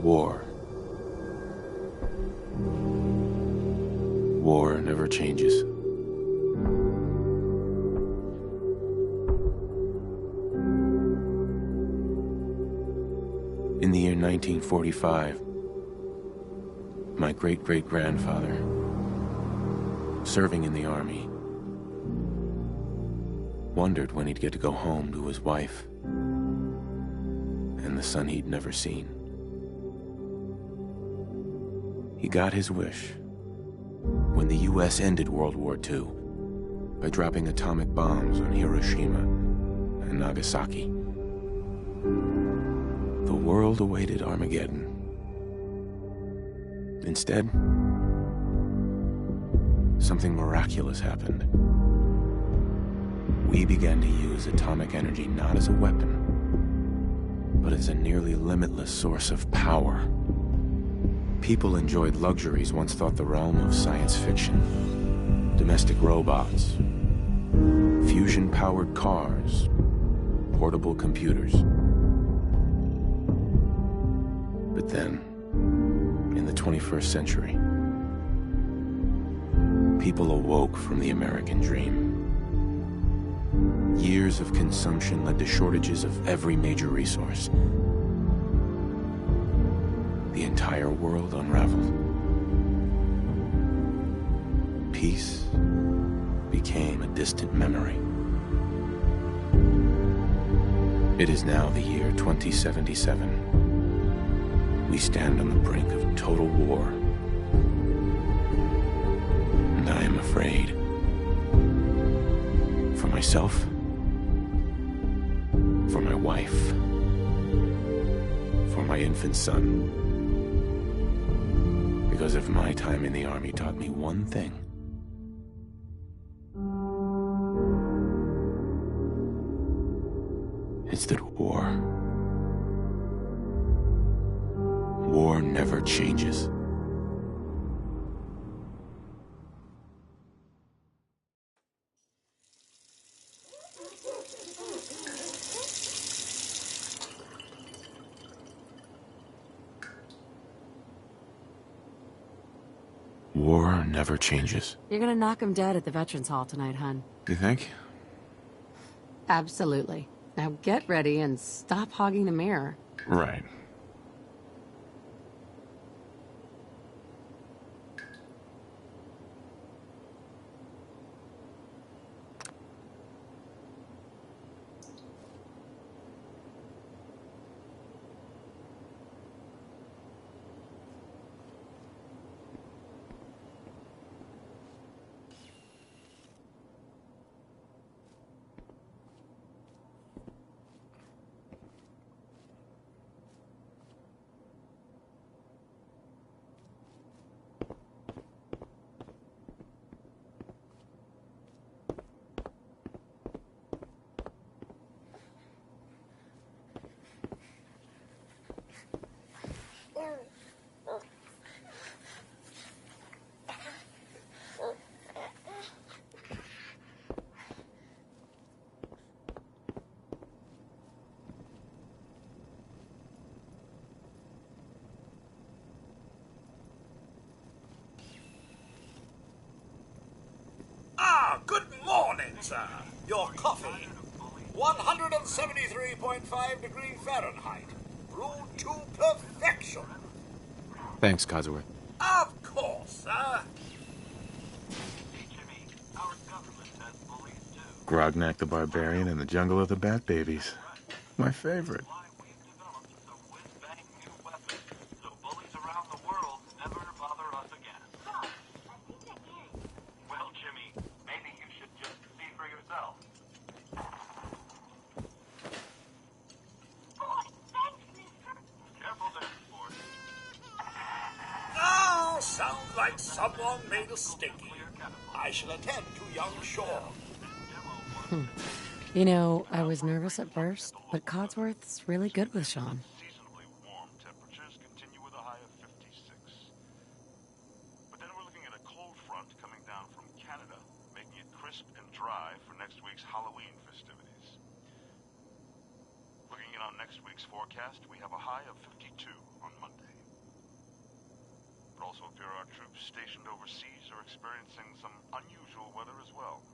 War. War never changes. In the year 1945, my great-great-grandfather, serving in the army, wondered when he'd get to go home to his wife and the son he'd never seen. He got his wish when the US ended World War II by dropping atomic bombs on Hiroshima and Nagasaki. The world awaited Armageddon. Instead, something miraculous happened. We began to use atomic energy not as a weapon, but as a nearly limitless source of power. People enjoyed luxuries once thought the realm of science fiction. Domestic robots, fusion-powered cars, portable computers. But then, in the 21st century, people awoke from the American dream. Years of consumption led to shortages of every major resource. The entire world unraveled. Peace became a distant memory. It is now the year 2077. We stand on the brink of total war. And I am afraid. For myself, for my wife, for my infant son. Because if my time in the army taught me one thing, it's that war never changes. War never changes. You're gonna knock him dead at the Veterans Hall tonight, hun. You think? Absolutely. Now get ready and stop hogging the mirror. Right. Good morning, sir. Your coffee. 173.5 degrees Fahrenheit. Brewed to perfection. Thanks, Codsworth. Of course, sir. Grognak the Barbarian in the Jungle of the Bat Babies. My favorite. Sounds like someone made a sticky. I shall attend to young Shaw. You know, I was nervous at first, but Codsworth's really good with Sean. Seasonably warm temperatures continue with a high of 56. But then we're looking at a cold front coming down from Canada, making it crisp and dry for next week's Halloween festivities. Looking in on next week's forecast, we have a high of 52 on Monday. But also appear our troops stationed overseas are experiencing some unusual weather as well.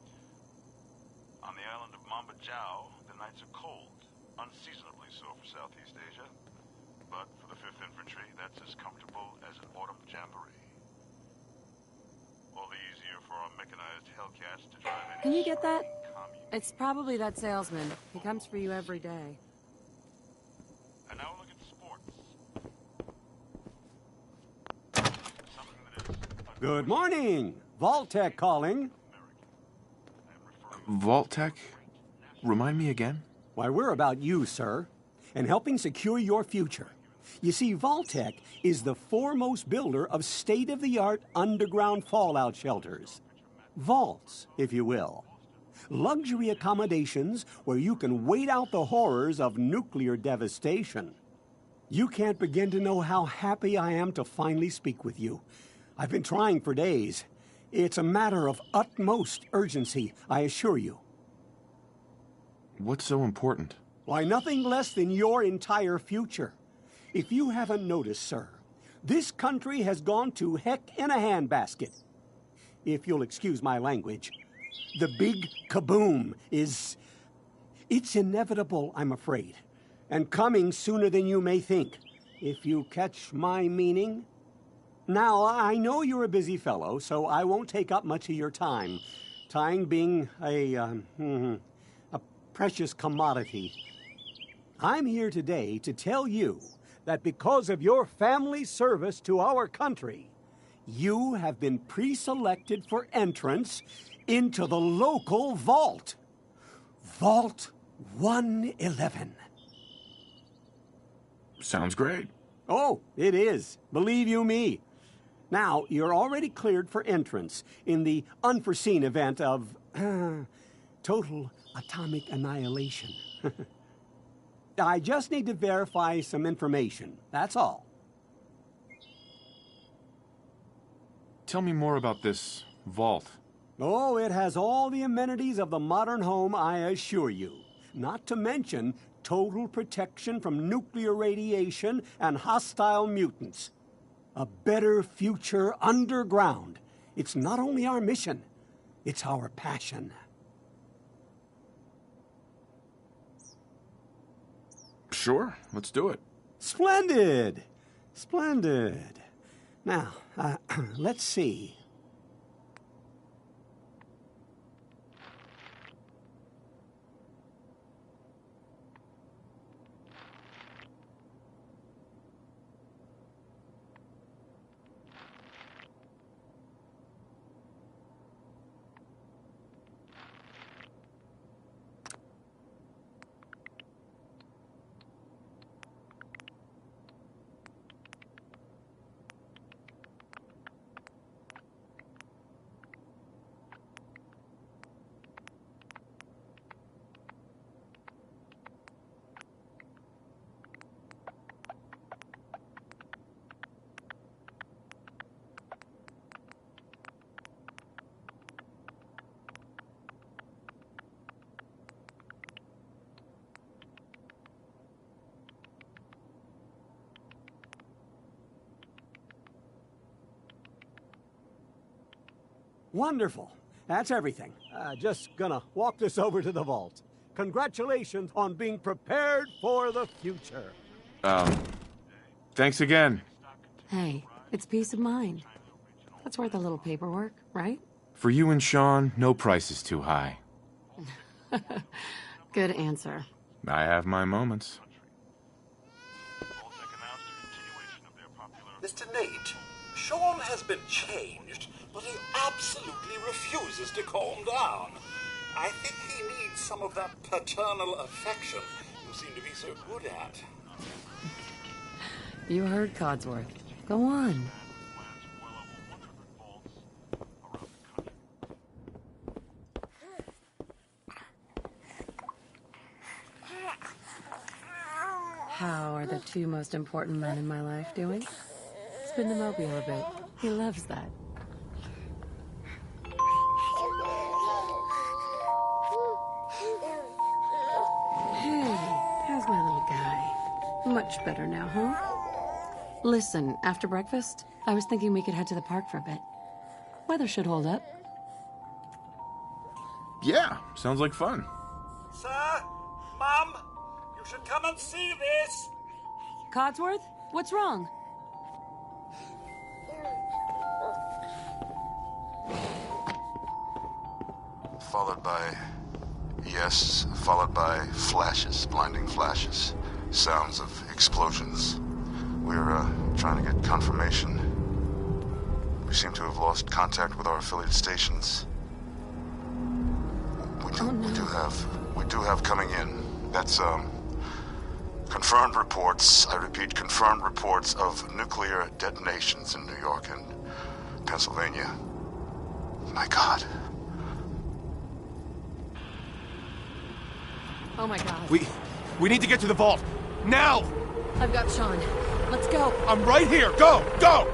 On the island of Mambajau, the nights are cold, unseasonably so for Southeast Asia. But for the 5th Infantry, that's as comfortable as an autumn jamboree. All the easier for our mechanized Hellcats to drive any... Can you get that? commune. It's probably that salesman. He comes for you every day. And now look at sports. Something that is... Good morning! Vault-Tec calling. Vault-Tec? Remind me again? Why, we're about you, sir, and helping secure your future. You see, Vault-Tec is the foremost builder of state-of-the-art underground fallout shelters. Vaults, if you will. Luxury accommodations where you can wait out the horrors of nuclear devastation. You can't begin to know how happy I am to finally speak with you. I've been trying for days. It's a matter of utmost urgency, I assure you. What's so important? Why, nothing less than your entire future. If you haven't noticed, sir, this country has gone to heck in a handbasket. If you'll excuse my language, the big kaboom is... It's inevitable, I'm afraid, and coming sooner than you may think, if you catch my meaning. Now, I know you're a busy fellow, so I won't take up much of your time. Time being a precious commodity. I'm here today to tell you that because of your family service to our country, you have been pre-selected for entrance into the local vault. Vault 111. Sounds great. Oh, it is. Believe you me. Now, you're already cleared for entrance in the unforeseen event of total atomic annihilation. I just need to verify some information, that's all. Tell me more about this vault. Oh, it has all the amenities of the modern home, I assure you. Not to mention total protection from nuclear radiation and hostile mutants. A better future underground. It's not only our mission, it's our passion. Sure, let's do it. Splendid! Splendid. Now, let's see. Wonderful. That's everything. Just gonna walk this over to the vault. Congratulations on being prepared for the future. Thanks again. Hey, it's peace of mind. That's worth a little paperwork, right? For you and Sean, no price is too high. Good answer. I have my moments. Mr. Nate, Sean has been changed, but he absolutely refuses to calm down. I think he needs some of that paternal affection you seem to be so good at. You heard Codsworth. Go on. How are the two most important men in my life doing? Spin the mobile a bit. He loves that. Hey, how's my little guy? Much better now, huh? Listen, after breakfast, I was thinking we could head to the park for a bit. Weather should hold up. Yeah, sounds like fun. Sir? Mum? You should come and see this! Codsworth? What's wrong? Followed by... yes, followed by flashes, blinding flashes. Sounds of explosions. We're, trying to get confirmation. We seem to have lost contact with our affiliate stations. We do have coming in. That's, confirmed reports, I repeat, confirmed reports of nuclear detonations in New York and Pennsylvania. My God. Oh my god. We need to get to the vault. Now! I've got Sean. Let's go. I'm right here. Go! Go!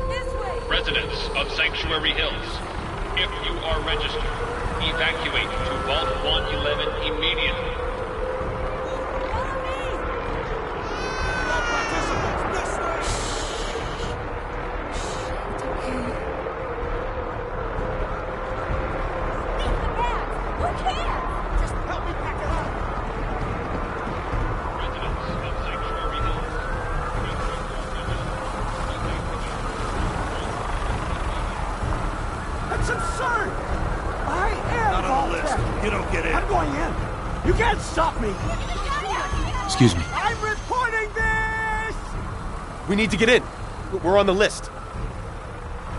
This way! Residents of Sanctuary Hills, if you are registered, evacuate to Vault 111 immediately. All participants, this way! It's okay. Leave the bag! Who can? Just help me pack it up! Residents of Sanctuary Hills, That's absurd! I am Not on the list. Vault-Tec. You don't get in. I'm going in. You can't stop me. Excuse me. I'm reporting this! We need to get in. We're on the list.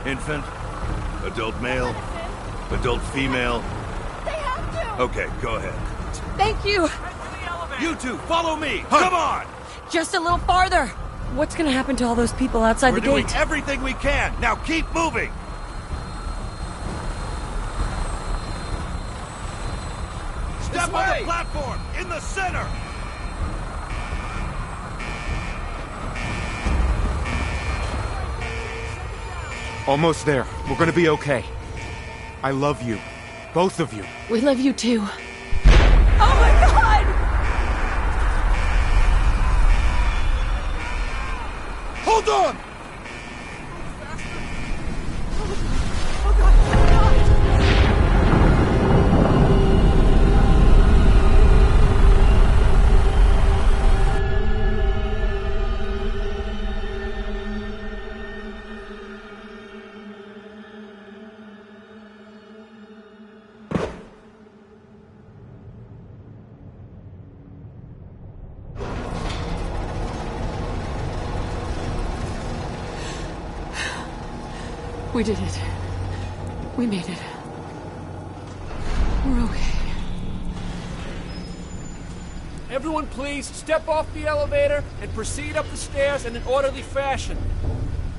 Infant, adult male, adult female. They have to! Okay, go ahead. Thank you! You two, follow me! Come on! Just a little farther! What's gonna happen to all those people outside We're the doing gate? everything we can. Now keep moving! Step on the platform, in the center! Almost there. We're gonna be okay. I love you. Both of you. We love you too. Oh my god! Hold on! We did it. We made it. We're okay. Everyone please step off the elevator and proceed up the stairs in an orderly fashion.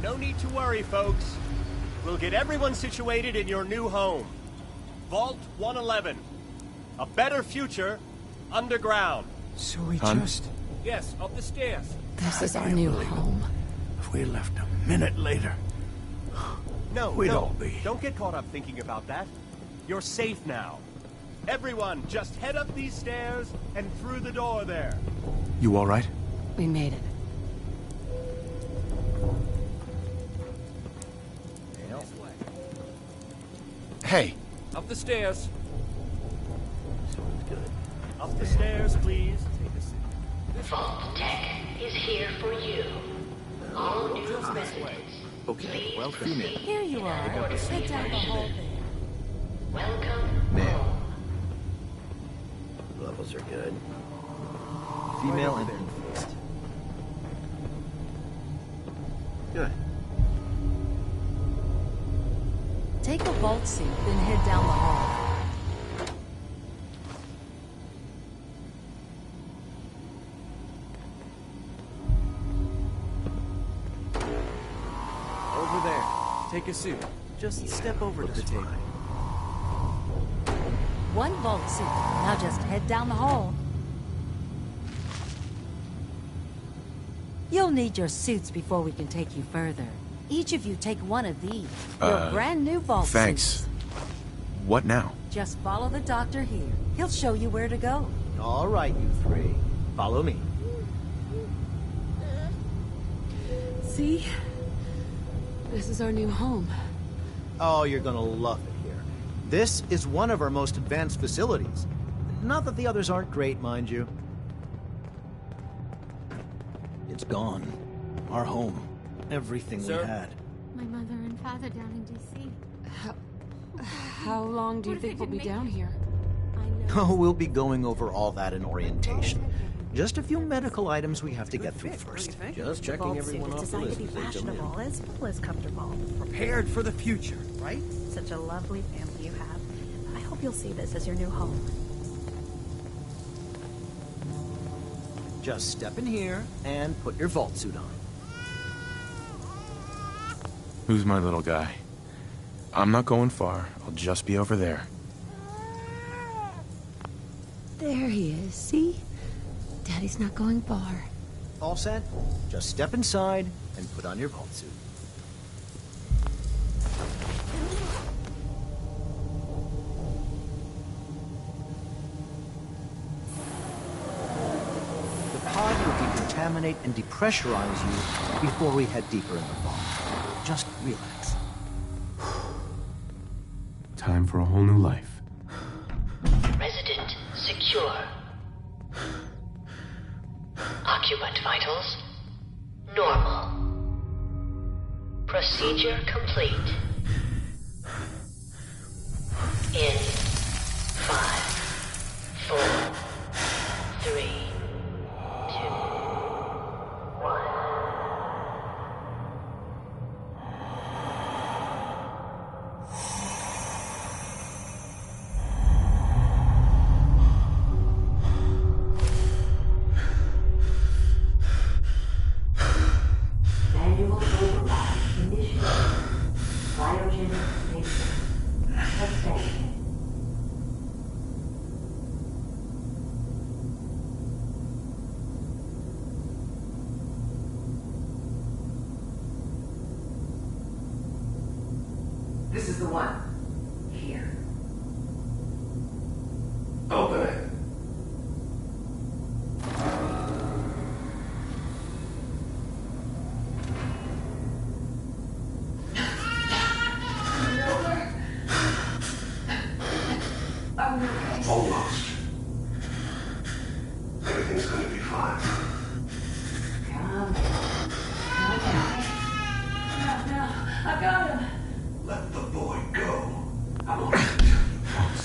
No need to worry, folks. We'll get everyone situated in your new home. Vault 111. A better future underground. So we Yes, up the stairs. This is our new home. If we left a minute later... No, We'd no. all be. Don't get caught up thinking about that. You're safe now. Everyone, just head up these stairs and through the door there. You all right? We made it. Hey. Up the stairs. Up the stairs, please. Vault-Tec is here for you. All new residents. Okay, well, female. Here you are. Head down the hall there. Welcome home. Levels are good. Female and infant. Good. Take a vault seat, then head down the hall. Over there. Take a seat. Just step over to the table. One vault seat. Now just head down the hall. You'll need your suits before we can take you further. Each of you take one of these. Your brand new vault Thanks. suits. What now? Just follow the doctor here. He'll show you where to go. All right, you three. Follow me. See? This is our new home. Oh, you're gonna love it here. This is one of our most advanced facilities. Not that the others aren't great, mind you. It's gone. Our home. Everything we had. My mother and father down in D.C. How long do you think we'll be down here? Oh, we'll be going over all that in orientation. Just a few medical items we have to get through first. Just checking everyone off the list. Designed to be fashionable as well as comfortable. Prepared for the future, right? Such a lovely family you have. I hope you'll see this as your new home. Just step in here and put your vault suit on. Who's my little guy? I'm not going far. I'll just be over there. There he is, see? Daddy's not going far. All set? Just step inside and put on your vault suit. The pod will decontaminate and depressurize you before we head deeper in the vault. Just relax. Time for a whole new life. Resident secure. Occupant vitals normal. Procedure complete. In 5, 4, 3, 2, 1. Manual override initiated. Cryogenic station. Suspension. This is the one. Here. Open it. Almost. Everything's gonna be fine. Calm down. I've got him. Let the boy go. I want to tell you this.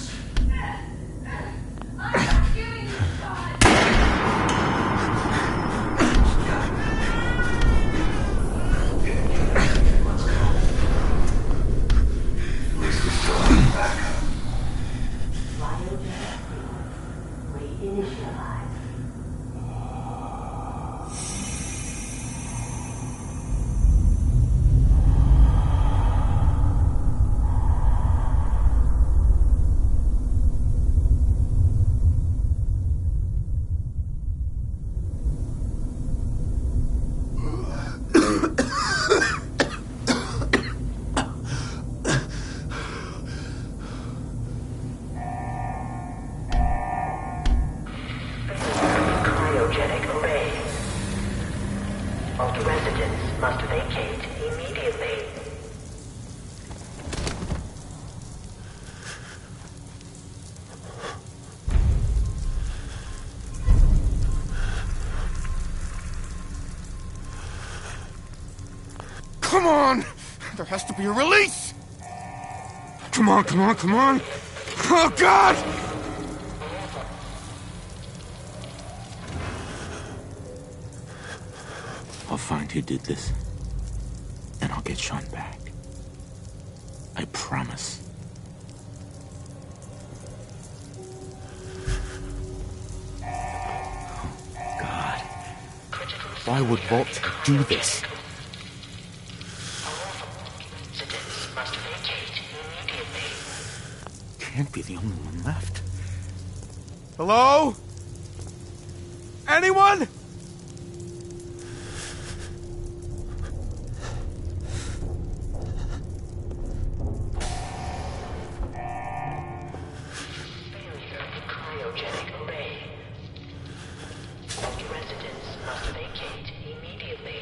I'm not giving you time. Let's go. At least we still have backup. Cryogenic reinitialize. Cryogenic array. All residents must vacate immediately. Come on! There has to be a release! Come on, come on, come on! Oh, God! I'll find who did this, and I'll get Sean back. I promise. Oh, God. Why would Vault do this? Residents must vacate immediately. Can't be the only one left. Hello? Anyone? Failure in cryogenic array. All residents must vacate immediately.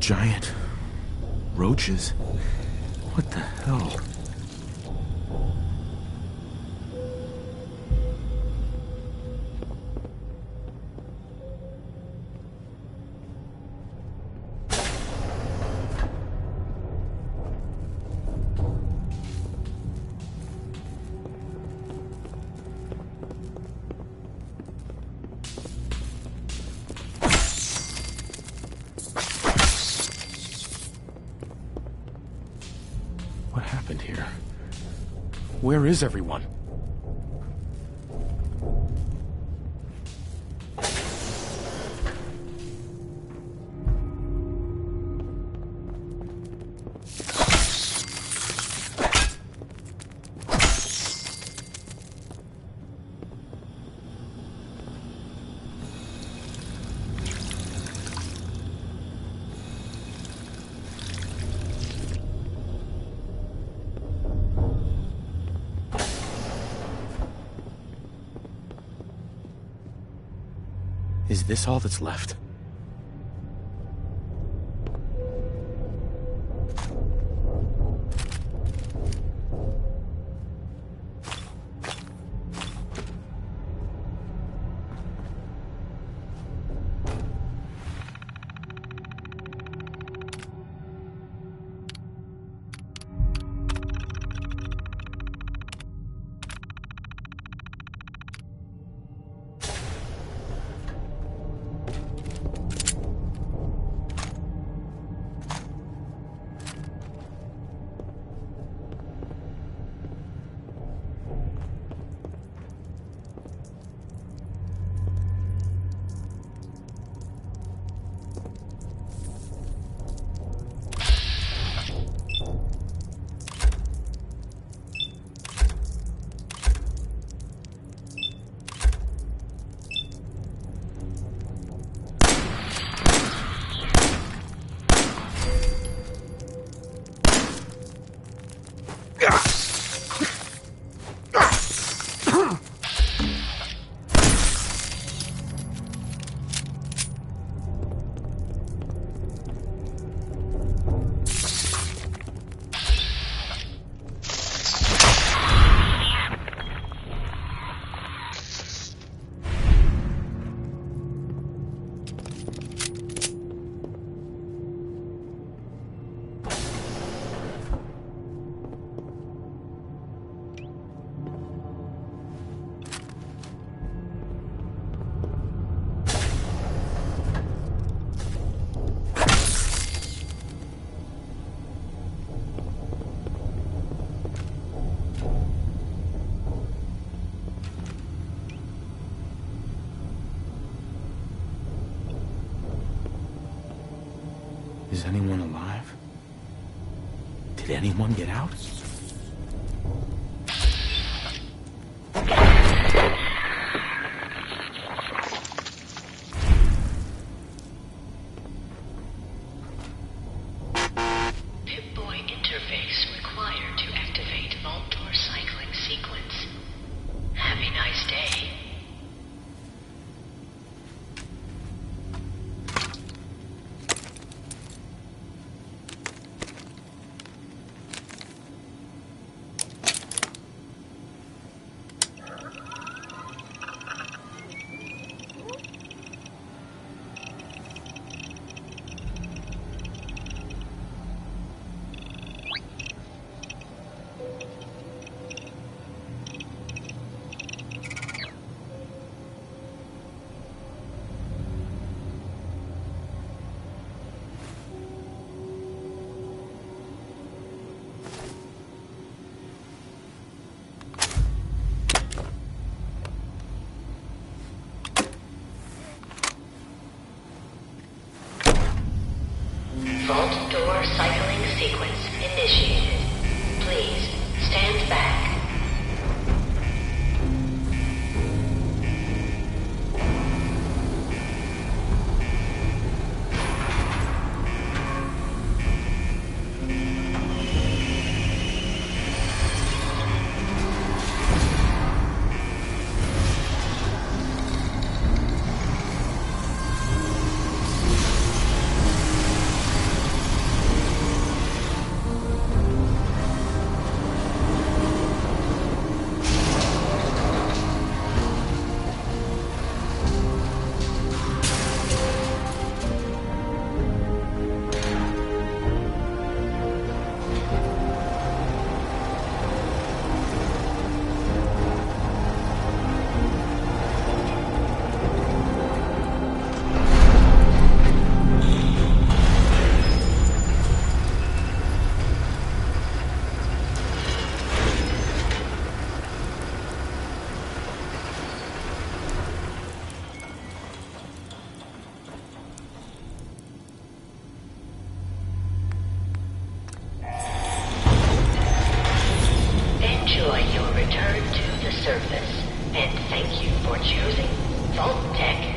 Giant roaches? What the hell? What happened here? Where is everyone? Is this all that's left? Is anyone alive? Did anyone get out? Pip-Boy interface required to activate vault door cycling sequence. Have a nice day. choosing Vault Tech.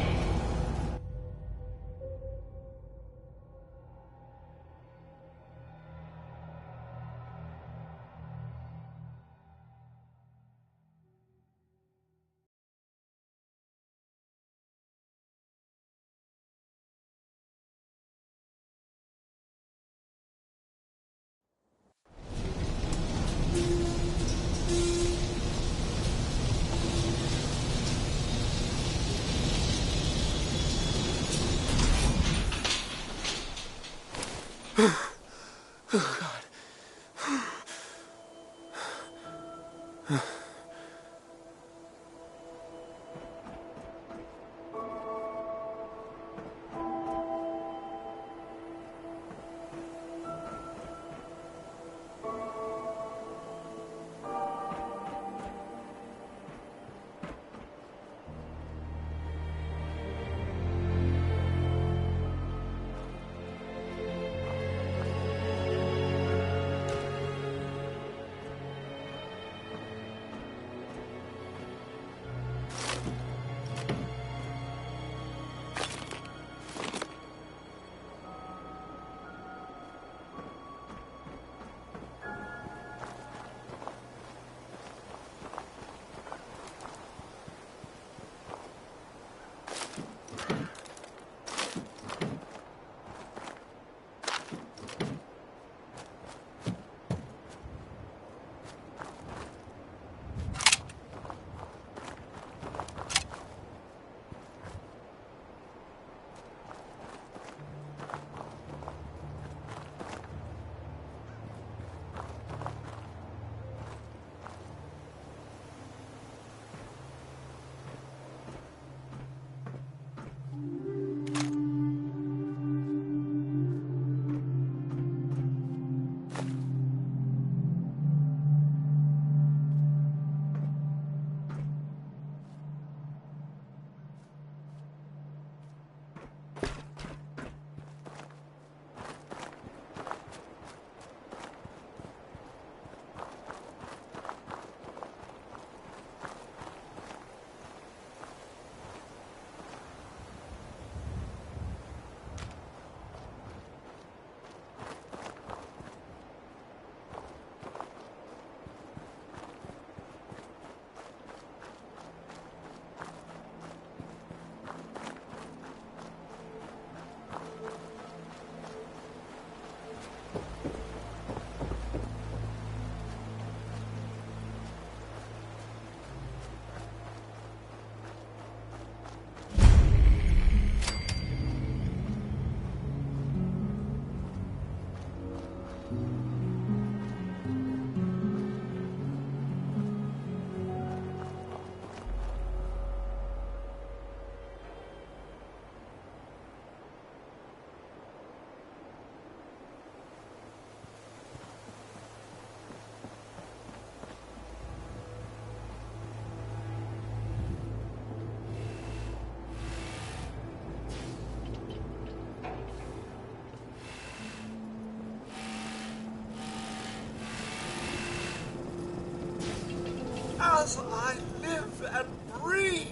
As I live and breathe.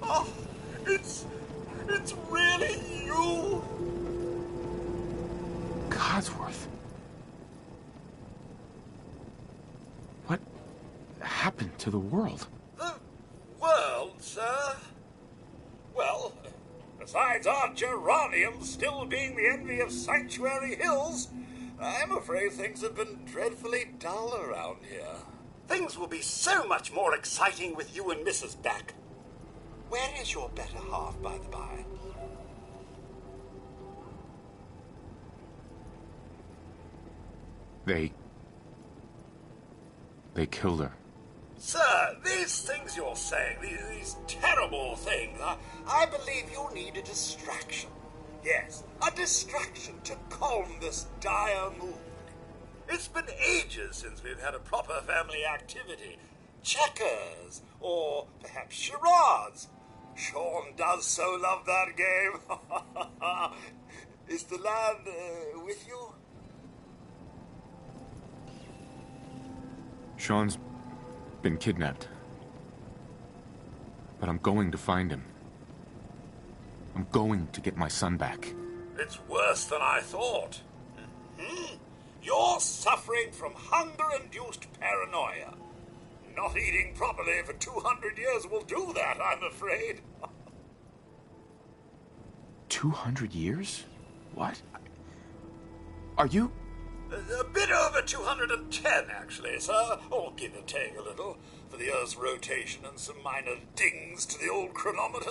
Oh, it's really you. Codsworth. What happened to the world? The world, sir? Well, besides our geranium still being the envy of Sanctuary Hills, I'm afraid things have been dreadfully dull around here. Things will be so much more exciting with you and Mrs. back. Where is your better half, by the by? They killed her. Sir, these things you're saying, these terrible things, I believe you need a distraction. Yes, a distraction to calm this dire mood. It's been ages since we've had a proper family activity. Checkers, or perhaps charades. Sean does so love that game. Is the lad with you? Sean's been kidnapped. But I'm going to find him. I'm going to get my son back. It's worse than I thought. You're suffering from hunger-induced paranoia. Not eating properly for 200 years will do that, I'm afraid. 200 years? What? Are you... A bit over 210, actually, sir. Or give or take a little, for the Earth's rotation and some minor dings to the old chronometer.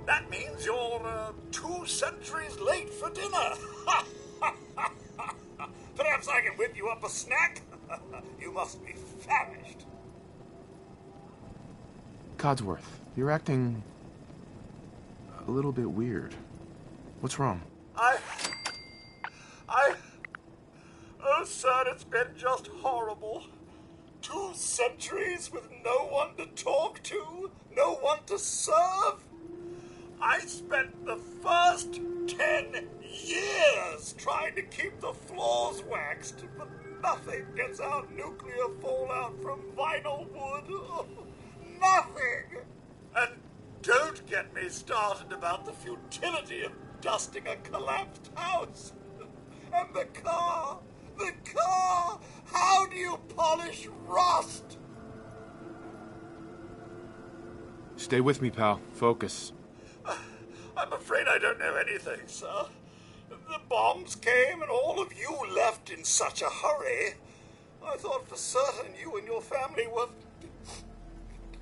That means you're 2 centuries late for dinner. Perhaps I can whip you up a snack? You must be famished. Codsworth, you're acting... a little bit weird. What's wrong? Oh, sir, it's been just horrible. 2 centuries with no one to talk to, no one to serve. I spent the first 10 years trying to keep the floors waxed, but nothing gets out nuclear fallout from vinyl wood. Nothing! And don't get me started about the futility of dusting a collapsed house. And the car! The car! How do you polish rust? Stay with me, pal. Focus. I'm afraid I don't know anything, sir. The bombs came and all of you left in such a hurry. I thought for certain you and your family were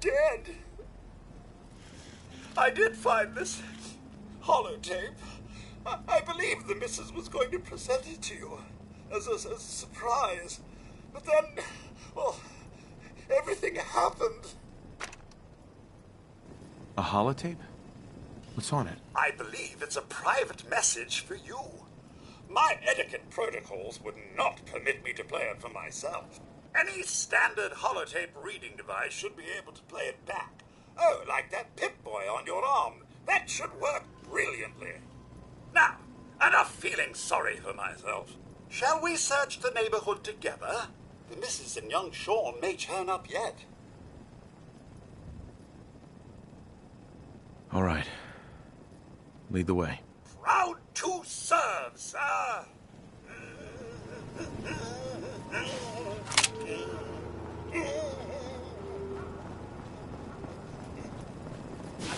dead. I did find this holotape. I believe the missus was going to present it to you as a surprise. But then, well, everything happened. A holotape? What's on it? I believe it's a private message for you. My etiquette protocols would not permit me to play it for myself. Any standard holotape reading device should be able to play it back. Oh, like that Pip-Boy on your arm. That should work brilliantly. Now, enough feeling sorry for myself. Shall we search the neighborhood together? The missus and young Sean may turn up yet. All right. Lead the way. Proud to serve, sir.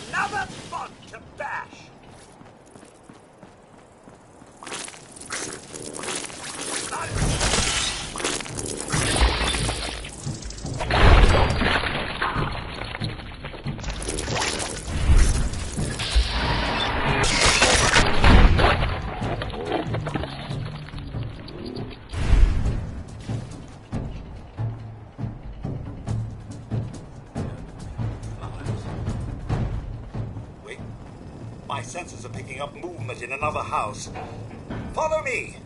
Another bug to bash. My senses are picking up movement in another house. Follow me!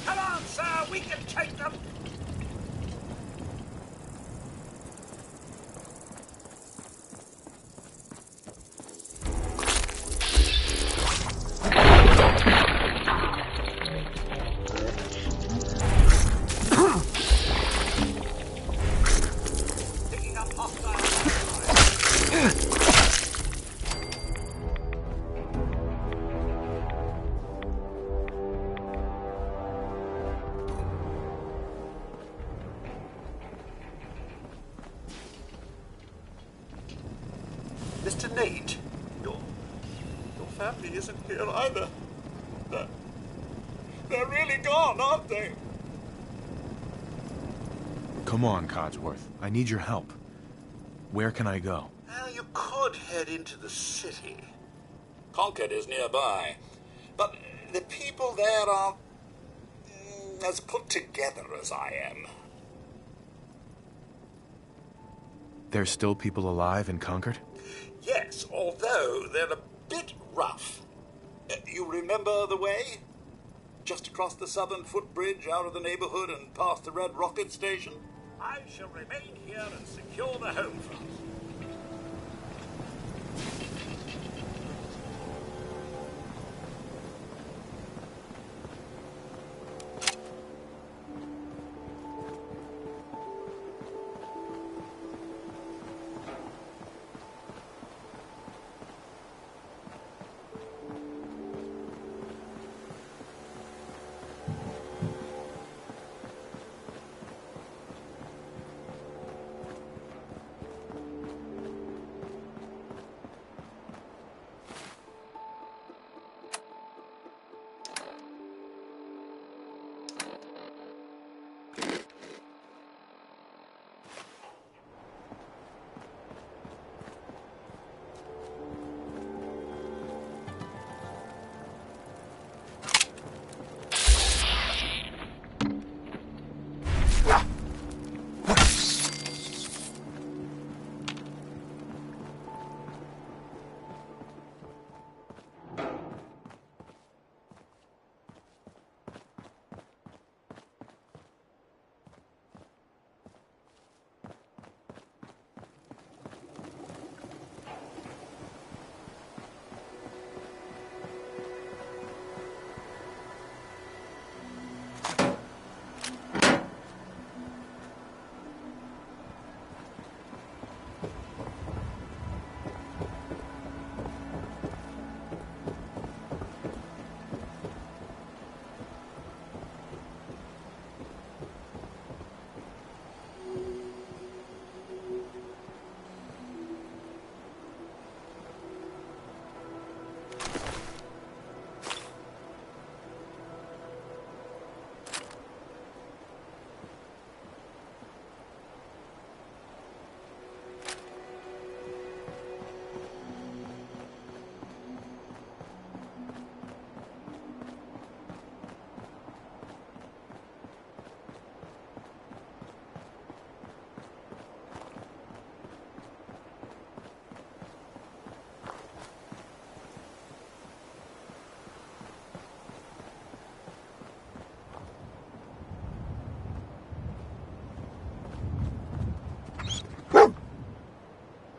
Come on, sir! We can take them! Mr. Nate, your family isn't here either. They're really gone, aren't they? Come on, Codsworth. I need your help. Where can I go? Well, you could head into the city. Concord is nearby. But the people there are as put together as I am. There's still people alive in Concord? Yes, although they're a bit rough. You remember the way? Just across the southern footbridge, out of the neighborhood and past the Red Rocket Station? I shall remain here and secure the home front.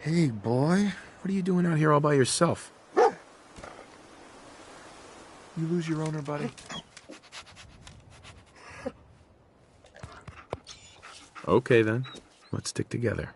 Hey, boy. What are you doing out here all by yourself? You lose your owner, buddy? Okay, then. Let's stick together.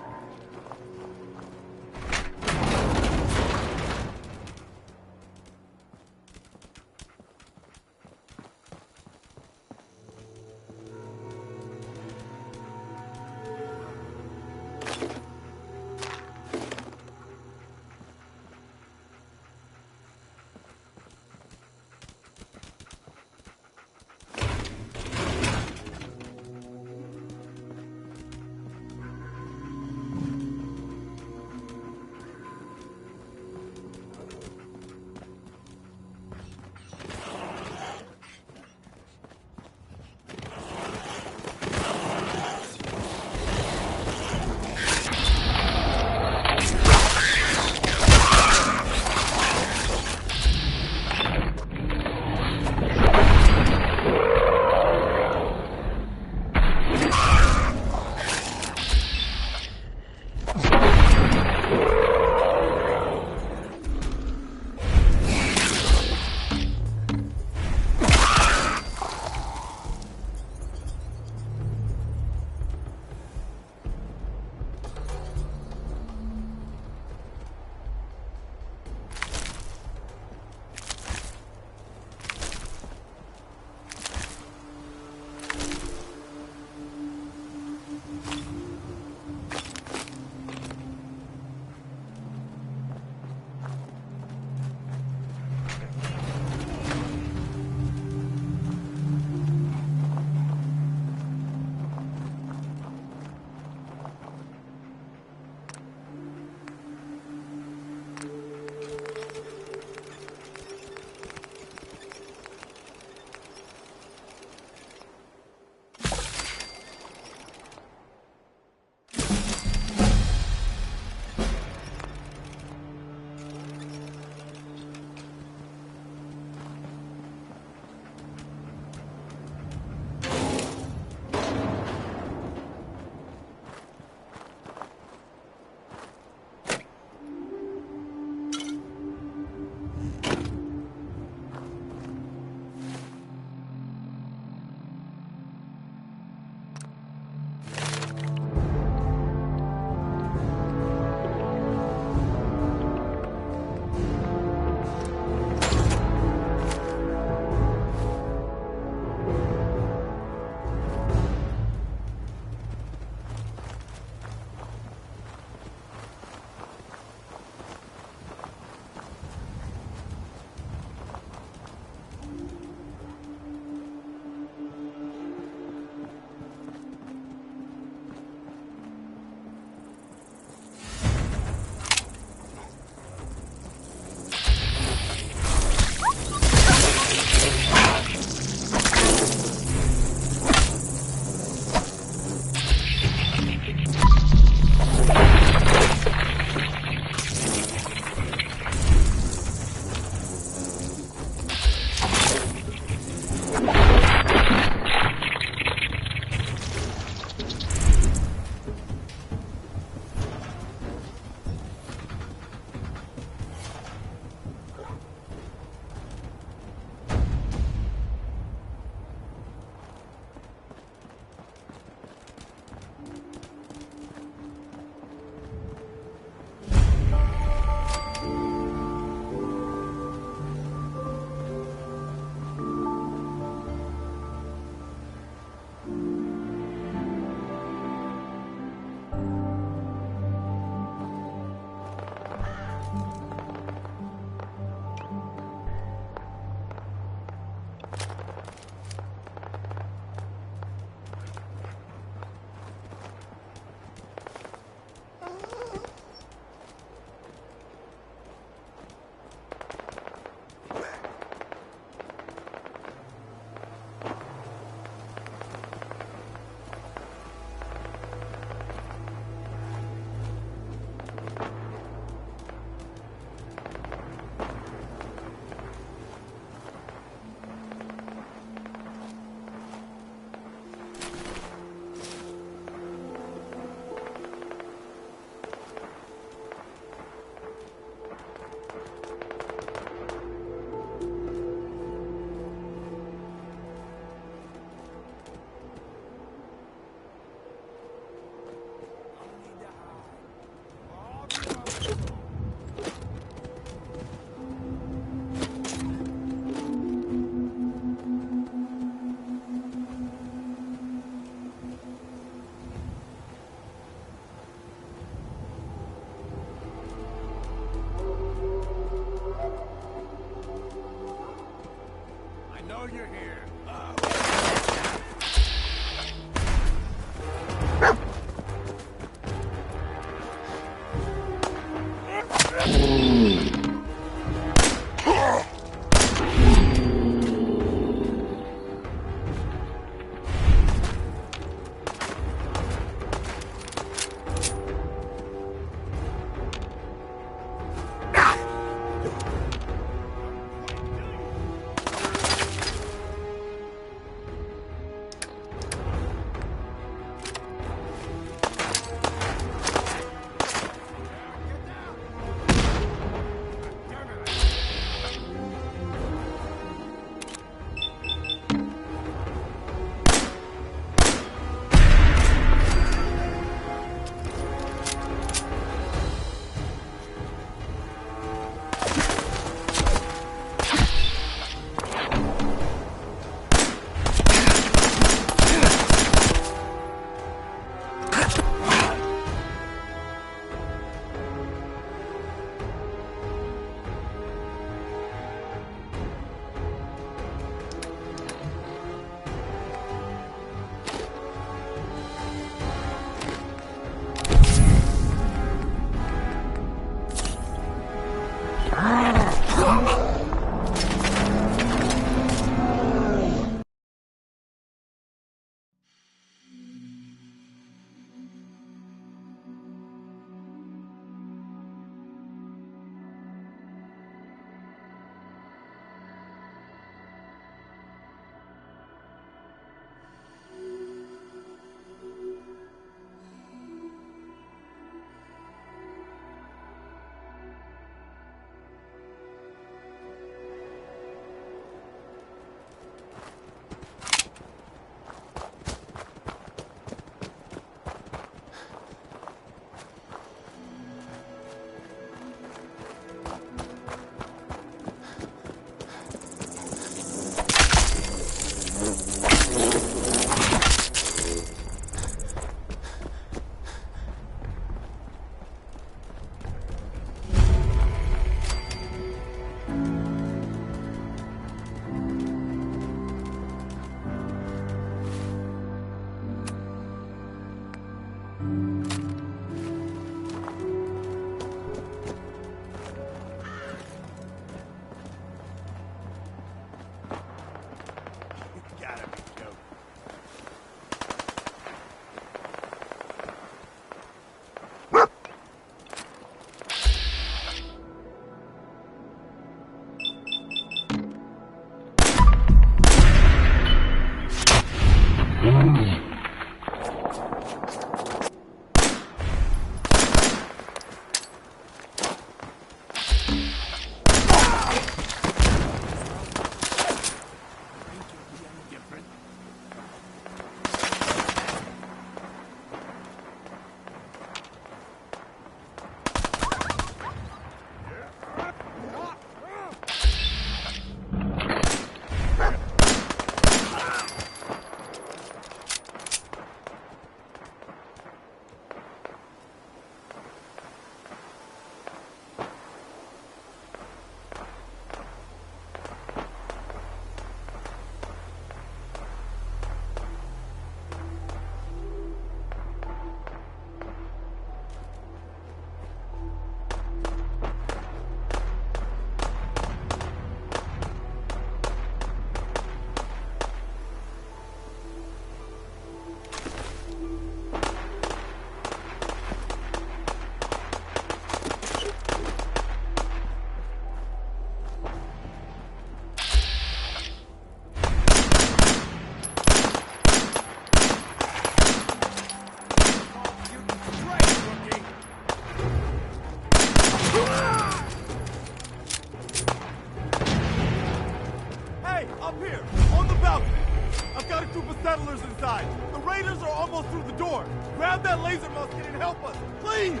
settlers inside. The raiders are almost through the door. Grab that laser musket and help us, please!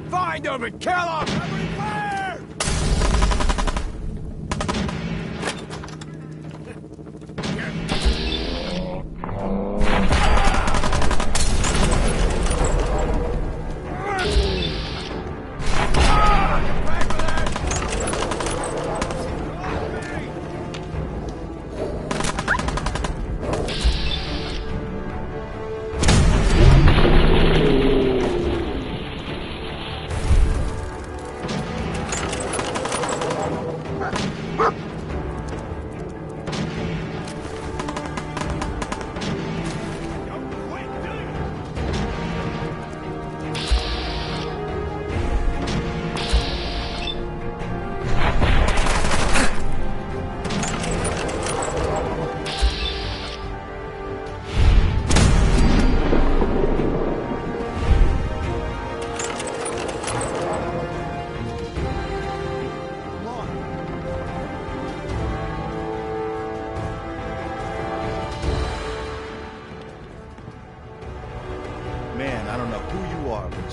Find them and kill them! Every fire!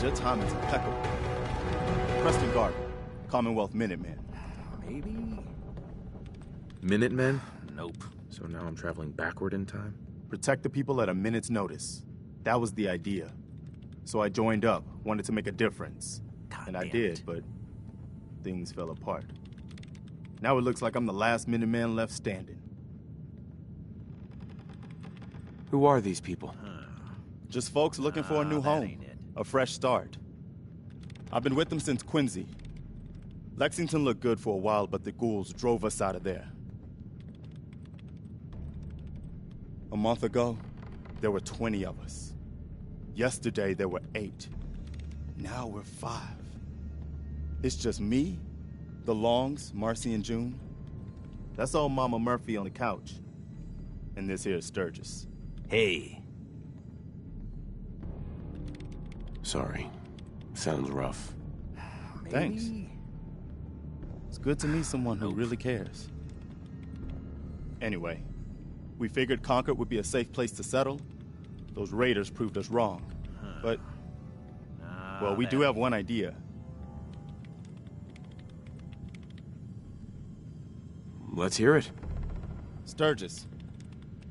Your time is impeccable. Preston Garvey, Commonwealth Minutemen. Maybe? Minutemen? Nope. So now I'm traveling backward in time? Protect the people at a minute's notice. That was the idea. So I joined up, wanted to make a difference. And I did, but things fell apart. Now it looks like I'm the last Minuteman left standing. Who are these people? Just folks looking for a new home. A fresh start. I've been with them since Quincy. Lexington looked good for a while, but the ghouls drove us out of there. A month ago, there were 20 of us. Yesterday, there were 8. Now we're 5. It's just me, the Longs, Marcy and June. That's old Mama Murphy on the couch. And this here is Sturgis. Hey. Sorry. Sounds rough. Thanks. It's good to meet someone who really cares. Anyway, we figured Concord would be a safe place to settle. Those raiders proved us wrong. But, well, we do have one idea. Let's hear it. Sturgis.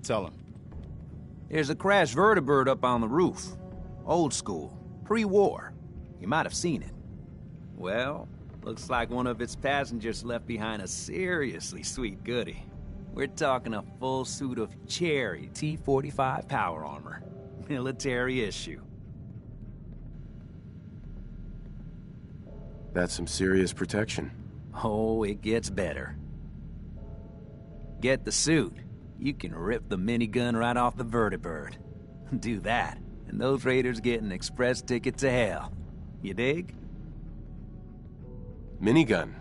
Tell him. There's a crashed vertibird up on the roof. Old school. Pre-war. You might have seen it. Well, Looks like one of its passengers left behind a seriously sweet goodie. We're talking a full suit of cherry T-45 power armor. Military issue. That's some serious protection. Oh, it gets better. Get the suit. You can rip the minigun right off the vertibird. Do that, and those raiders get an express ticket to hell. You dig? Minigun.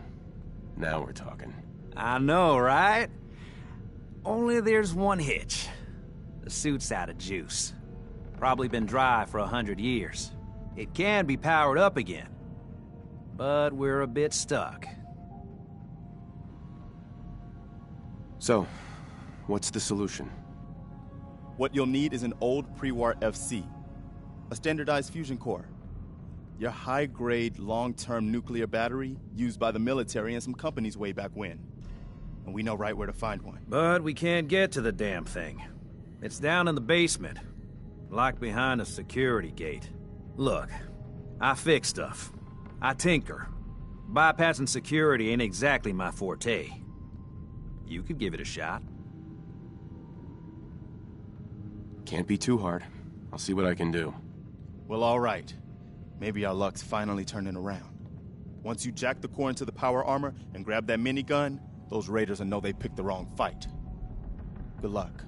Now we're talking. I know, right? Only there's one hitch. The suit's out of juice. Probably been dry for 100 years. It can be powered up again. But we're a bit stuck. So, what's the solution? What you'll need is an old pre-war FC, a standardized fusion core, your high-grade, long-term nuclear battery used by the military and some companies way back when. And we know right where to find one. But we can't get to the damn thing. It's down in the basement, locked behind a security gate. Look, I fix stuff. I tinker. Bypassing security ain't exactly my forte. You could give it a shot. Can't be too hard. I'll see what I can do. Well, all right. Maybe our luck's finally turning around. Once you jack the core into the power armor and grab that minigun, those raiders will know they picked the wrong fight. Good luck.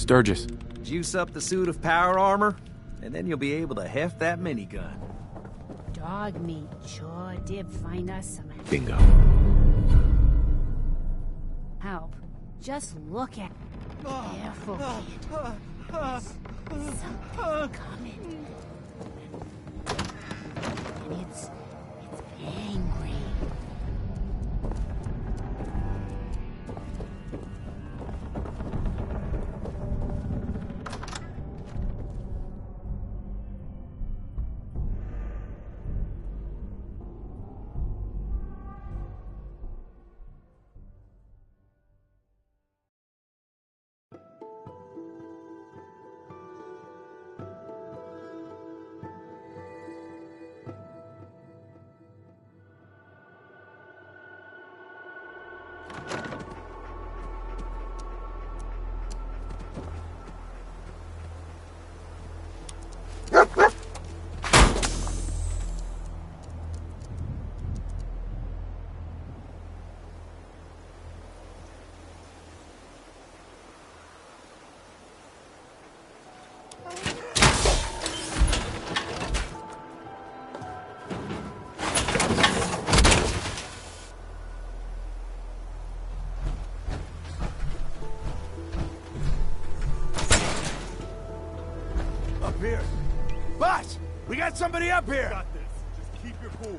Sturgis. Juice up the suit of power armor, and then you'll be able to heft that minigun. Dog meat sure did find us some. Bingo. help. Just look at... Careful, kid. Something's coming. And it's angry. Here. Boss! We got somebody up here! Got this. Just keep your cool.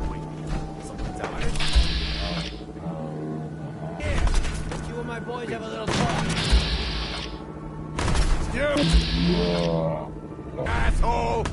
Wait, something's out there. Yeah, you and my boys have a little talk. You! Asshole!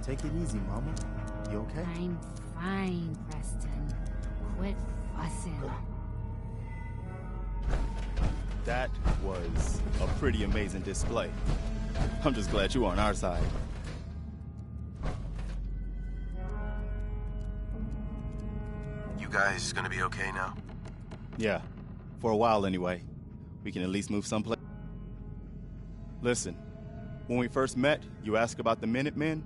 Take it easy, Mama. You okay? I'm fine, Preston. Quit fussing. That was a pretty amazing display. I'm just glad you're on our side. You guys gonna be okay now? Yeah, for a while anyway. We can at least move someplace. Listen, when we first met, you asked about the Minutemen.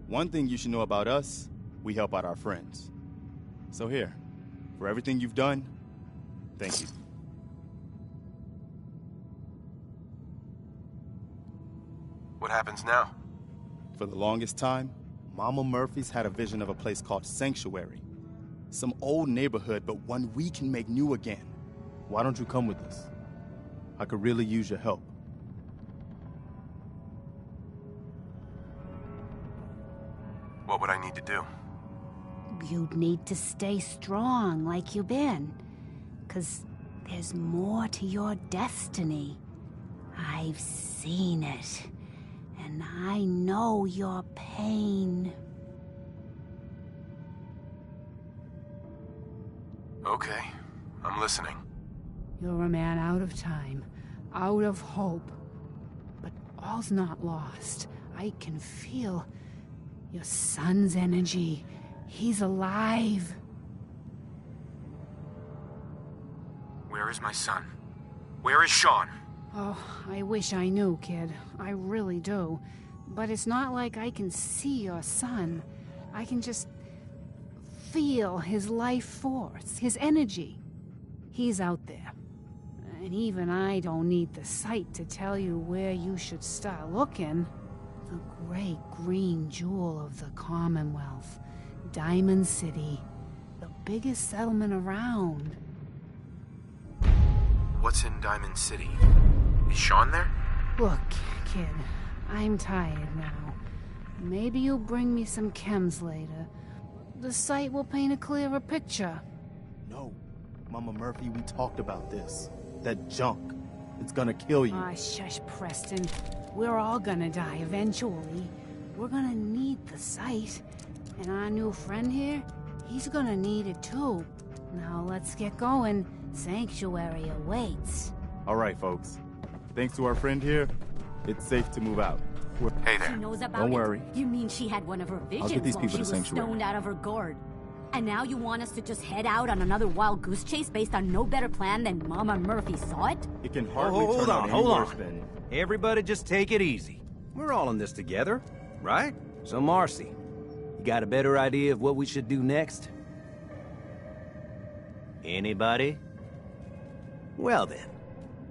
One thing you should know about us, we help out our friends. So here, for everything you've done, thank you. What happens now? For the longest time, Mama Murphy's had a vision of a place called Sanctuary. Some old neighborhood, but one we can make new again. Why don't you come with us? I could really use your help. What would I need to do? You'd need to stay strong like you've been. 'Cause there's more to your destiny. I've seen it. And I know your pain. Okay, I'm listening. You're a man out of time, out of hope. But all's not lost. I can feel your son's energy. He's alive. Where is my son? Where is Sean? Oh, I wish I knew, kid. I really do. But it's not like I can see your son. I can just feel his life force, his energy. He's out there. And even I don't need the sight to tell you where you should start looking. The great green jewel of the Commonwealth. Diamond City. The biggest settlement around. What's in Diamond City? Is Sean there? Look, kid, I'm tired now. Maybe you'll bring me some chems later. The sight will paint a clearer picture. No, Mama Murphy, we talked about this. That junk. It's gonna kill you. Ah, shush, Preston. We're all gonna die eventually. We're gonna need the sight. And our new friend here, he's gonna need it too. Now let's get going. Sanctuary awaits. All right, folks. Thanks to our friend here, it's safe to move out. Hey there. She knows about Don't it? worry. You mean she had one of her visions get these while people she to was Sanctuary. stoned out of her gourd? And now you want us to just head out on another wild goose chase based on no better plan than Mama Murphy saw it? It can hardly turn out any hold worse on. than... Everybody just take it easy. We're all in this together, right? So Marcy, you got a better idea of what we should do next? Anybody? Well then,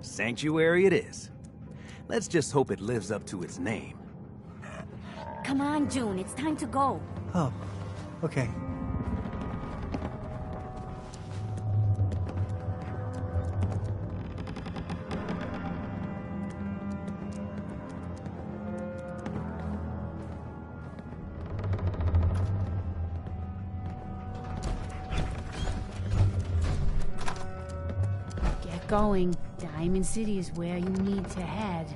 Sanctuary it is. Let's just hope it lives up to its name. Come on, June, it's time to go. Oh, okay. Get going. Diamond City is where you need to head.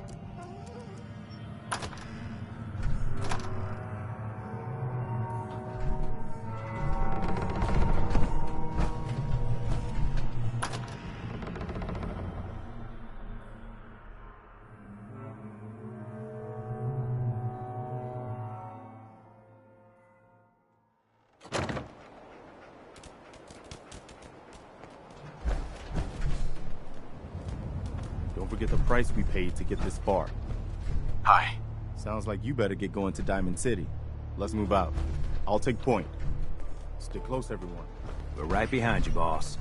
Don't forget the price we paid to get this far. Hi. Sounds like you better get going to Diamond City. Let's move out. I'll take point. Stick close, everyone. We're right behind you, boss.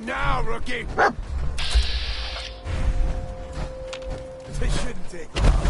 Now, rookie! This shouldn't take long.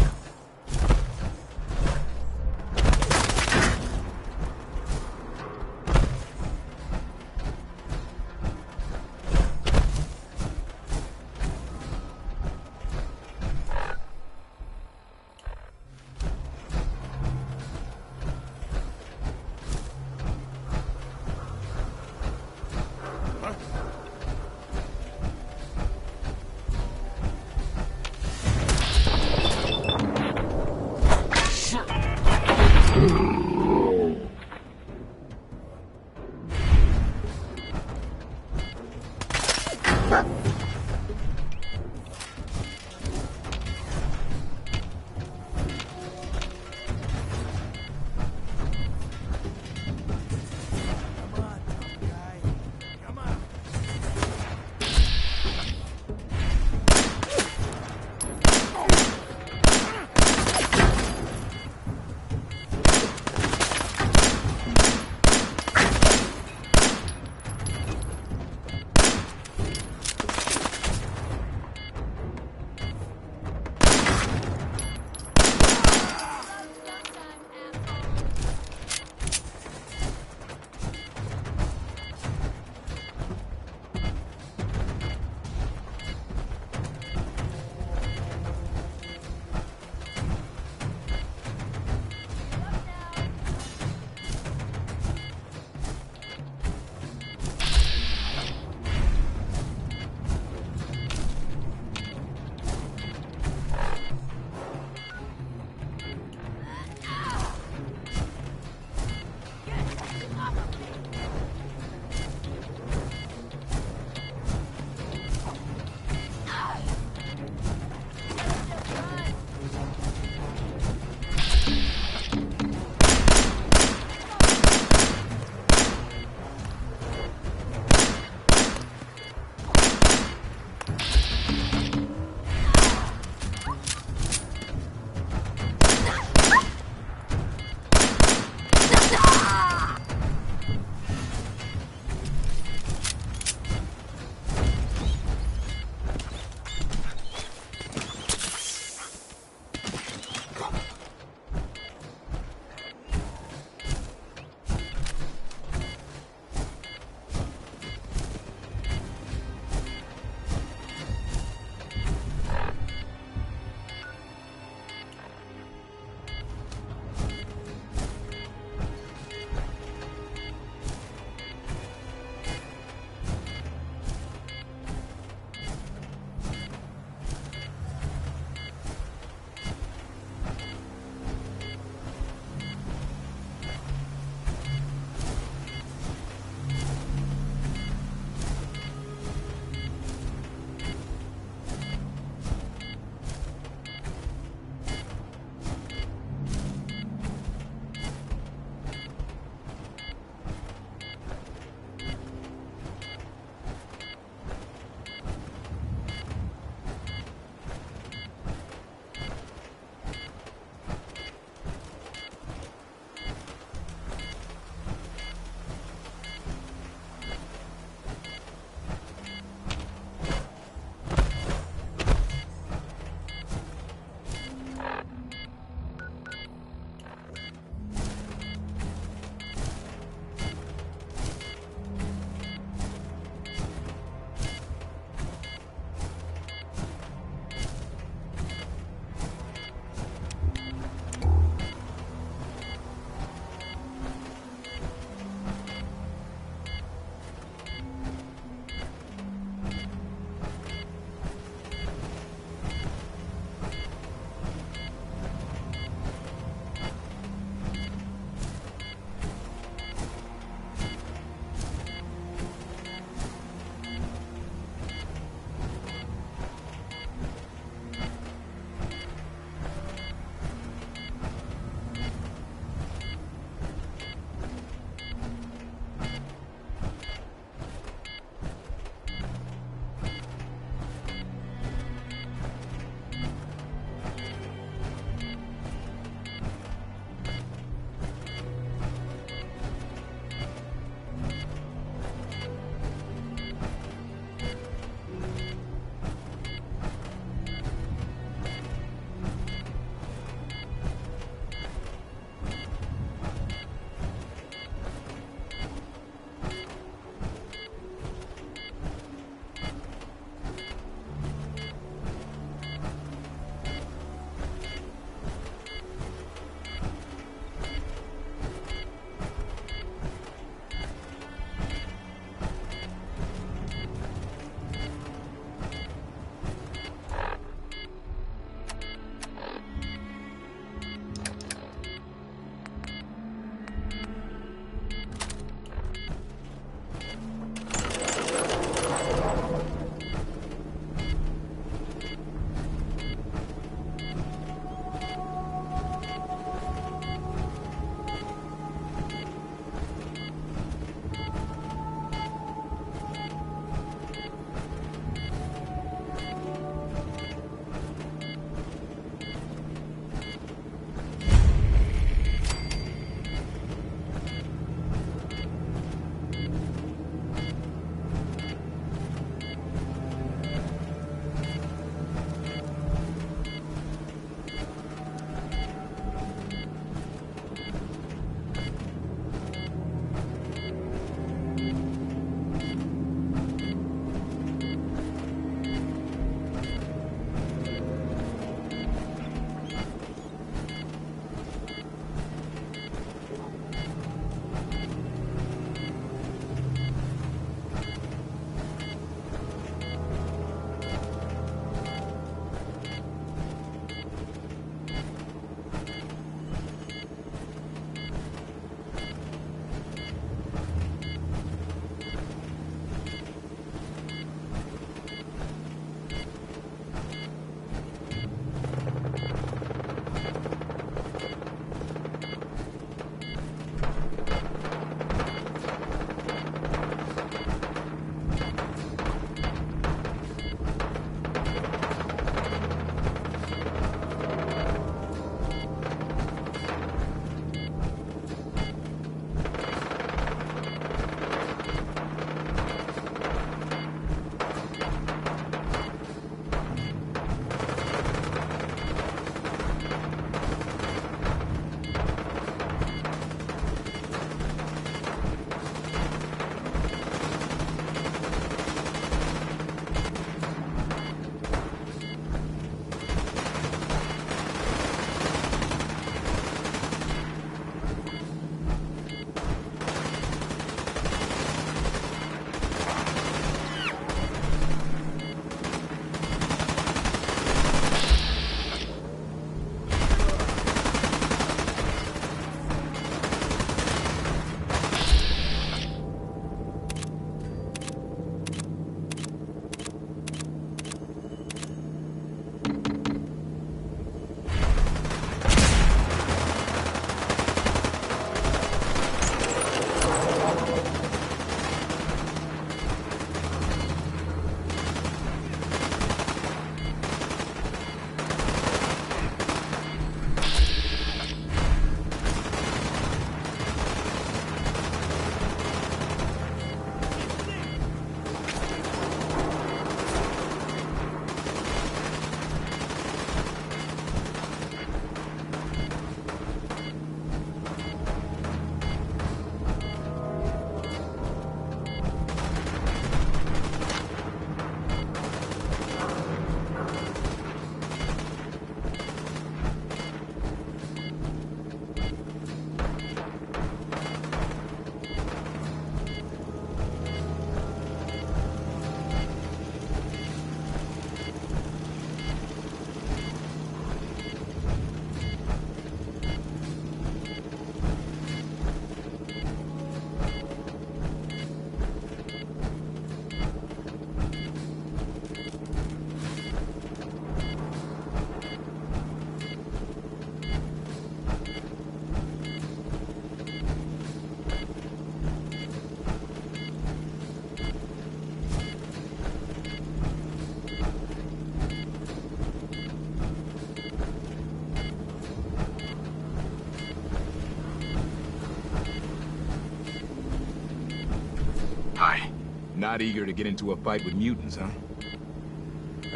Not eager to get into a fight with mutants, huh?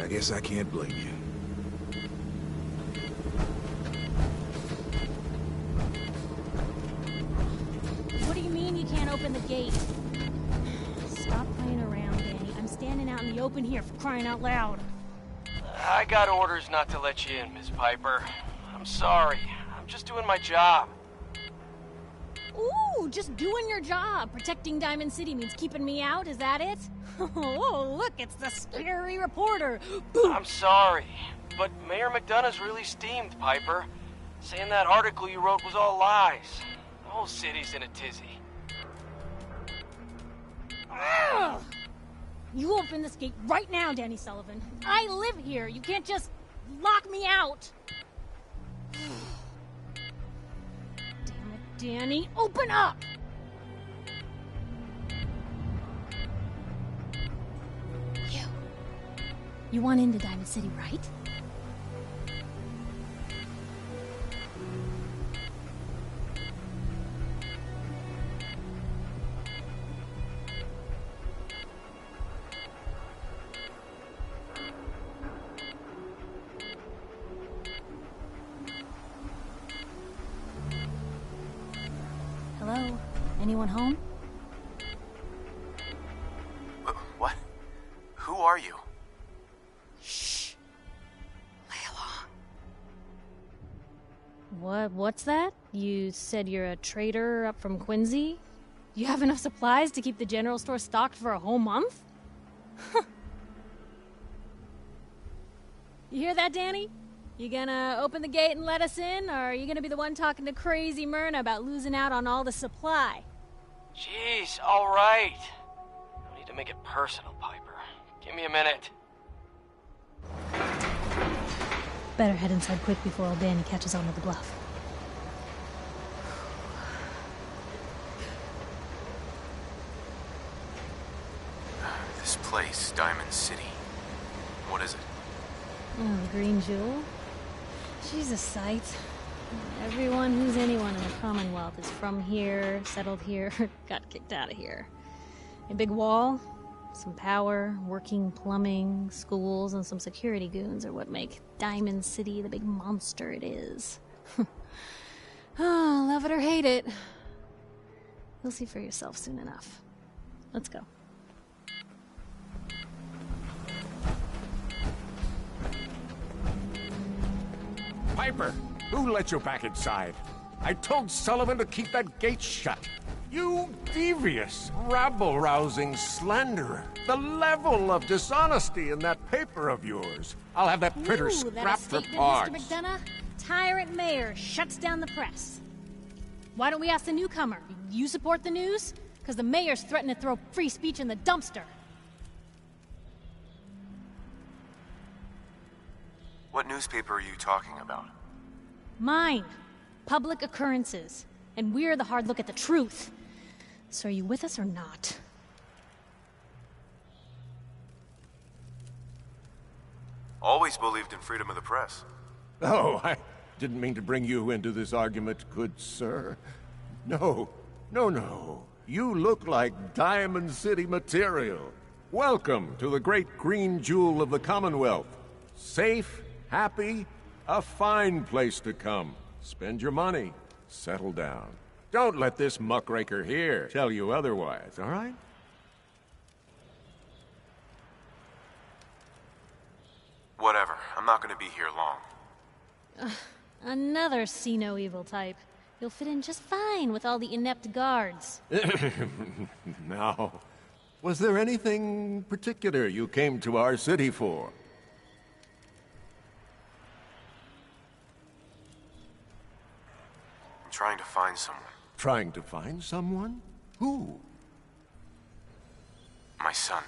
I guess I can't blame you. What do you mean you can't open the gate? Stop playing around, Danny. I'm standing out in the open here for crying out loud. I got orders not to let you in, Miss Piper. I'm sorry. I'm just doing my job. Ooh, just doing your job. Protecting Diamond City means keeping me out, is that it? Oh, look, it's the scary reporter. I'm sorry, but Mayor McDonough's really steamed, Piper. Saying that article you wrote was all lies. The whole city's in a tizzy. Ugh. You open this gate right now, Danny Sullivan. I live here. You can't just lock me out. Damn it, Danny. Open up! You want into Diamond City, right? Hello? Anyone home? What? Who are you? What's that? You said you're a trader up from Quincy? You have enough supplies to keep the general store stocked for a whole month? You hear that, Danny? You gonna open the gate and let us in, or are you gonna be the one talking to crazy Myrna about losing out on all the supply? Jeez, all right. No need to make it personal, Piper. Give me a minute. Better head inside quick before old Danny catches on to the bluff. This place, Diamond City. What is it? Oh, the Green Jewel? She's a sight. Everyone who's anyone in the Commonwealth is from here, settled here, got kicked out of here. A big wall, some power, working plumbing, schools, and some security goons are what make Diamond City the big monster it is. Oh, love it or hate it. You'll see for yourself soon enough. Let's go. Piper, who let you back inside? I told Sullivan to keep that gate shut. You devious, rabble-rousing slanderer. The level of dishonesty in that paper of yours. I'll have that printer scrapped for parts. Mr. McDonough, tyrant mayor shuts down the press. Why don't we ask the newcomer? You support the news? Because the mayor's threatened to throw free speech in the dumpster. What newspaper are you talking about? Mine. Public Occurrences. And we're the hard look at the truth. So are you with us or not? Always believed in freedom of the press. Oh, I didn't mean to bring you into this argument, good sir. No. You look like Diamond City material. Welcome to the great green jewel of the Commonwealth. Safe, happy, a fine place to come. Spend your money. Settle down. Don't let this muckraker here tell you otherwise, all right? Whatever. I'm not gonna be here long. Another see no evil type. You'll fit in just fine with all the inept guards. Now, was there anything particular you came to our city for? I'm trying to find someone. Trying to find someone? Who? My son,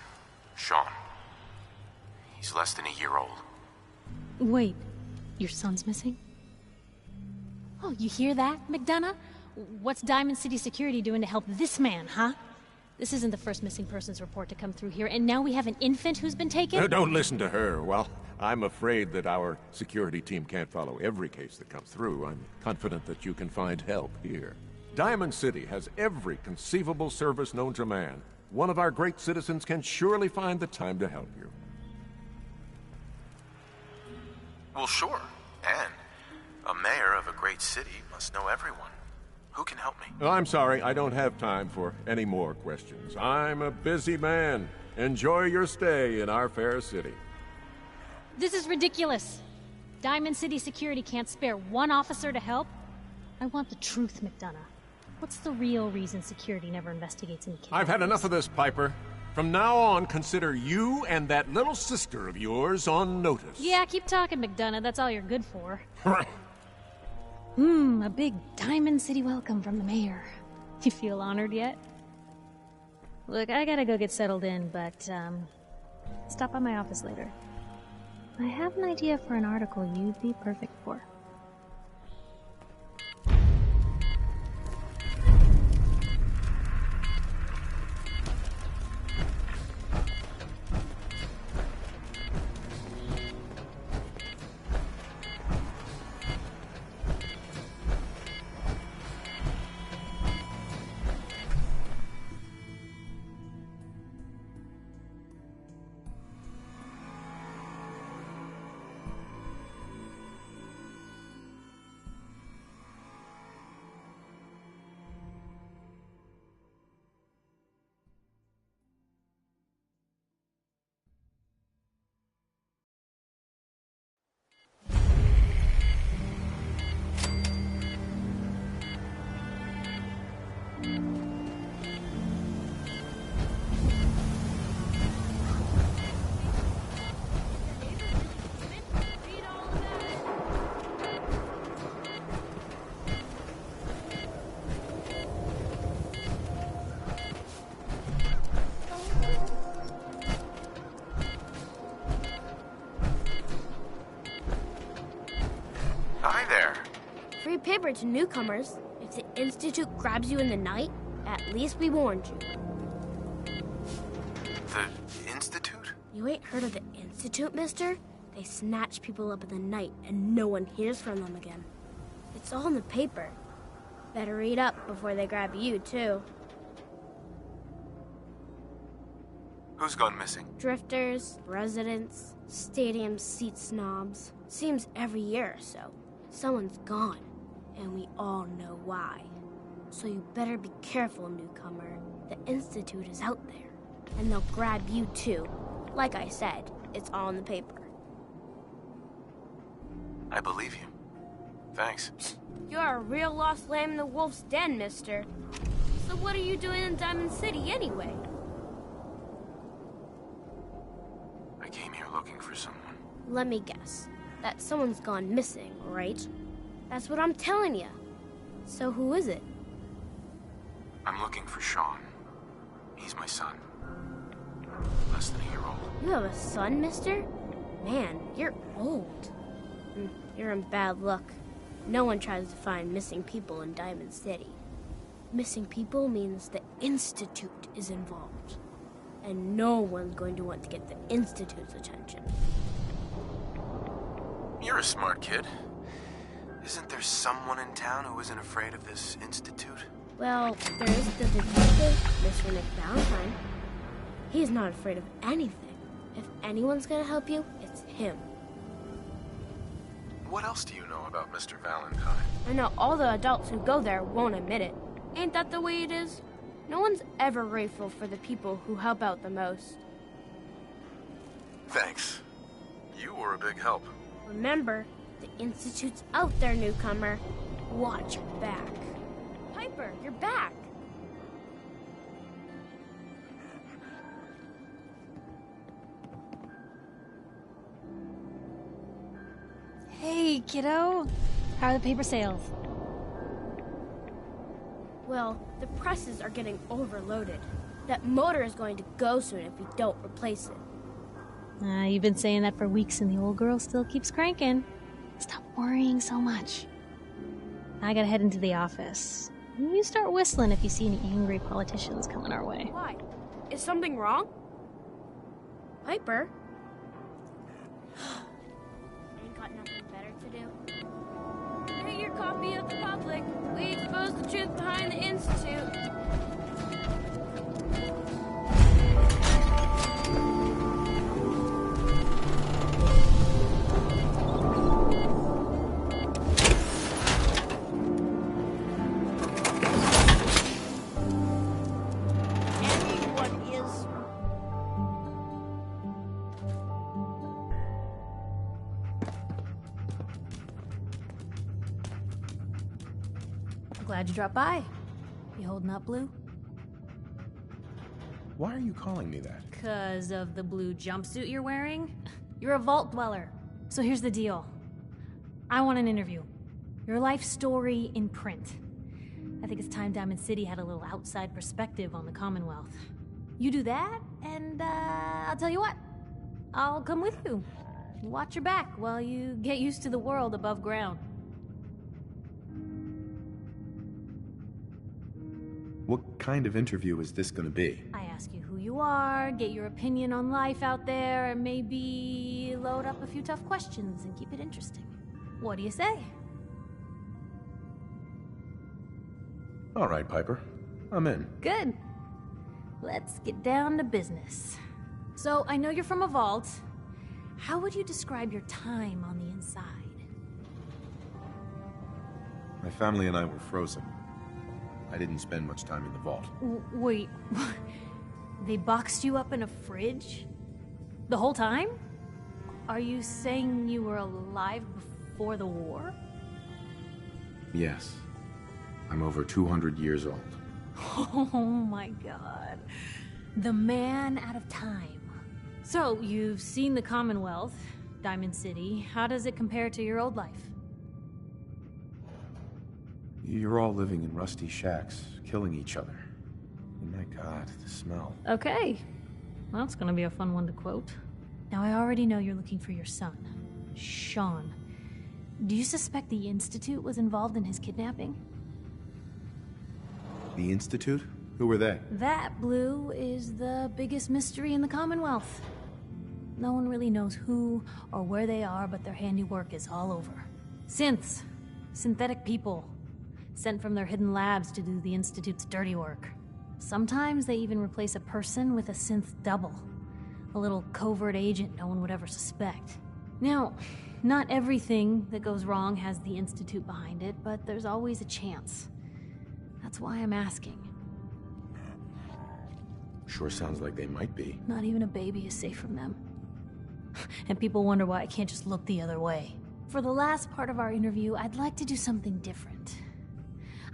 Sean. He's less than a year old. Wait, your son's missing? Oh, you hear that, McDonough? What's Diamond City Security doing to help this man, huh? This isn't the first missing persons report to come through here, and now we have an infant who's been taken? Don't listen to her. Well, I'm afraid that our security team can't follow every case that comes through. I'm confident that you can find help here. Diamond City has every conceivable service known to man. one of our great citizens can surely find the time to help you. Well, sure. And a mayor of a great city must know everyone. Who can help me? Oh, I'm sorry, I don't have time for any more questions. I'm a busy man. Enjoy your stay in our fair city. This is ridiculous. Diamond City Security can't spare one officer to help. I want the truth, McDonough. What's the real reason security never investigates any cases? I've had enough of this, Piper. From now on, consider you and that little sister of yours on notice. Yeah, keep talking, McDonough. That's all you're good for. A big Diamond City welcome from the mayor. You feel honored yet? Look, I gotta go get settled in, but, stop by my office later. I have an idea for an article you'd be perfect for. Free paper to newcomers. If the Institute grabs you in the night, at least we warned you. The Institute? You ain't heard of the Institute, mister? They snatch people up in the night and no one hears from them again. It's all in the paper. Better read up before they grab you, too. Who's gone missing? Drifters, residents, stadium seat snobs. Seems every year or so, someone's gone. And we all know why. So you better be careful, newcomer. The Institute is out there. And they'll grab you too. Like I said, it's all in the paper. I believe you. Thanks. You're a real lost lamb in the wolf's den, mister. So what are you doing in Diamond City anyway? I came here looking for someone. Let me guess. That someone's gone missing, right? That's what I'm telling you. So who is it? I'm looking for Sean. He's my son. Less than a year old. You have a son, mister? Man, you're old. You're in bad luck. No one tries to find missing people in Diamond City. Missing people means the Institute is involved. And no one's going to want to get the Institute's attention. You're a smart kid. Isn't there someone in town who isn't afraid of this Institute? Well, there is the detective, Mr. Nick Valentine. He's not afraid of anything. If anyone's gonna help you, it's him. What else do you know about Mr. Valentine? I know all the adults who go there won't admit it. Ain't that the way it is? No one's ever grateful for the people who help out the most. Thanks. You were a big help. Remember, the Institute's out there, newcomer. Watch your back. Piper, you're back. Hey, kiddo. How are the paper sales? Well, the presses are getting overloaded. That motor is going to go soon if we don't replace it. You've been saying that for weeks and the old girl still keeps cranking. Stop worrying so much. I gotta head into the office. You start whistling if you see any angry politicians coming our way. Why? Is something wrong? Piper? Ain't got nothing better to do? Get your copy of the public. We expose the truth behind the Institute. Glad you dropped by. You holding up, Blue? Why are you calling me that? 'Cause of the blue jumpsuit you're wearing? You're a vault dweller. So here's the deal. I want an interview. Your life story in print. I think it's time Diamond City had a little outside perspective on the Commonwealth. You do that, and I'll tell you what. I'll come with you. Watch your back while you get used to the world above ground. What kind of interview is this gonna be? I ask you who you are, get your opinion on life out there, and maybe load up a few tough questions and keep it interesting. What do you say? All right, Piper. I'm in. Good. Let's get down to business. So, I know you're from a vault. How would you describe your time on the inside? My family and I were frozen. I didn't spend much time in the vault. Wait, they boxed you up in a fridge? The whole time? Are you saying you were alive before the war? Yes. I'm over 200 years old. Oh my god. The man out of time. So, you've seen the Commonwealth, Diamond City. How does it compare to your old life? You're all living in rusty shacks, killing each other. Oh my god, the smell. Okay. Well, it's gonna be a fun one to quote. Now, I already know you're looking for your son, Sean. Do you suspect the Institute was involved in his kidnapping? The Institute? Who were they? That, Blue, is the biggest mystery in the Commonwealth. No one really knows who or where they are, but their handiwork is all over. Synths. Synthetic people. Sent from their hidden labs to do the Institute's dirty work. Sometimes they even replace a person with a synth double. A little covert agent no one would ever suspect. Now, not everything that goes wrong has the Institute behind it, but there's always a chance. That's why I'm asking. Sure sounds like they might be. Not even a baby is safe from them. And people wonder why I can't just look the other way. For the last part of our interview, I'd like to do something different.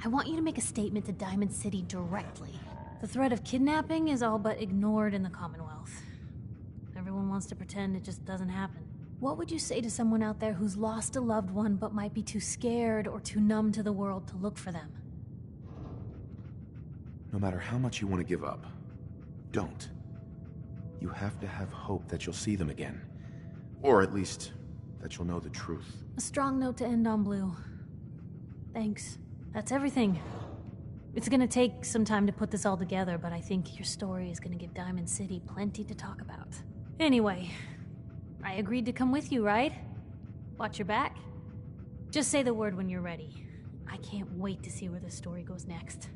I want you to make a statement to Diamond City directly. The threat of kidnapping is all but ignored in the Commonwealth. Everyone wants to pretend it just doesn't happen. What would you say to someone out there who's lost a loved one but might be too scared or too numb to the world to look for them? No matter how much you want to give up, don't. You have to have hope that you'll see them again. Or at least, that you'll know the truth. A strong note to end on, Blue. Thanks. That's everything. It's gonna take some time to put this all together, but I think your story is gonna give Diamond City plenty to talk about. Anyway, I agreed to come with you, right? Watch your back? Just say the word when you're ready. I can't wait to see where this story goes next.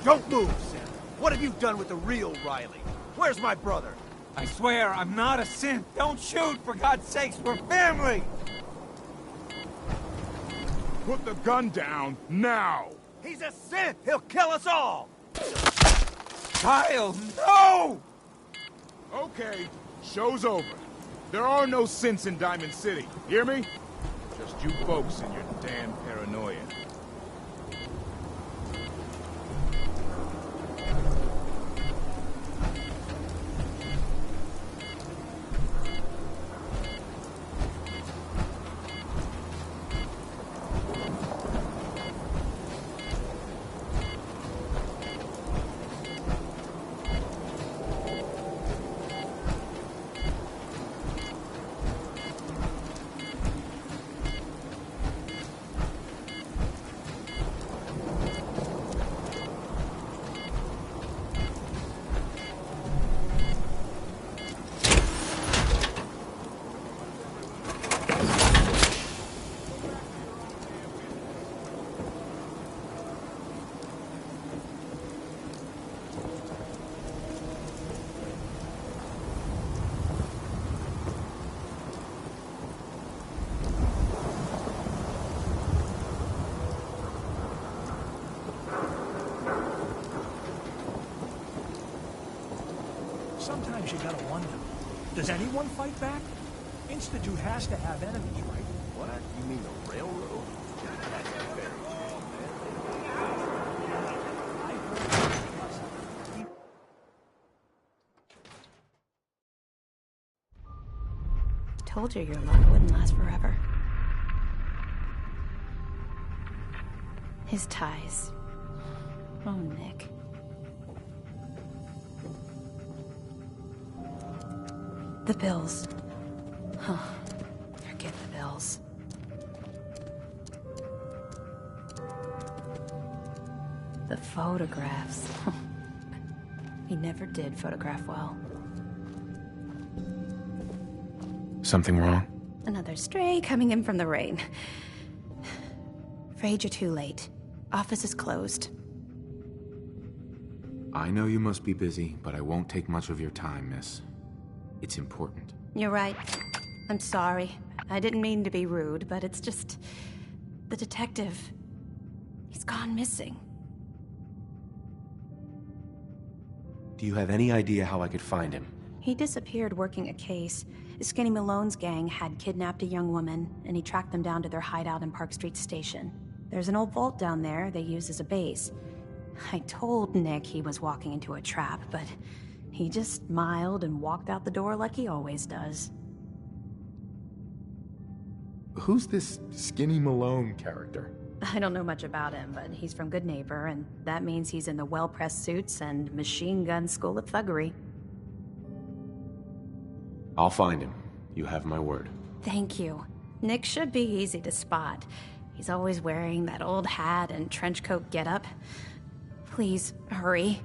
Don't move, Sam. What have you done with the real Riley? Where's my brother? I swear, I'm not a synth. Don't shoot, for God's sakes, we're family! Put the gun down, now! He's a synth! He'll kill us all! Kyle, no! Okay, show's over. There are no synths in Diamond City, hear me? Just you folks and your damn paranoia. Sometimes you gotta wonder, does anyone fight back? Institute has to have enemies, right? What? You mean the railroad? That's a fairy Told you your luck wouldn't last forever. His ties. Oh, Nick. The bills. Oh, forget the bills. The photographs. He never did photograph well. Something wrong? Another stray coming in from the rain. Afraid you're too late. Office is closed. I know you must be busy, but I won't take much of your time, miss. It's important. You're right. I'm sorry. I didn't mean to be rude, but it's just... the detective... he's gone missing. Do you have any idea how I could find him? He disappeared working a case. Skinny Malone's gang had kidnapped a young woman, and he tracked them down to their hideout in Park Street Station. There's an old vault down there they use as a base. I told Nick he was walking into a trap, but he just smiled and walked out the door like he always does. Who's this Skinny Malone character? I don't know much about him, but he's from Good Neighbor, and that means he's in the well-pressed suits and machine gun school of thuggery. I'll find him. You have my word. Thank you. Nick should be easy to spot. He's always wearing that old hat and trench coat getup. Please, hurry.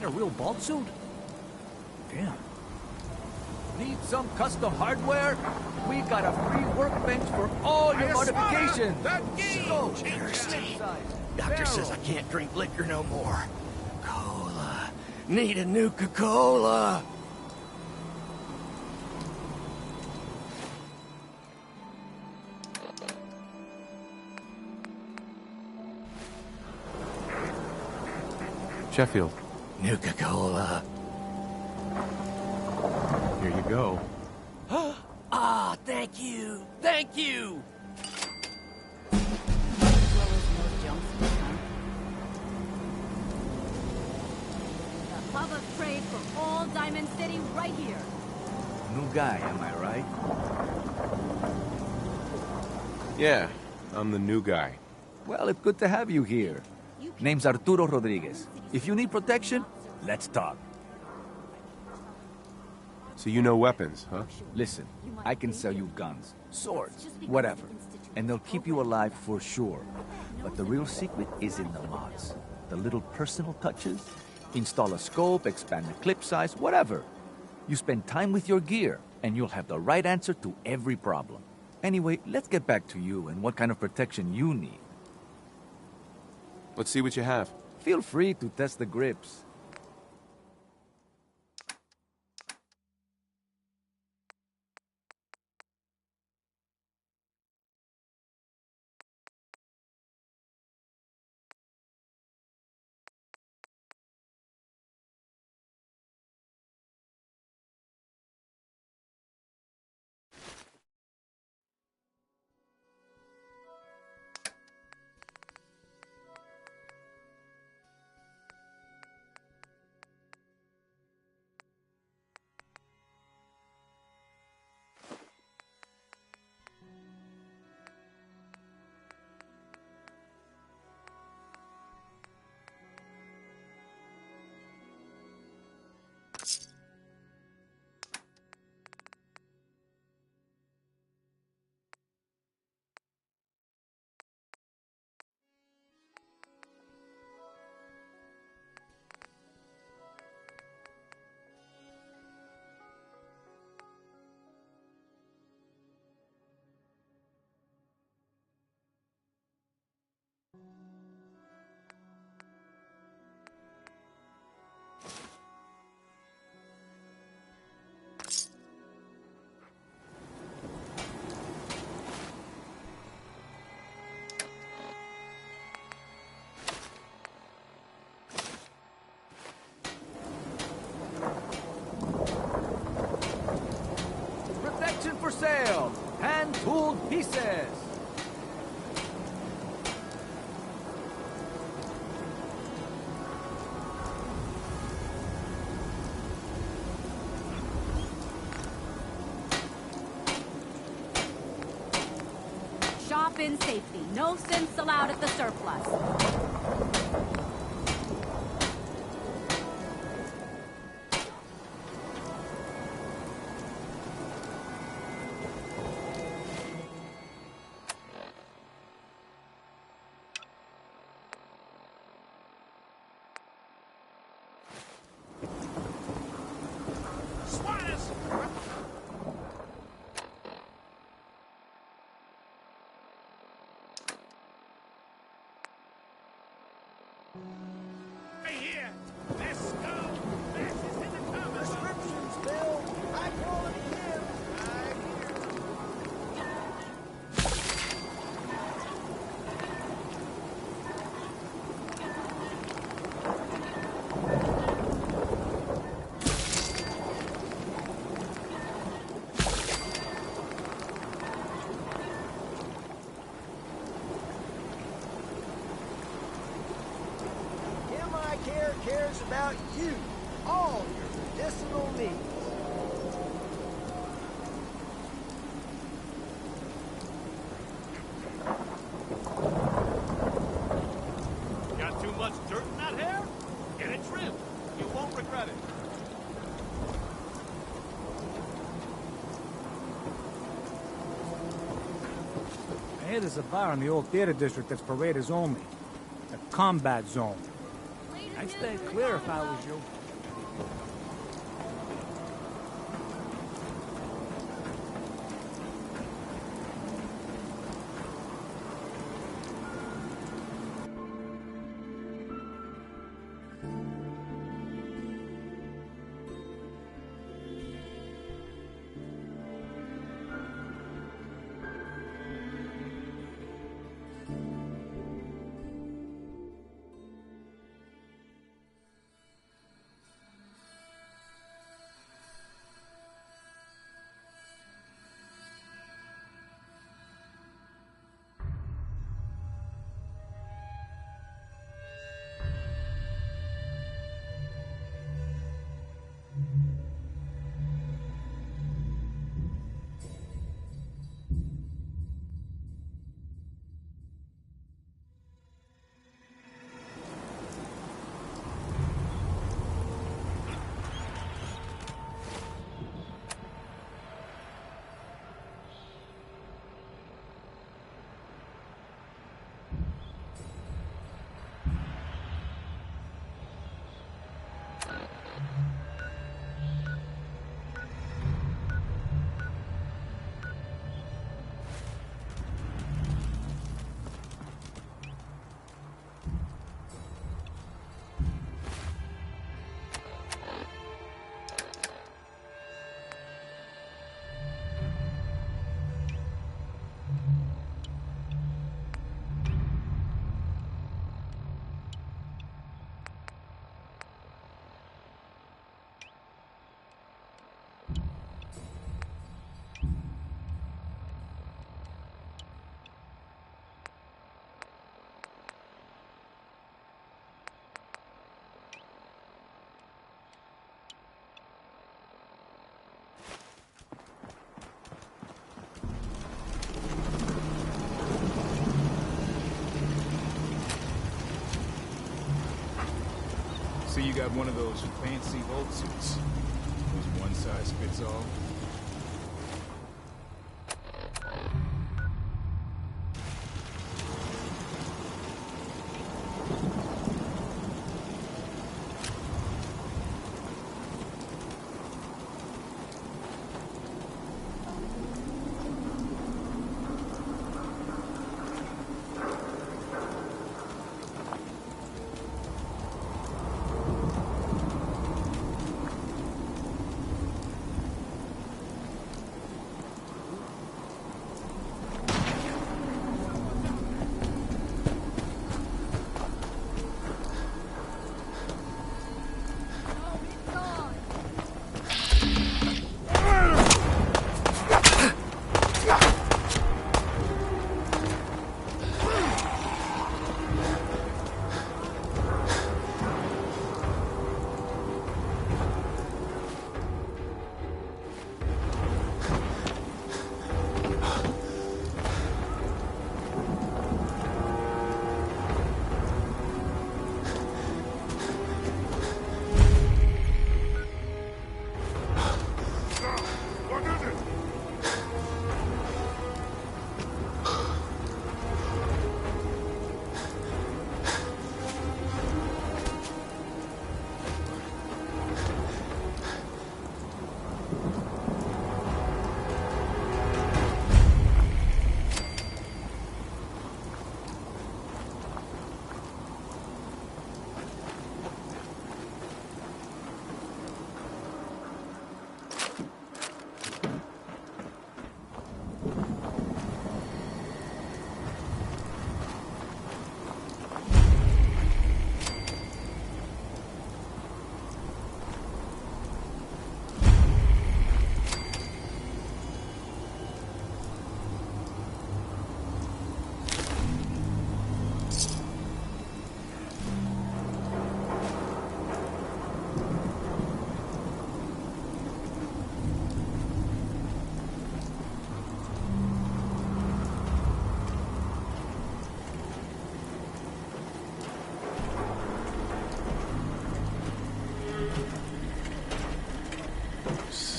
A real vault suit? Damn. Need some custom hardware? We got a free workbench for all your modifications. Seriously. Doctor says I can't drink liquor no more. Cola. Need a Nuka-Cola. Sheffield. Nuka-Cola. Here you go. Ah, thank you. Thank you. The hub of trade for all Diamond City right here. New guy, am I right? Yeah, I'm the new guy. Well, it's good to have you here. Name's Arturo Rodriguez. If you need protection, let's talk. So you know weapons, huh? Listen, I can sell you guns, swords, whatever. And they'll keep you alive for sure. But the real secret is in the mods. The little personal touches. Install a scope, expand the clip size, whatever. You spend time with your gear, and you'll have the right answer to every problem. Anyway, let's get back to you and what kind of protection you need. Let's see what you have. Feel free to test the grips. Protection for sale! Hand-tooled pieces! Shop in safety. No sense allowed at the surplus. Hey, here! Let's go! Fastest in the cover! Prescriptions, Bill! High quality here! Right Care cares about you, all your medicinal needs. Got too much dirt in that hair? Get it trimmed. You won't regret it. I hear there's a bar in the old theater district that's paraders only. A combat zone. I'd stay clear if I was you. So you got one of those fancy vault suits. Those one size fits all.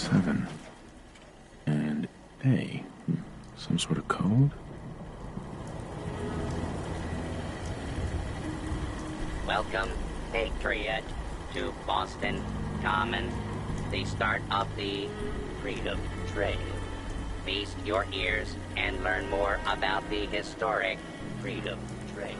7. And A. Some sort of code? Welcome, Patriot, to Boston Common, the start of the Freedom Trail. Feast your ears and learn more about the historic Freedom Trail.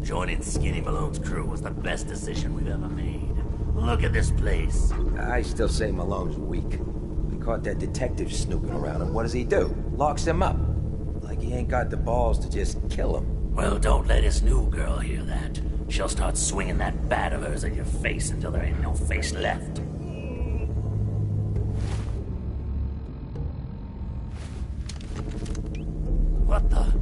Joining Skinny Malone's crew was the best decision we've ever made. Look at this place. I still say Malone's weak. We caught that detective snooping around him. What does he do? Locks him up. Like he ain't got the balls to just kill him. Well, don't let his new girl hear that. She'll start swinging that bat of hers at your face until there ain't no face left. What the?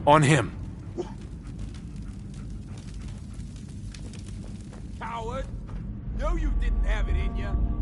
On him. Coward! No, you didn't have it in you.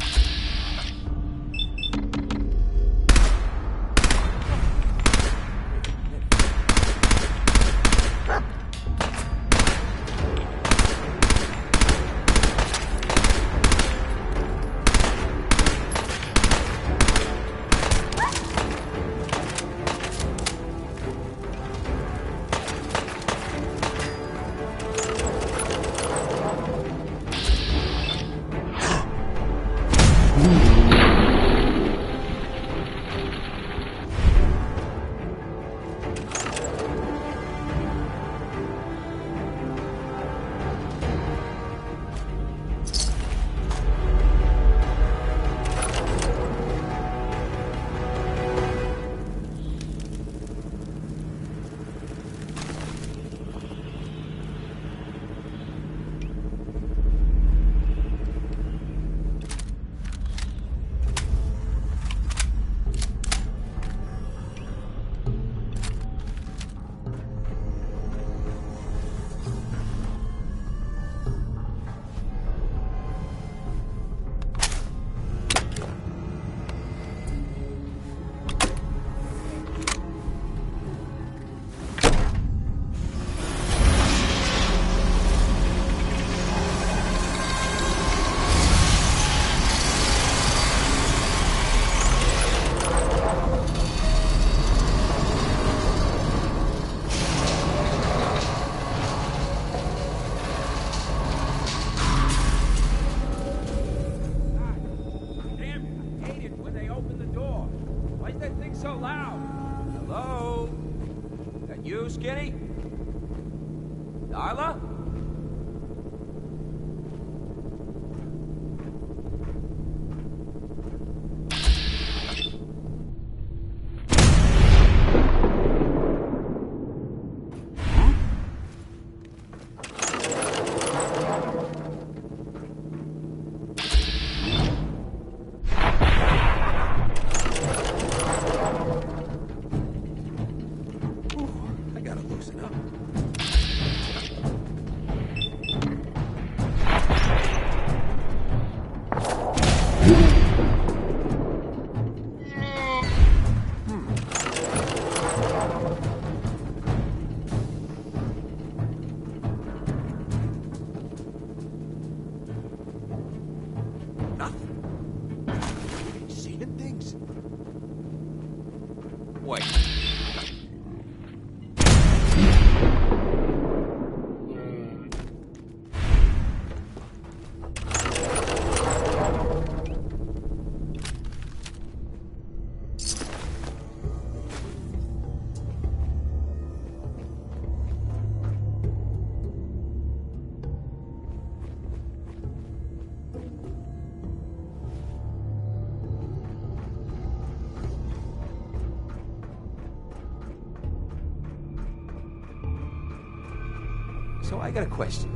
So I got a question.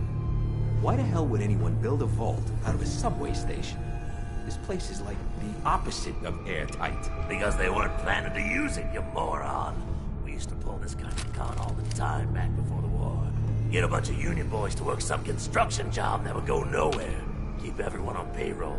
Why the hell would anyone build a vault out of a subway station? This place is like the opposite of airtight. Because they weren't planning to use it, you moron. We used to pull this kind of con all the time back before the war. Get a bunch of union boys to work some construction job that would go nowhere. Keep everyone on payroll.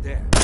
there.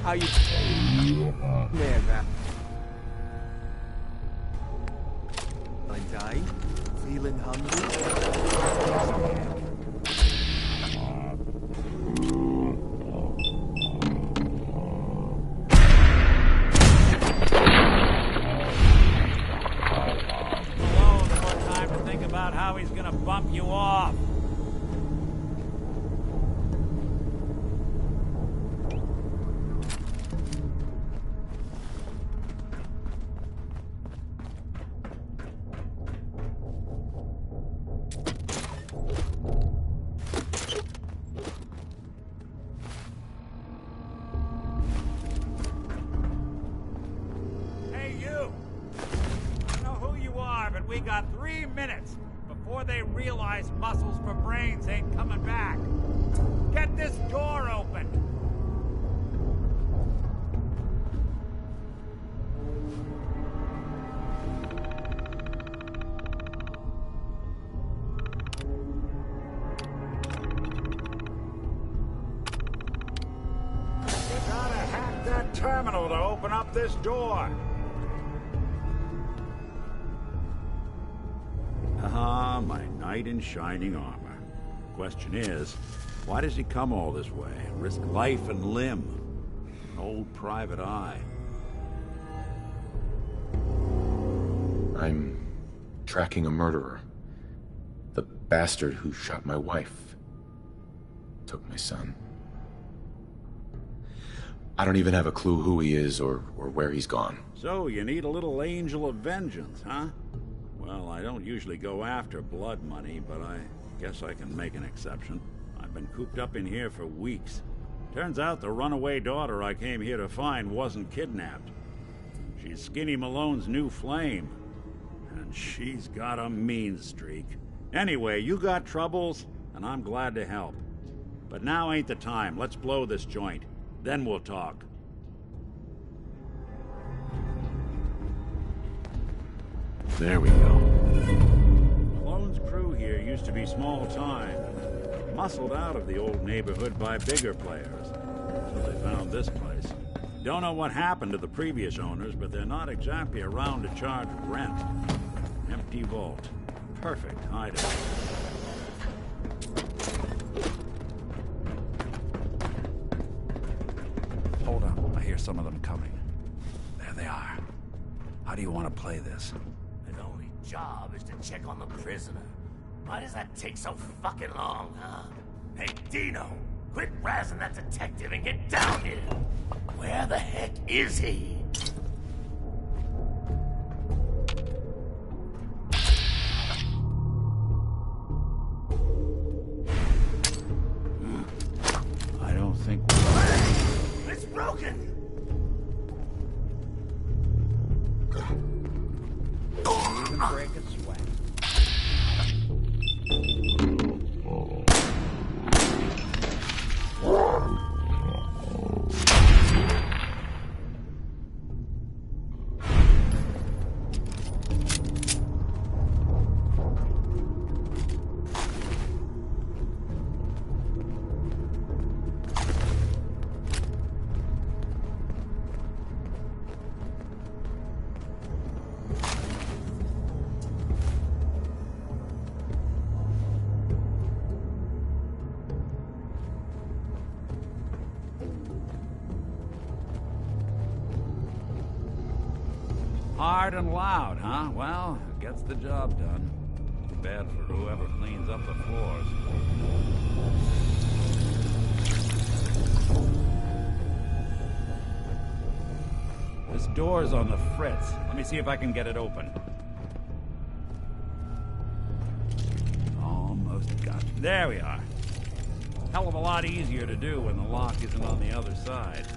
How you there, man? I die? Feeling hungry? out how he's gonna bump you off. Hey, you! I don't know who you are, but we got 3 minutes before they realize muscles for brains ain't coming back. Get this door open! You gotta hack that terminal to open up this door. Ah, my knight in shining armor. Question is, why does he come all this way? Risk life and limb? An old private eye. I'm tracking a murderer. The bastard who shot my wife. Took my son. I don't even have a clue who he is or where he's gone. So, you need a little angel of vengeance, huh? Well, I don't usually go after blood money, but I guess I can make an exception. I've been cooped up in here for weeks. Turns out the runaway daughter I came here to find wasn't kidnapped. She's Skinny Malone's new flame. And she's got a mean streak. Anyway, you got troubles, and I'm glad to help. But now ain't the time. Let's blow this joint. Then we'll talk. There we go. Malone's crew here used to be small time. Muscled out of the old neighborhood by bigger players. So they found this place. Don't know what happened to the previous owners, but they're not exactly around to charge rent. Empty vault. Perfect hideout. Hold on, I hear some of them coming. There they are. How do you want to play this? The only job is to check on the prisoner. Why does that take so fucking long, huh? Hey, Dino, quit razzing that detective and get down here! Where the heck is he? I don't think It's broken! Even break a sweat. Hard and loud, huh? Well, it gets the job done. Too bad for whoever cleans up the floors. This door's on the fritz. Let me see if I can get it open. Almost got it. There we are. Hell of a lot easier to do when the lock isn't on the other side.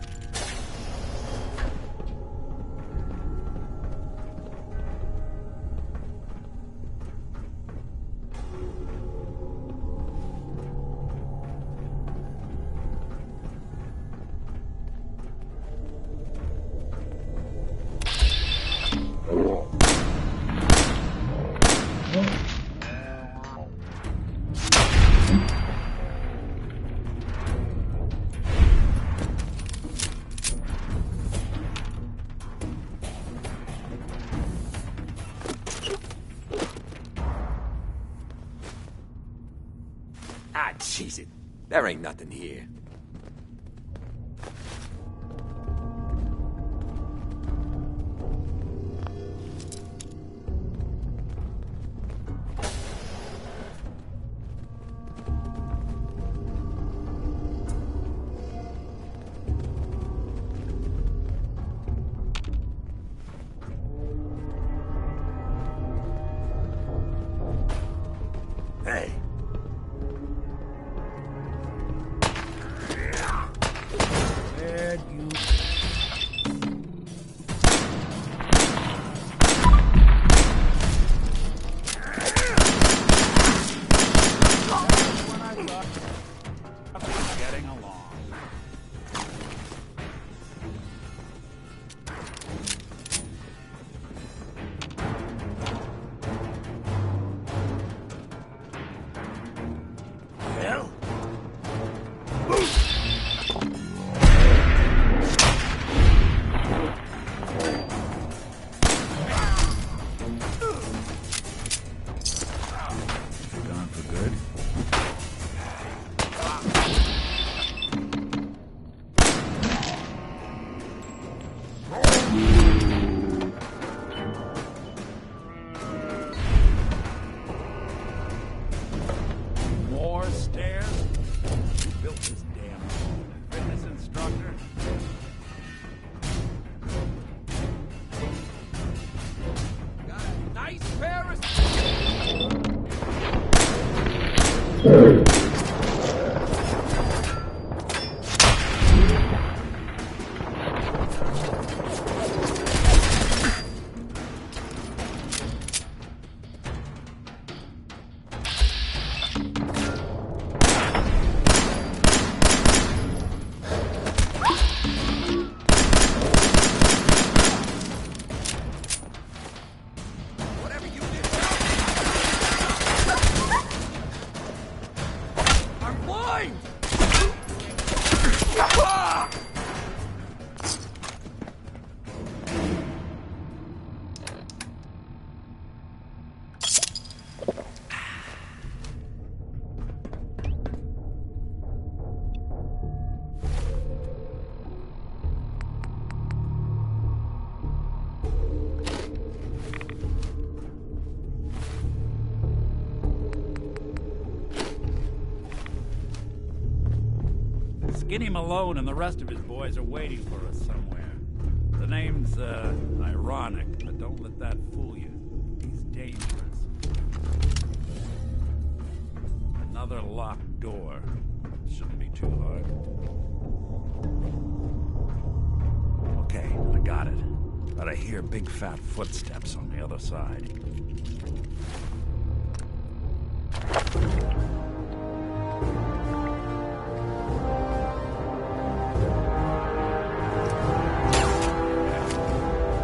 Ah, jeez it. There ain't nothing here. Hey. Where'd you... Getting along. Well? Gone for good? More stairs? Who built this damn fitness instructor? Got a nice pair of... Whatever you did, I'm blind! Skinny Malone and the rest of his boys are waiting for us somewhere. The name's, ironic, but don't let that fool you. He's dangerous. Another locked door. Shouldn't be too hard. Okay, I got it. But I hear big fat footsteps on the other side.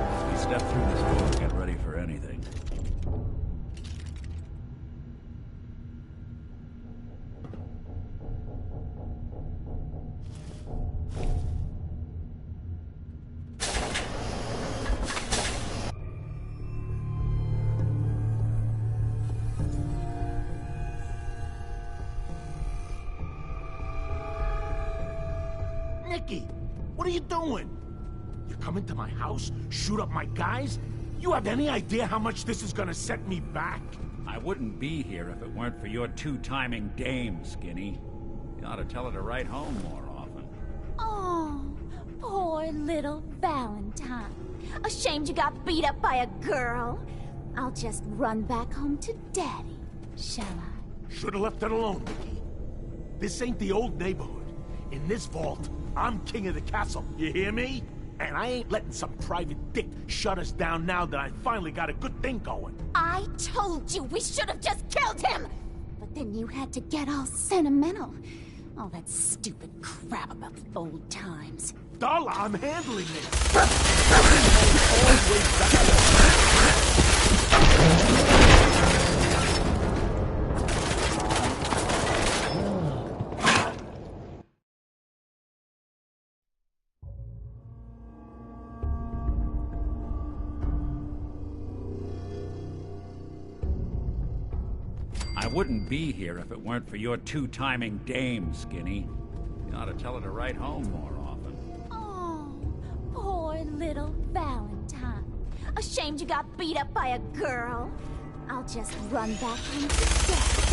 As we step through this door, get ready for anything. Nicky, what are you doing? You come into my house, shoot up my guys? You have any idea how much this is gonna set me back? I wouldn't be here if it weren't for your two-timing dame, Skinny. You ought to tell her to write home more often. Oh, poor little Valentine. Ashamed you got beat up by a girl? I'll just run back home to Daddy, shall I? Should've left it alone, Nicky. This ain't the old neighborhood. In this vault, I'm king of the castle, you hear me? And I ain't letting some private dick shut us down now that I finally got a good thing going. I told you we should have just killed him! But then you had to get all sentimental. All that stupid crap about the old times. Darla, I'm handling I wouldn't be here if it weren't for your two-timing dame, Skinny. You ought to tell her to write home more often. Oh, poor little Valentine. Ashamed you got beat up by a girl? I'll just run back home to Daddy.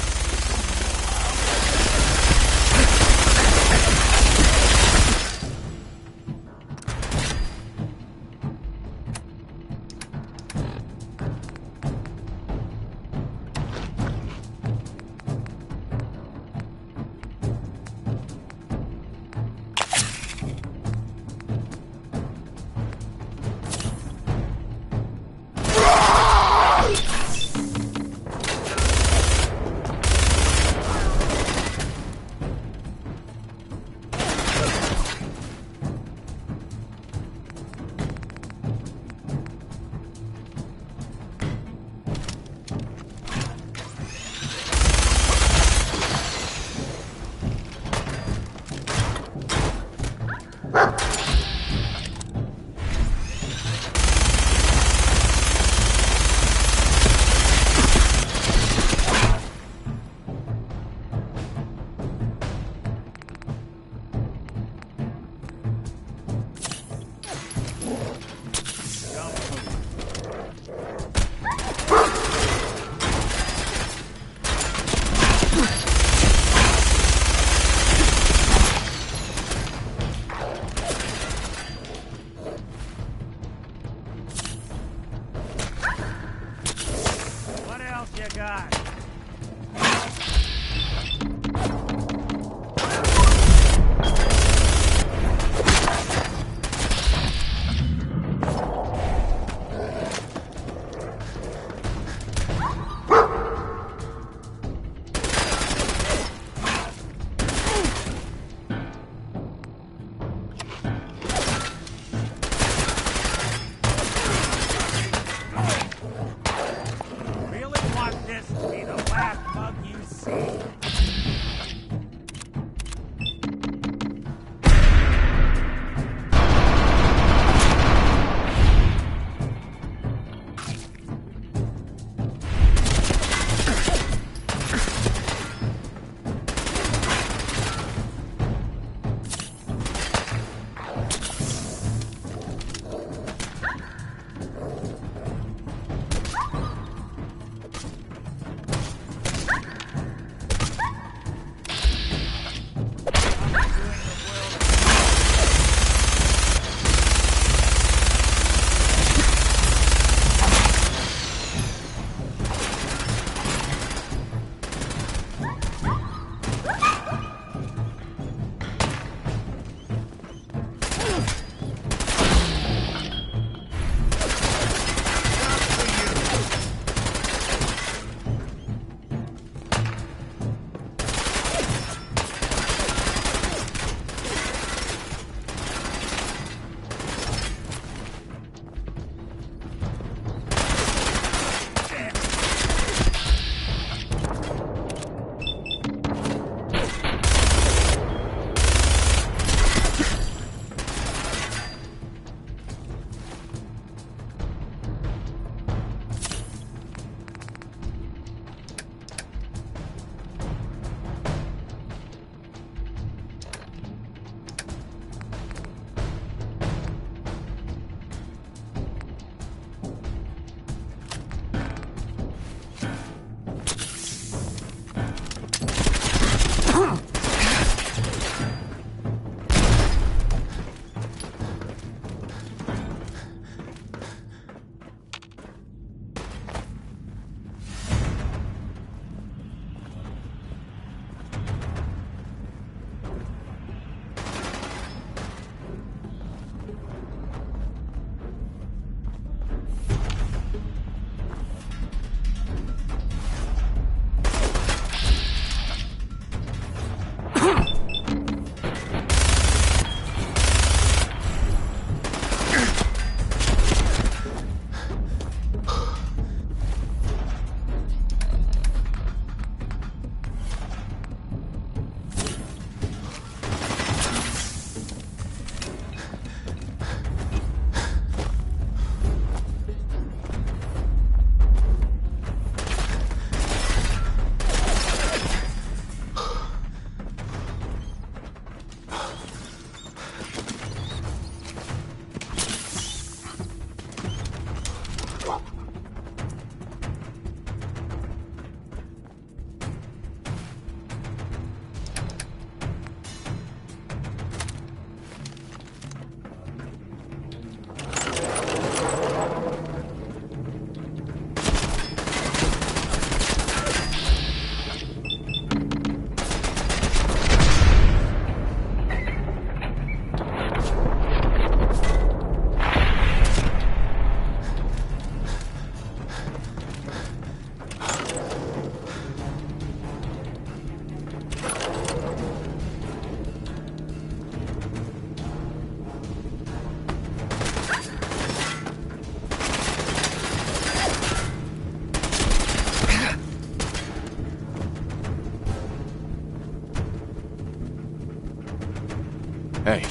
Hey.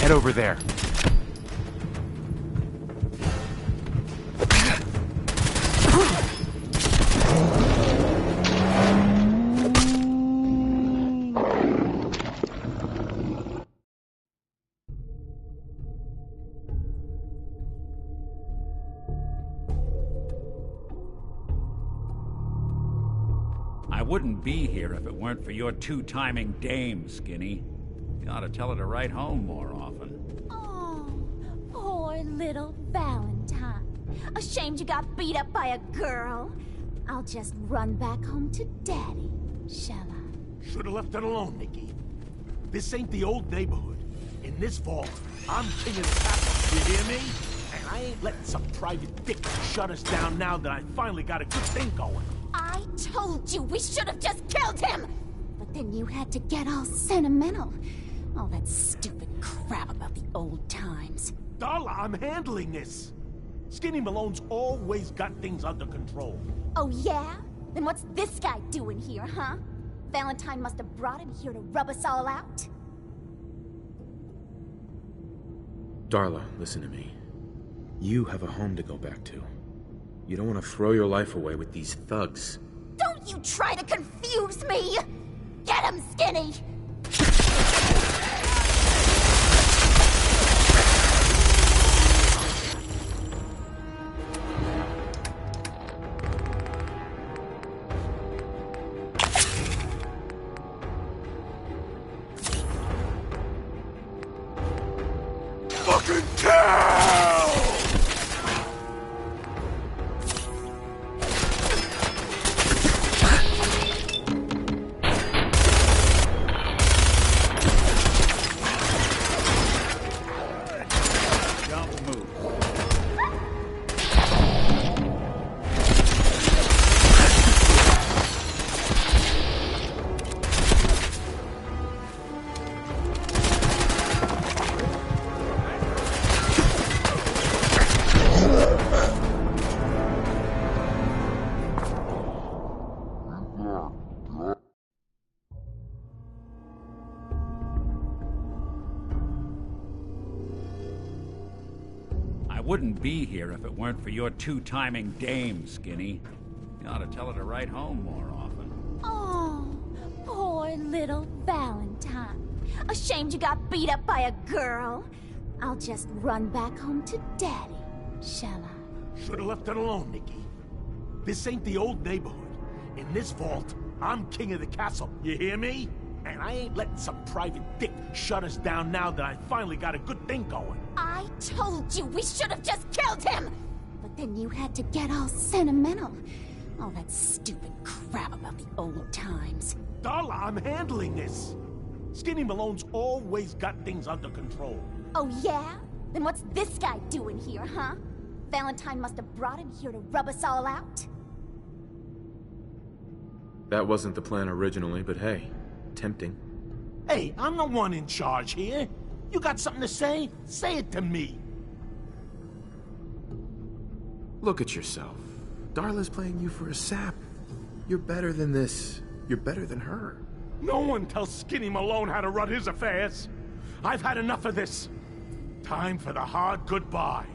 Head over there. I wouldn't be here if it weren't for your two-timing dame, Skinny. You ought to tell her to write home more often. Oh, poor little Valentine. Ashamed you got beat up by a girl? I'll just run back home to Daddy, shall I? Should've left it alone, Nikki. This ain't the old neighborhood. In this vault, I'm king of the castle, you hear me? And I ain't letting some private dick shut us down now that I finally got a good thing going. I told you we should have just killed him! But then you had to get all sentimental. All that stupid crap about the old times. Darla, I'm handling this. Skinny Malone's always got things under control. Oh yeah? Then what's this guy doing here, huh? Valentine must have brought him here to rub us all out? Darla, listen to me. You have a home to go back to. You don't want to throw your life away with these thugs. Don't you try to confuse me! Get him, Skinny! Fucking kill! Wouldn't be here if it weren't for your two-timing dame, Skinny. You ought to tell her to write home more often. Oh, poor little Valentine. Ashamed you got beat up by a girl? I'll just run back home to Daddy, shall I? Should've left it alone, Nikki. This ain't the old neighborhood. In this vault, I'm king of the castle, you hear me? And I ain't letting some private dick shut us down now that I finally got a good thing going. I told you we should have just killed him! But then you had to get all sentimental. All that stupid crap about the old times. Darla, I'm handling this. Skinny Malone's always got things under control. Oh yeah? Then what's this guy doing here, huh? Valentine must have brought him here to rub us all out? That wasn't the plan originally, but hey, tempting. Hey, I'm the one in charge here. You got something to say? Say it to me. Look at yourself. Darla's playing you for a sap. You're better than this. You're better than her. No one tells Skinny Malone how to run his affairs. I've had enough of this. Time for the hard goodbye.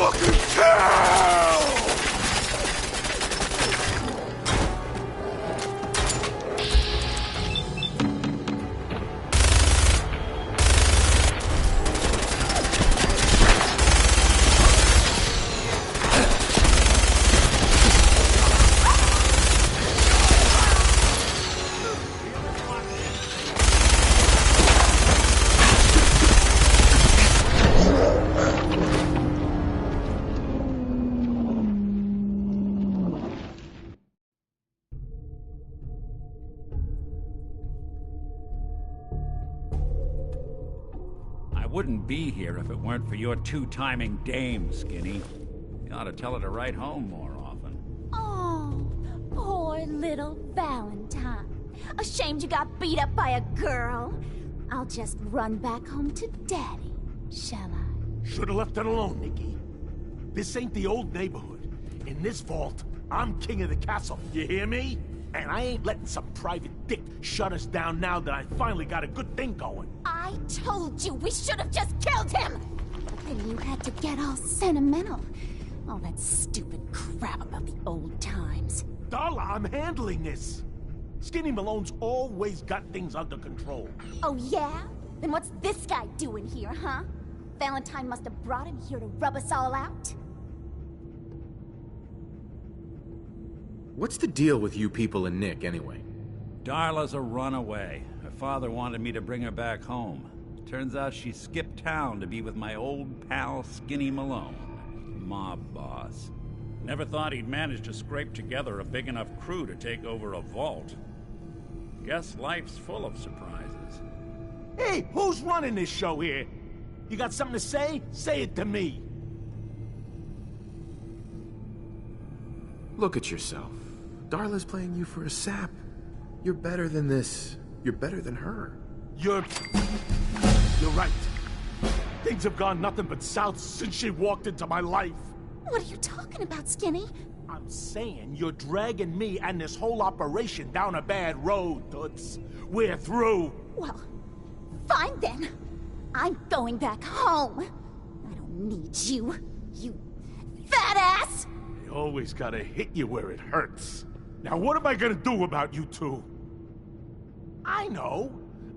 Fucking kill! wouldn't be here if it weren't for your two-timing dame, Skinny. You ought to tell her to write home more often. Oh, poor little Valentine. Ashamed you got beat up by a girl? I'll just run back home to Daddy, shall I? Should've left it alone, Nikki. This ain't the old neighborhood. In this vault, I'm king of the castle. You hear me? And I ain't letting some private dick shut us down now that I finally got a good thing going. I told you we should have just killed him! Then you had to get all sentimental. All that stupid crap about the old times. Darla, I'm handling this. Skinny Malone's always got things under control. Oh yeah? Then what's this guy doing here, huh? Valentine must have brought him here to rub us all out? What's the deal with you people and Nick, anyway? Darla's a runaway. Her father wanted me to bring her back home. Turns out she skipped town to be with my old pal Skinny Malone, mob boss. Never thought he'd manage to scrape together a big enough crew to take over a vault. Guess life's full of surprises. Hey, who's running this show here? You got something to say? Say it to me. Look at yourself. Darla's playing you for a sap. You're better than this. You're better than her. You're right. Things have gone nothing but south since she walked into my life. What are you talking about, Skinny? I'm saying you're dragging me and this whole operation down a bad road, Toots. We're through. Well, fine then. I'm going back home. I don't need you, you fat ass! They always gotta hit you where it hurts. Now what am I gonna do about you two? I know.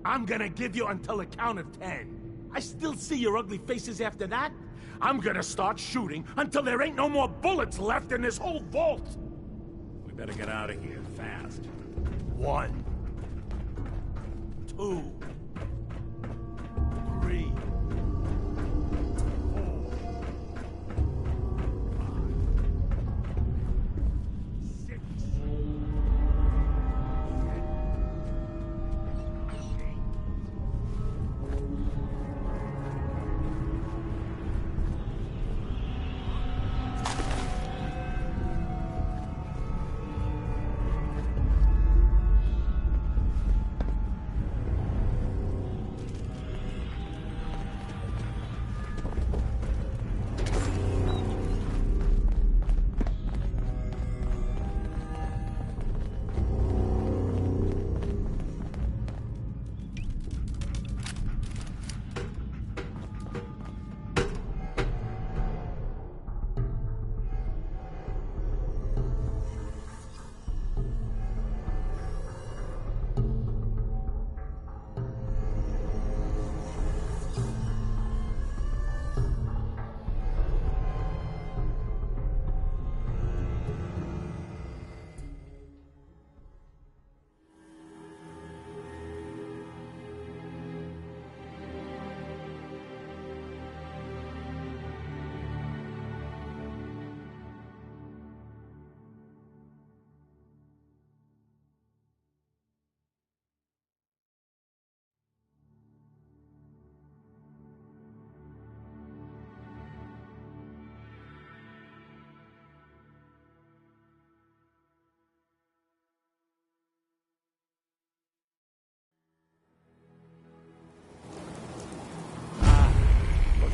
I'm gonna give you until the count of 10. I still see your ugly faces after that. I'm gonna start shooting until there ain't no more bullets left in this whole vault. We better get out of here fast. 1, 2, 3.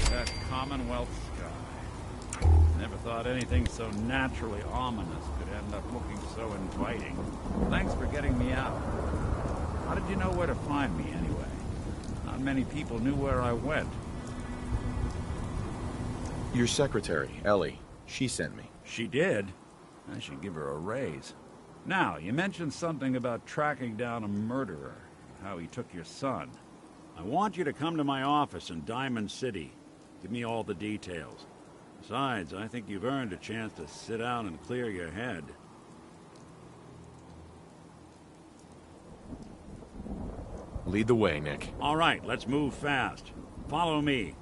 That Commonwealth sky. Never thought anything so naturally ominous could end up looking so inviting. Thanks for getting me out. How did you know where to find me, anyway? Not many people knew where I went. Your secretary, Ellie. She sent me. She did? I should give her a raise. Now, you mentioned something about tracking down a murderer. How he took your son. I want you to come to my office in Diamond City. Give me all the details. Besides, I think you've earned a chance to sit down and clear your head. Lead the way, Nick. All right, let's move fast. Follow me.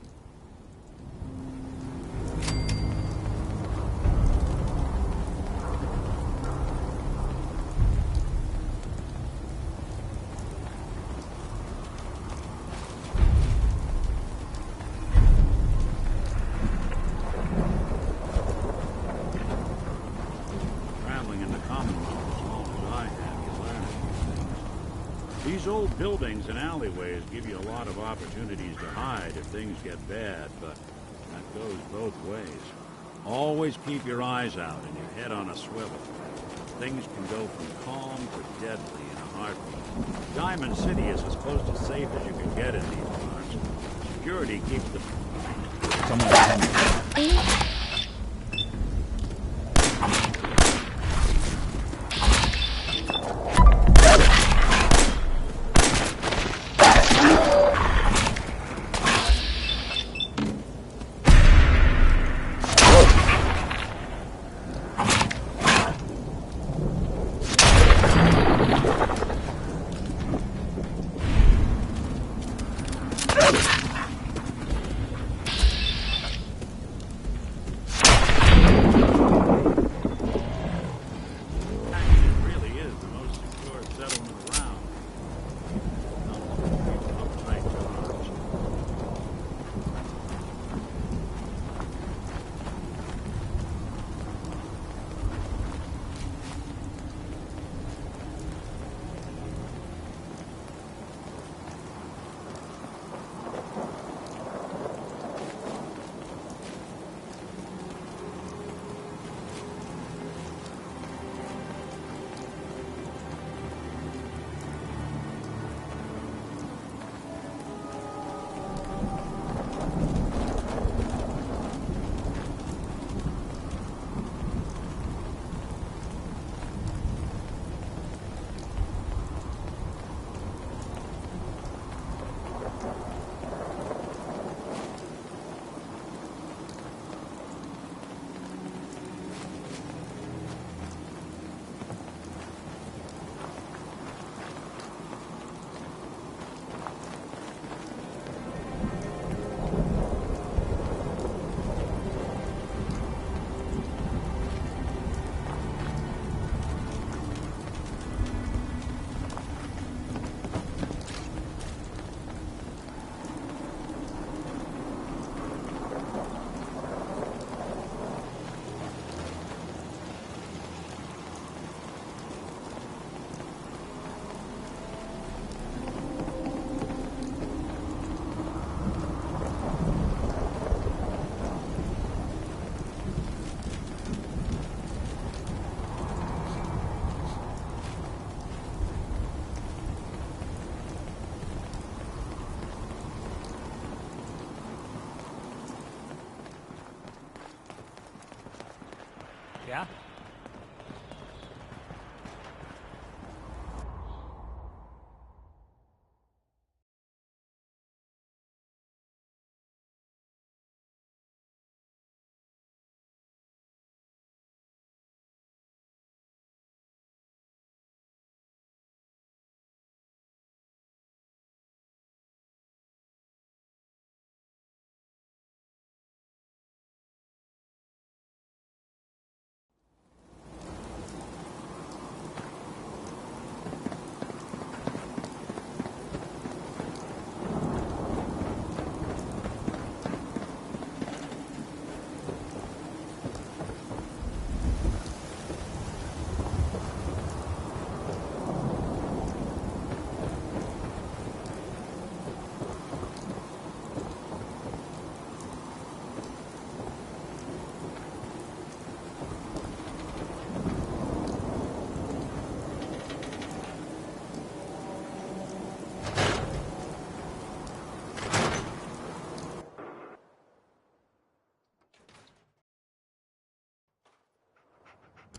These old buildings and alleyways give you a lot of opportunities to hide if things get bad, but that goes both ways. Always keep your eyes out and your head on a swivel. Things can go from calm to deadly in a heartbeat. Diamond City is as close to safe as you can get in these parts. Security keeps the... Someone behind me. Yeah?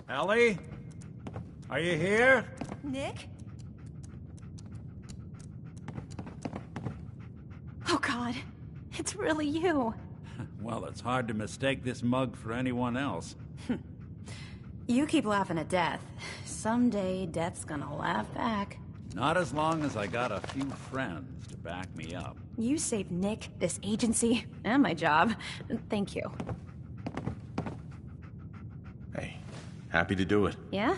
Ellie? Are you here? Nick? Oh God, it's really you. Well, it's hard to mistake this mug for anyone else. You keep laughing at death. Someday, death's gonna laugh back. Not as long as I got a few friends to back me up. You saved Nick, this agency, and my job. Thank you. Hey, happy to do it. Yeah?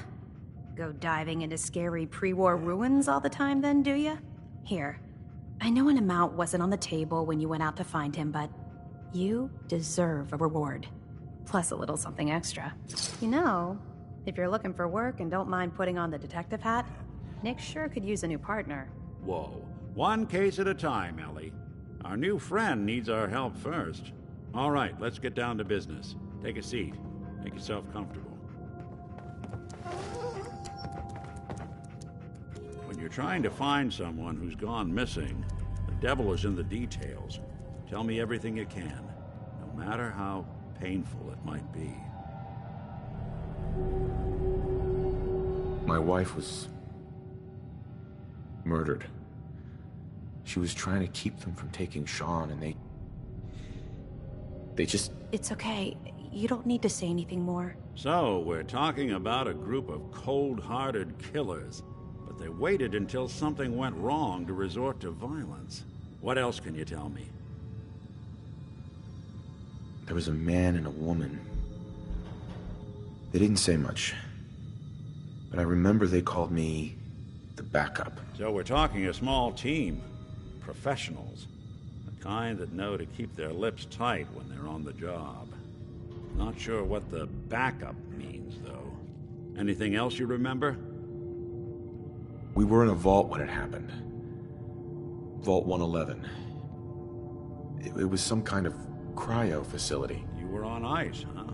Go diving into scary pre-war ruins all the time then, do ya? Here, I know an amount wasn't on the table when you went out to find him, but you deserve a reward. Plus a little something extra. You know, if you're looking for work and don't mind putting on the detective hat, Nick sure could use a new partner. Whoa. One case at a time, Ellie. Our new friend needs our help first. All right, let's get down to business. Take a seat. Make yourself comfortable. When you're trying to find someone who's gone missing, the devil is in the details. Tell me everything you can, no matter how painful it might be. My wife was murdered. She was trying to keep them from taking Sean, and they just... It's okay. You don't need to say anything more. So, we're talking about a group of cold-hearted killers, but they waited until something went wrong to resort to violence. What else can you tell me? There was a man and a woman. They didn't say much, but I remember they called me the backup. So we're talking a small team. Professionals. The kind that know to keep their lips tight when they're on the job. Not sure what the backup means, though. Anything else you remember? We were in a vault when it happened. Vault 111. It was some kind of cryo facility. You were on ice, huh?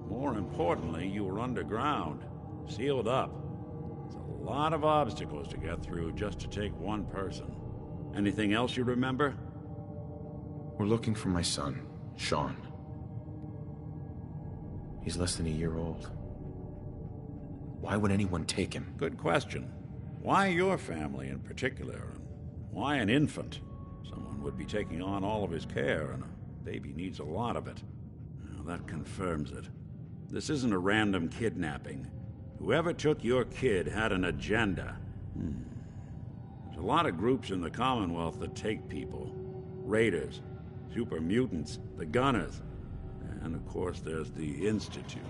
More importantly, you were underground. Sealed up. It's a lot of obstacles to get through just to take one person. Anything else you remember? We're looking for my son, Sean. He's less than a year old. Why would anyone take him? Good question. Why your family in particular? And why an infant? Someone would be taking on all of his care, and a baby needs a lot of it. Now, that confirms it. This isn't a random kidnapping. Whoever took your kid had an agenda. There's a lot of groups in the Commonwealth that take people. Raiders, super mutants, the Gunners, and of course there's the Institute.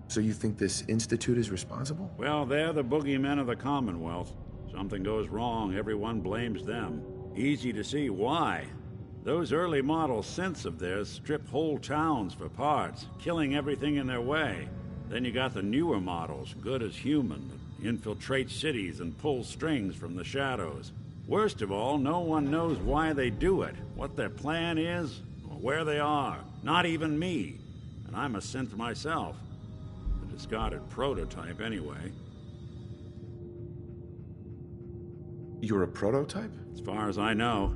So you think this Institute is responsible? Well, they're the boogeymen of the Commonwealth. Something goes wrong, everyone blames them. Easy to see why. Those early model synths of theirs strip whole towns for parts, killing everything in their way. Then you got the newer models, good as human, that infiltrate cities and pull strings from the shadows. Worst of all, no one knows why they do it, what their plan is, or where they are. Not even me. And I'm a synth myself. A discarded prototype, anyway. You're a prototype? As far as I know.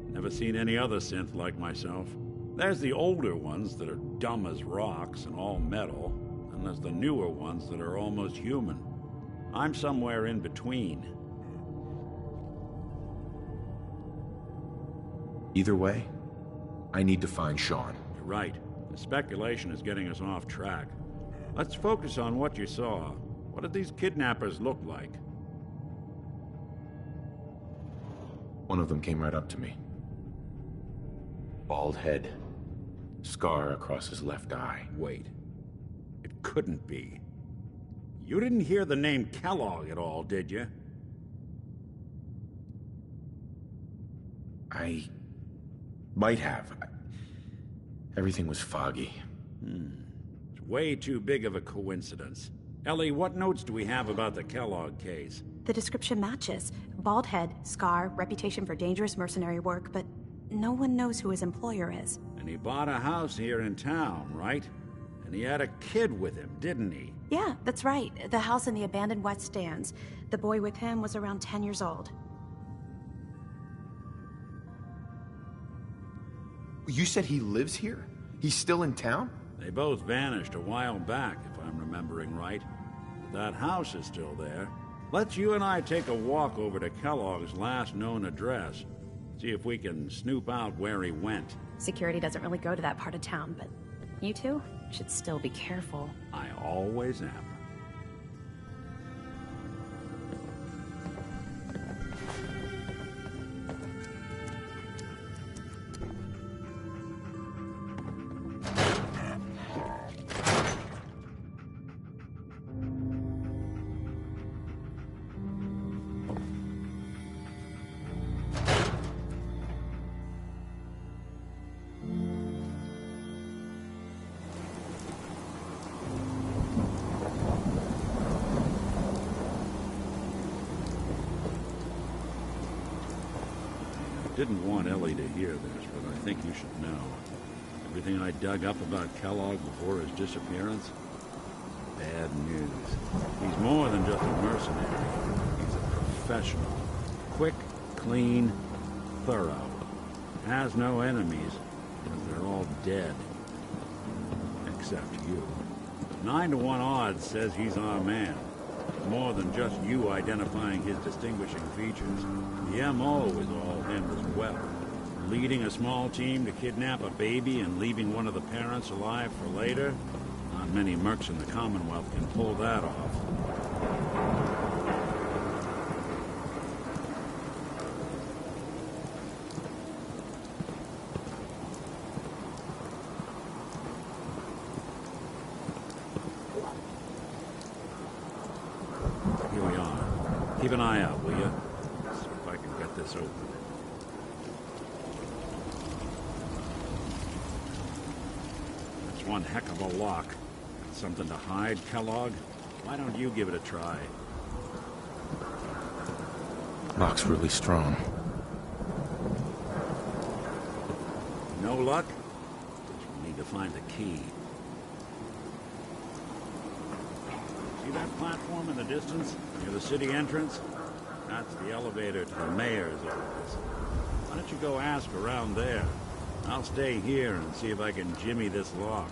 Never seen any other synth like myself. There's the older ones that are dumb as rocks and all metal, and there's the newer ones that are almost human. I'm somewhere in between. Either way, I need to find Sean. You're right. The speculation is getting us off track. Let's focus on what you saw. What did these kidnappers look like? One of them came right up to me. Bald head. Scar across his left eye. Wait. It couldn't be. You didn't hear the name Kellogg at all, did you? I might have. Everything was foggy. It's way too big of a coincidence. Ellie, what notes do we have about the Kellogg case? The description matches. Bald head, scar, reputation for dangerous mercenary work, but no one knows who his employer is. And he bought a house here in town, right? And he had a kid with him, didn't he? Yeah, that's right. The house in the abandoned West Stands. The boy with him was around 10 years old. You said he lives here? He's still in town? They both vanished a while back, if I'm remembering right. But that house is still there. Let's you and I take a walk over to Kellogg's last known address. See if we can snoop out where he went. Security doesn't really go to that part of town, but you two should still be careful. I always am. Didn't want Ellie to hear this, but I think you should know. Everything I dug up about Kellogg before his disappearance? Bad news. He's more than just a mercenary. He's a professional. Quick, clean, thorough. Has no enemies, because they're all dead. Except you. 9 to 1 odds says he's our man. More than just you identifying his distinguishing features. The M.O. is all him as well. Leading a small team to kidnap a baby and leaving one of the parents alive for later? Not many mercs in the Commonwealth can pull that off. Here we are. Keep an eye out, will you? See if I can get this open. That's one heck of a lock. Got something to hide, Kellogg? Why don't you give it a try? Lock's really strong. No luck? We need to find the key. See that platform in the distance, near the city entrance? That's the elevator to the mayor's office. Why don't you go ask around there? I'll stay here and see if I can jimmy this lock.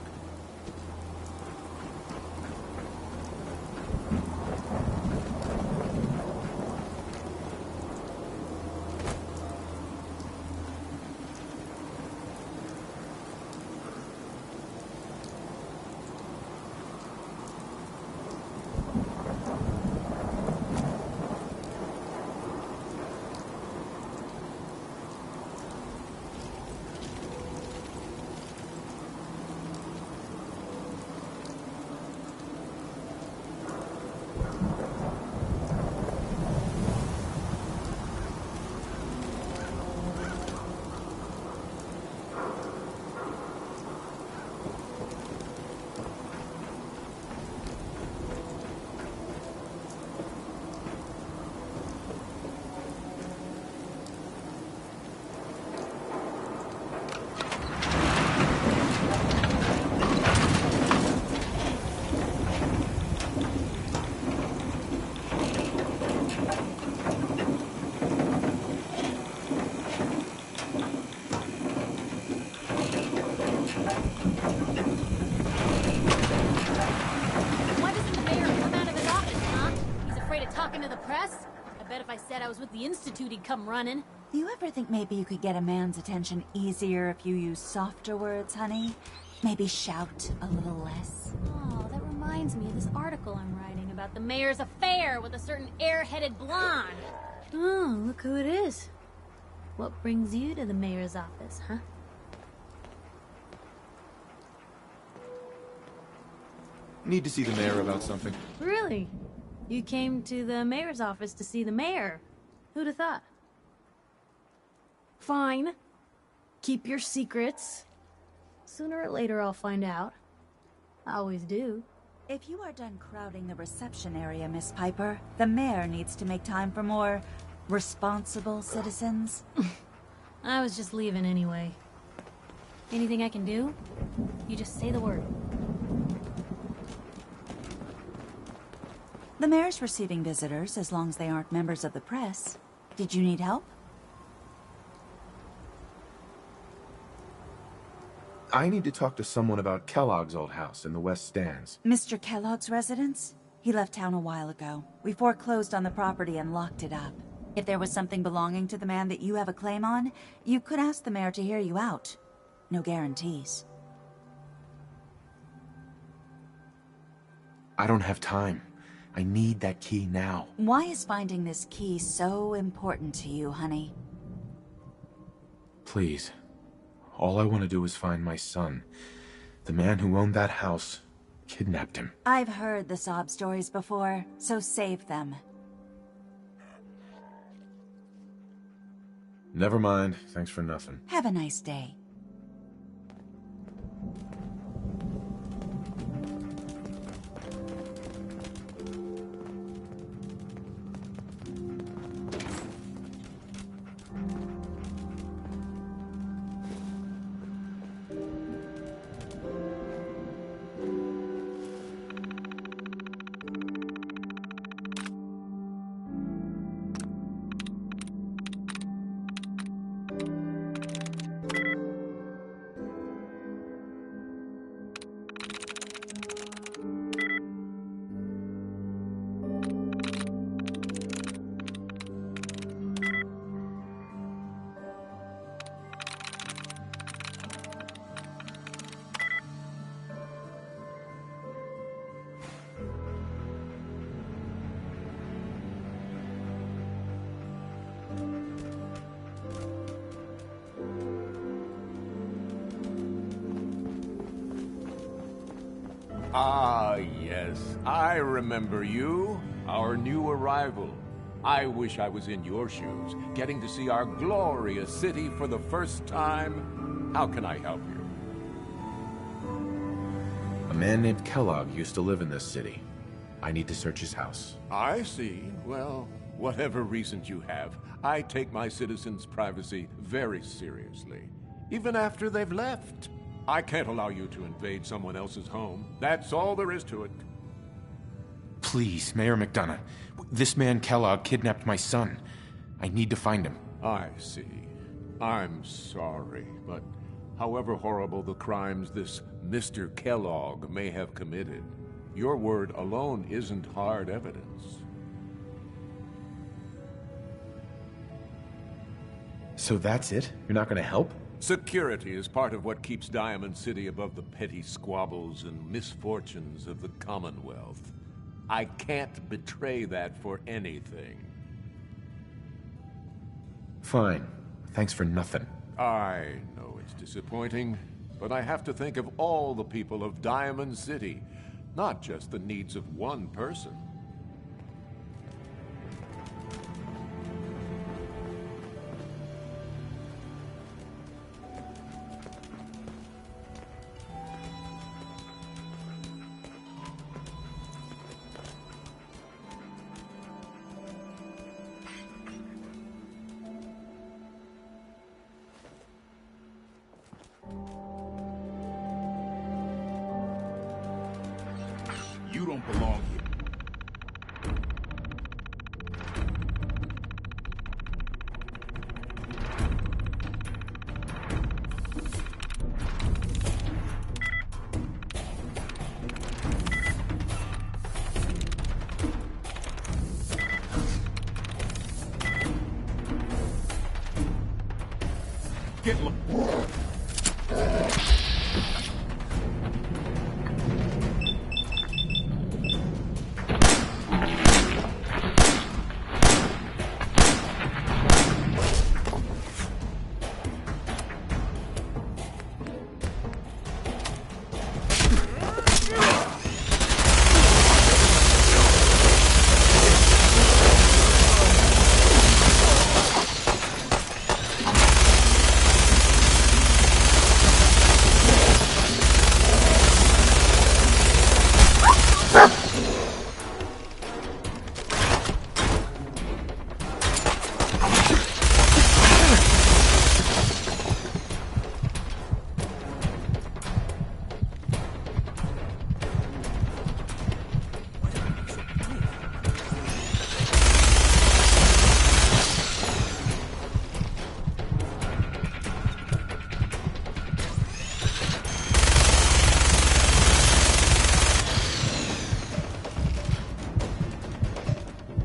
Said I was with the Institute, he'd come running. Do you ever think maybe you could get a man's attention easier if you use softer words, honey? Maybe shout a little less? Oh, that reminds me of this article I'm writing about the mayor's affair with a certain air-headed blonde. Oh, look who it is. What brings you to the mayor's office, huh? Need to see the mayor about something. Really? You came to the mayor's office to see the mayor. Who'd have thought? Fine. Keep your secrets. Sooner or later I'll find out. I always do. If you are done crowding the reception area, Miss Piper, the mayor needs to make time for more responsible citizens. I was just leaving anyway. Anything I can do? You just say the word. The mayor's receiving visitors as long as they aren't members of the press. Did you need help? I need to talk to someone about Kellogg's old house in the West Stands. Mr. Kellogg's residence? He left town a while ago. We foreclosed on the property and locked it up. If there was something belonging to the man that you have a claim on, you could ask the mayor to hear you out. No guarantees. I don't have time. I need that key now. Why is finding this key so important to you, honey? Please. All I want to do is find my son. The man who owned that house kidnapped him. I've heard the sob stories before, so save them. Never mind. Thanks for nothing. Have a nice day. Ah, yes. I remember you. Our new arrival. I wish I was in your shoes, getting to see our glorious city for the first time. How can I help you? A man named Kellogg used to live in this city. I need to search his house. I see. Well, whatever reasons you have, I take my citizens' privacy very seriously. Even after they've left. I can't allow you to invade someone else's home. That's all there is to it. Please, Mayor McDonough. This man Kellogg kidnapped my son. I need to find him. I see. I'm sorry, but however horrible the crimes this Mr. Kellogg may have committed, your word alone isn't hard evidence. So that's it? You're not going to help? Security is part of what keeps Diamond City above the petty squabbles and misfortunes of the Commonwealth. I can't betray that for anything. Fine. Thanks for nothing. I know it's disappointing, but I have to think of all the people of Diamond City, not just the needs of one person. You don't belong here. Get low.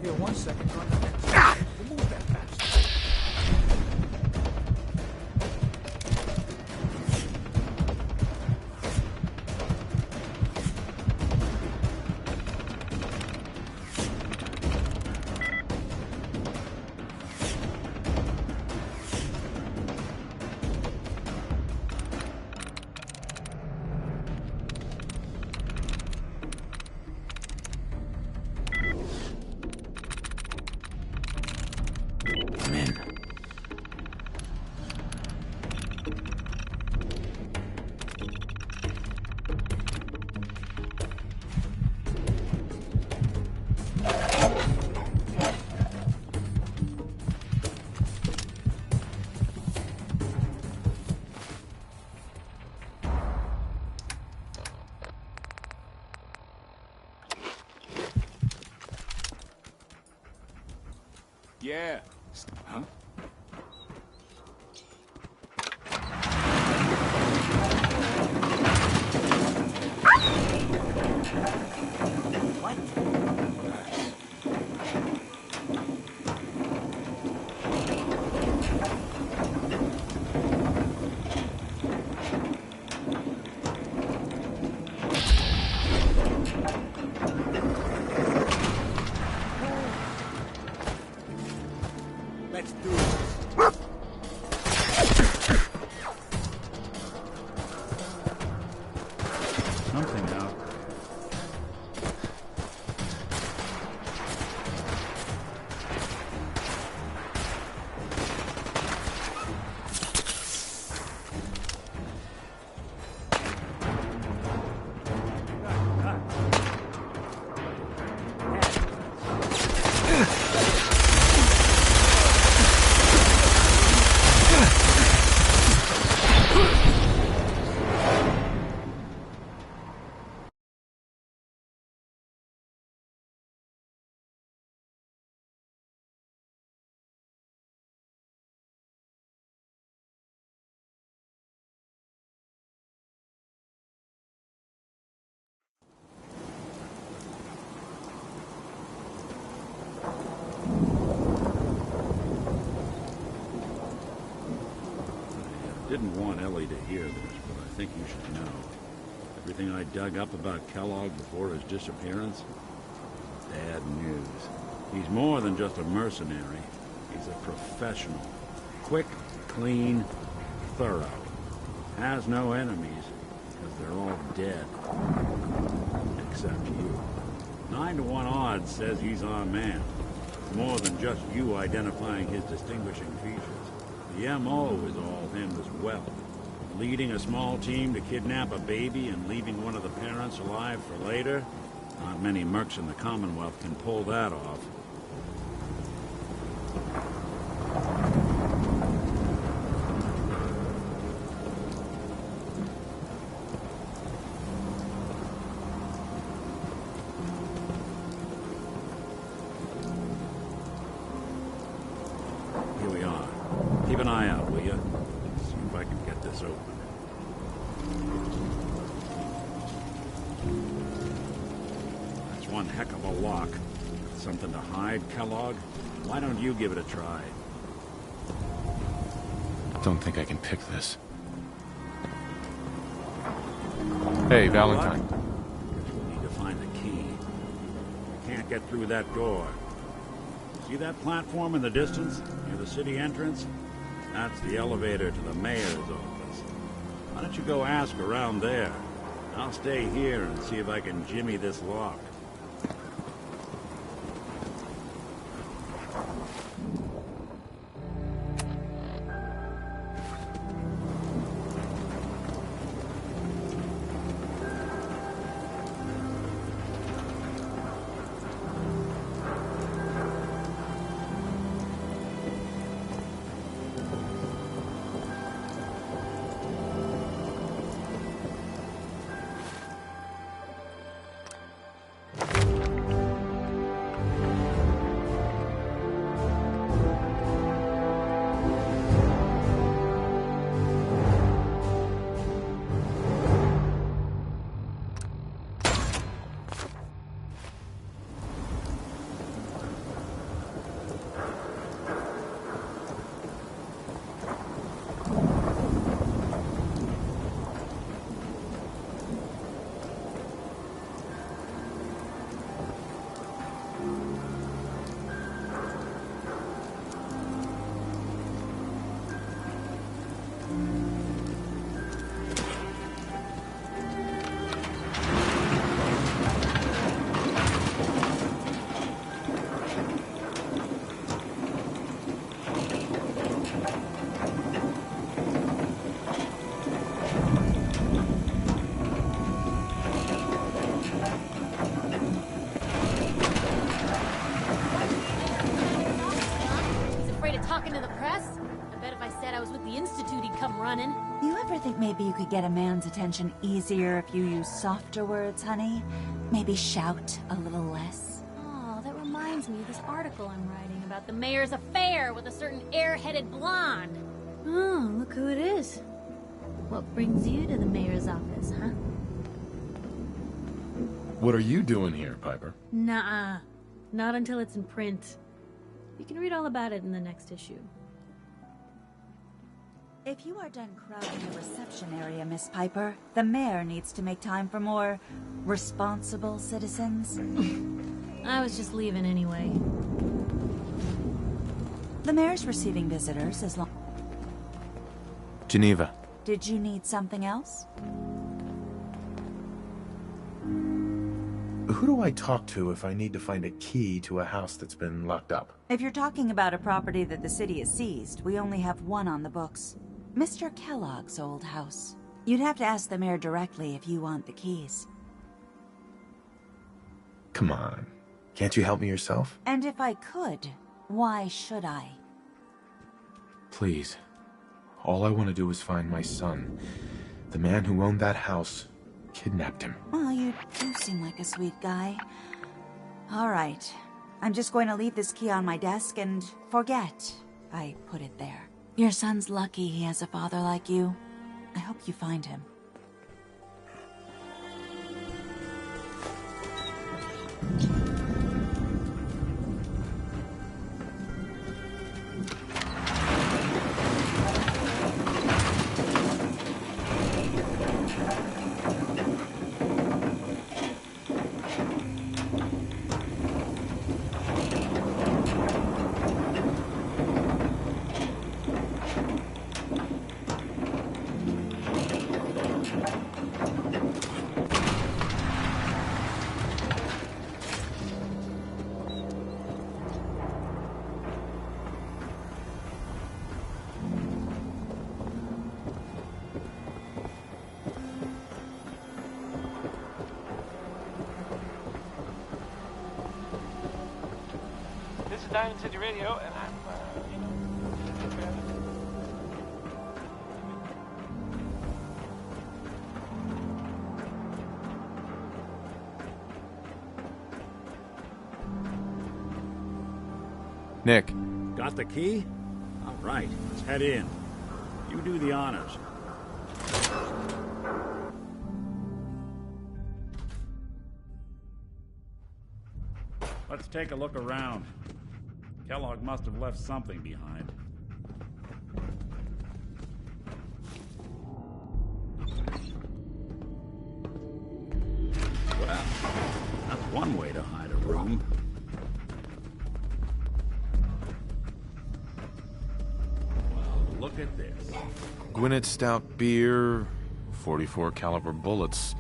Here, 1 second. Move that fast. I'm in. Yeah. Huh? Let's do it. Something out. Didn't want Ellie to hear this, but I think you should know. Everything I dug up about Kellogg before his disappearance? Bad news. He's more than just a mercenary. He's a professional. Quick, clean, thorough. Has no enemies, because they're all dead. Except you. 9 to 1 odds says he's our man. More than just you identifying his distinguishing features. The MO is all him as well. Leading a small team to kidnap a baby and leaving one of the parents alive for later? Not many mercs in the Commonwealth can pull that off. Here we are. Keep an eye out, will you? See if I can get this open. That's one heck of a lock. Something to hide, Kellogg? Why don't you give it a try? Don't think I can pick this. Hey, Valentine. Guess we'll need to find the key. We can't get through that door. See that platform in the distance, near the city entrance? That's the elevator to the mayor's office. Why don't you go ask around there? I'll stay here and see if I can jimmy this lock. You ever think maybe you could get a man's attention easier if you use softer words, honey? Maybe shout a little less? Oh, that reminds me of this article I'm writing about the mayor's affair with a certain airheaded blonde. Oh, look who it is. What brings you to the mayor's office, huh? What are you doing here, Piper? Nuh-uh. Not until it's in print. You can read all about it in the next issue. If you are done crowding the reception area, Miss Piper, the mayor needs to make time for more responsible citizens. I was just leaving anyway. The mayor's receiving visitors as long... Geneva. Did you need something else? Who do I talk to if I need to find a key to a house that's been locked up? If you're talking about a property that the city has seized, we only have one on the books. Mr. Kellogg's old house. You'd have to ask the mayor directly if you want the keys. Come on. Can't you help me yourself? And if I could, why should I? Please. All I want to do is find my son. The man who owned that house kidnapped him. Well, you do seem like a sweet guy. All right. I'm just going to leave this key on my desk and forget I put it there. Your son's lucky he has a father like you. I hope you find him. Diamond City Radio, and I'm, you know... Nick. Got the key? All right, let's head in. You do the honors. Let's take a look around. Kellogg must have left something behind. Well, that's one way to hide a room. Well, look at this. Gwinnett Stout beer, 44 caliber bullets,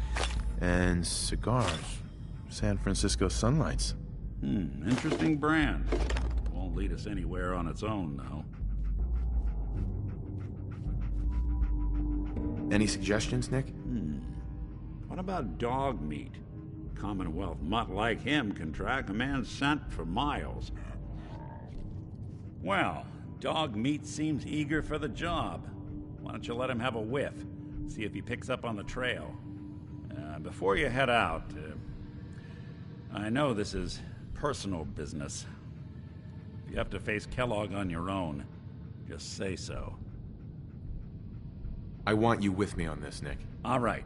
and cigars. San Francisco Sunlights. Interesting brand. Won't lead us anywhere on its own, though. Any suggestions, Nick? What about dog meat? Commonwealth mutt like him can track a man's scent for miles. Well, dog meat seems eager for the job. Why don't you let him have a whiff? See if he picks up on the trail. Before you head out, I know this is personal business. If you have to face Kellogg on your own, just say so. I want you with me on this, Nick. All right.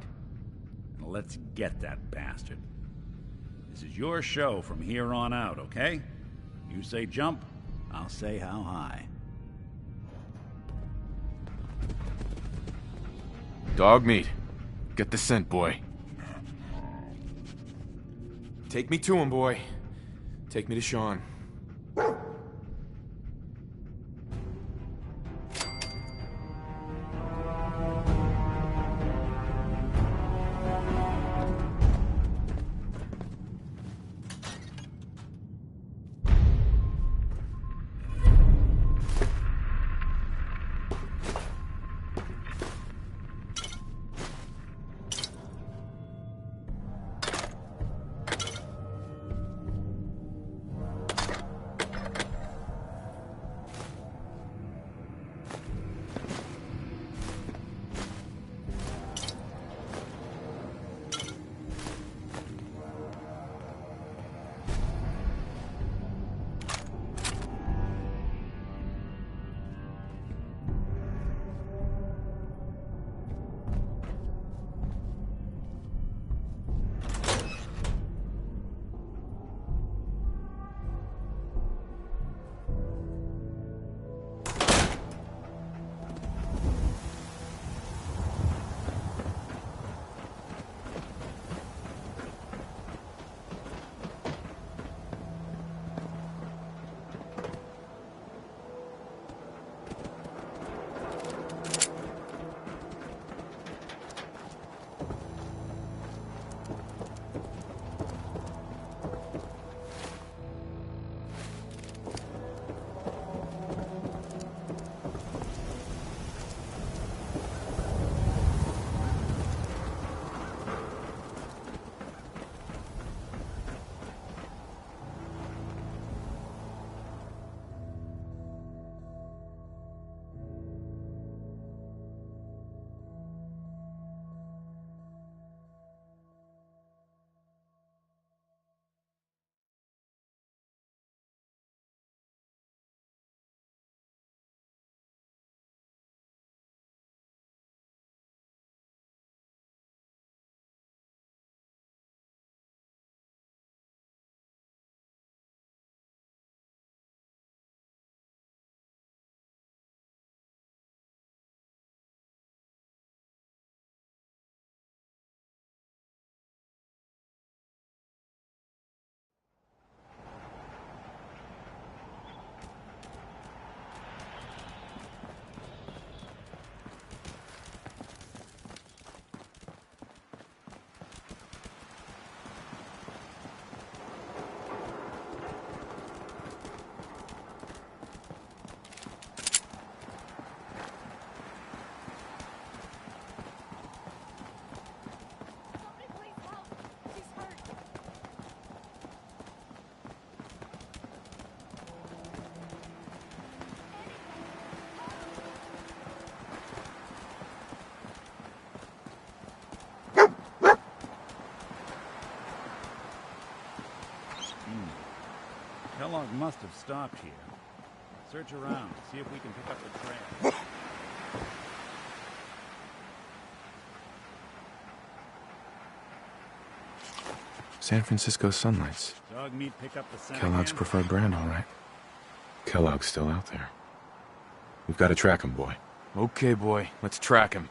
Now let's get that bastard. This is your show from here on out, okay? You say jump, I'll say how high. Dog meat. Get the scent, boy. Take me to him, boy. Take me to Sean. Kellogg must have stopped here. Search around, see if we can pick up the trail. San Francisco Sunlights. Dog meat pick up the scent Kellogg's again? preferred brand, all right. Kellogg's still out there. We've got to track him, boy. Okay, boy. Let's track him.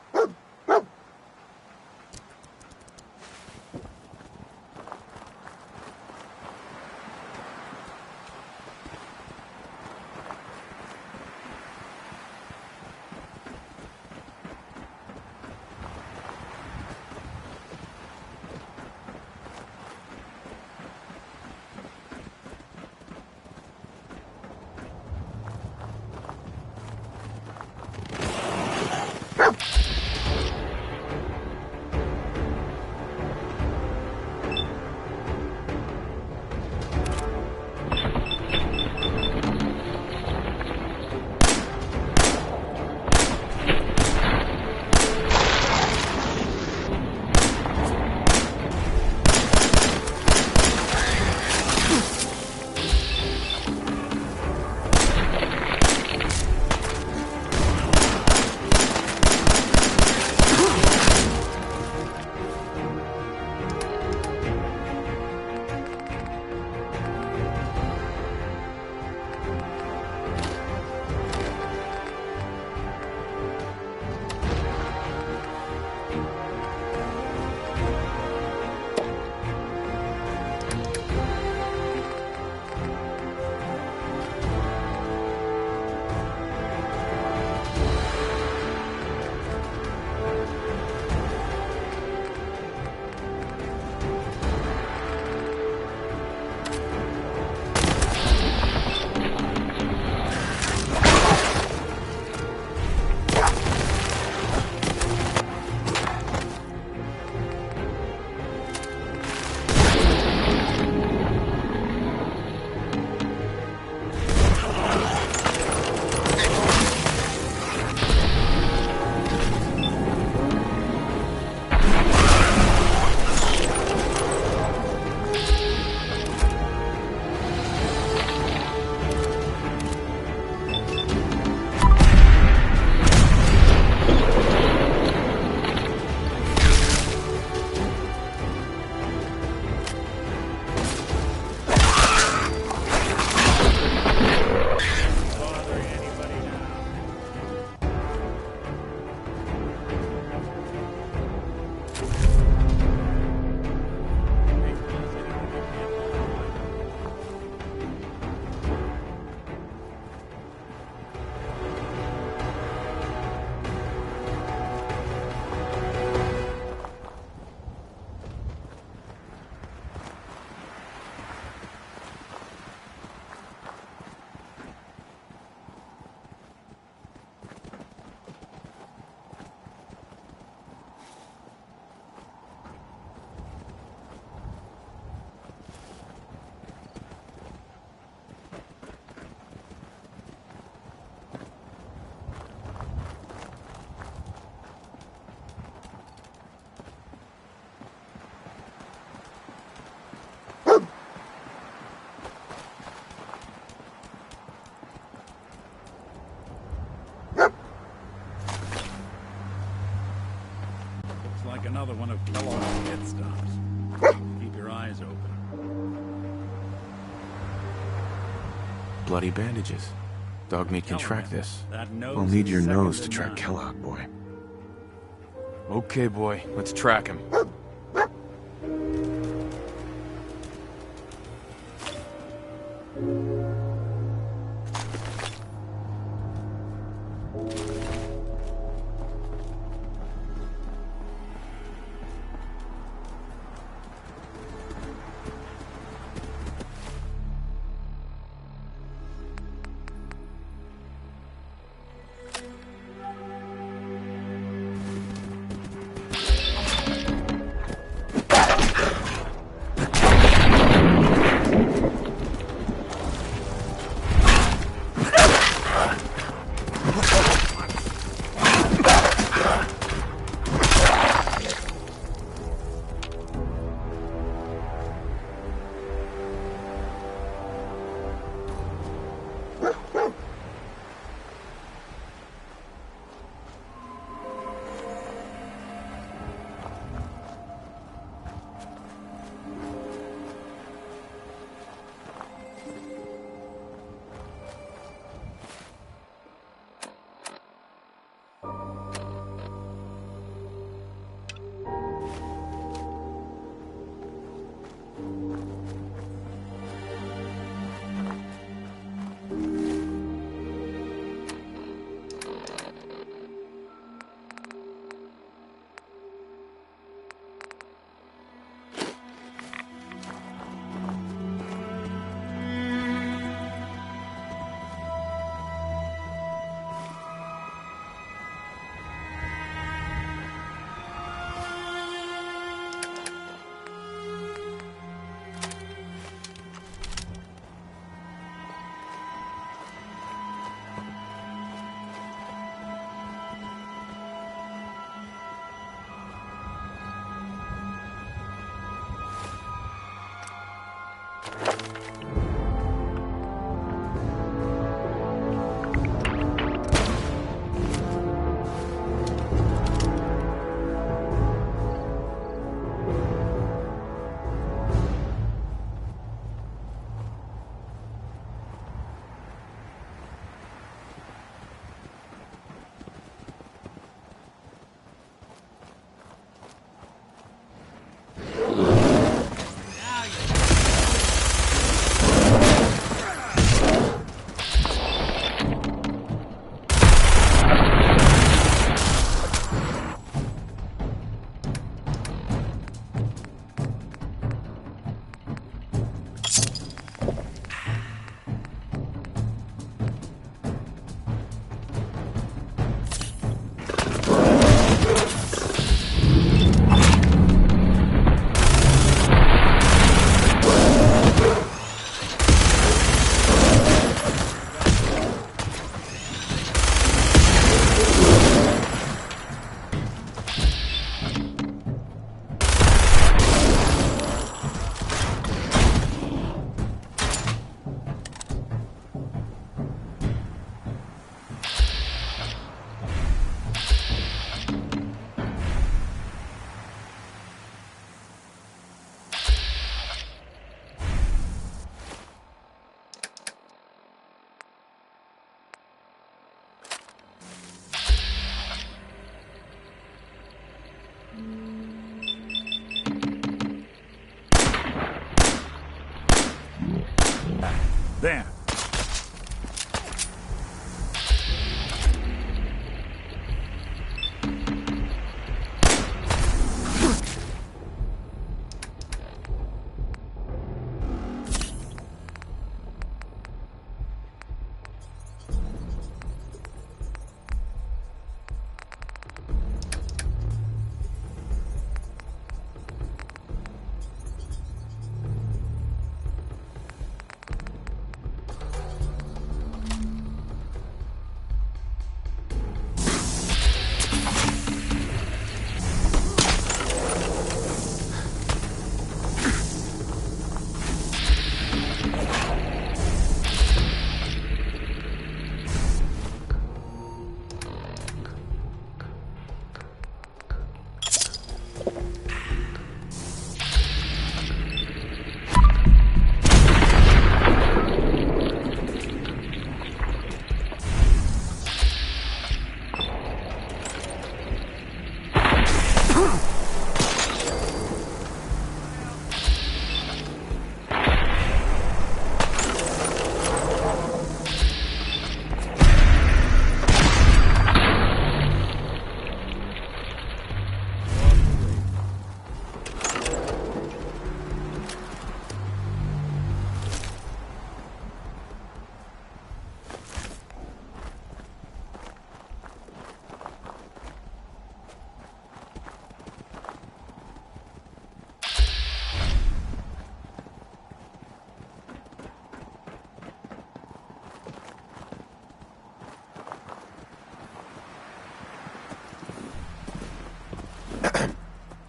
Like another one of Kellogg's pit stops. Keep your eyes open. Bloody bandages. Dog meat can track this. That nose We'll need is your second nose to to track none. Kellogg, boy. Okay, boy. Let's track him.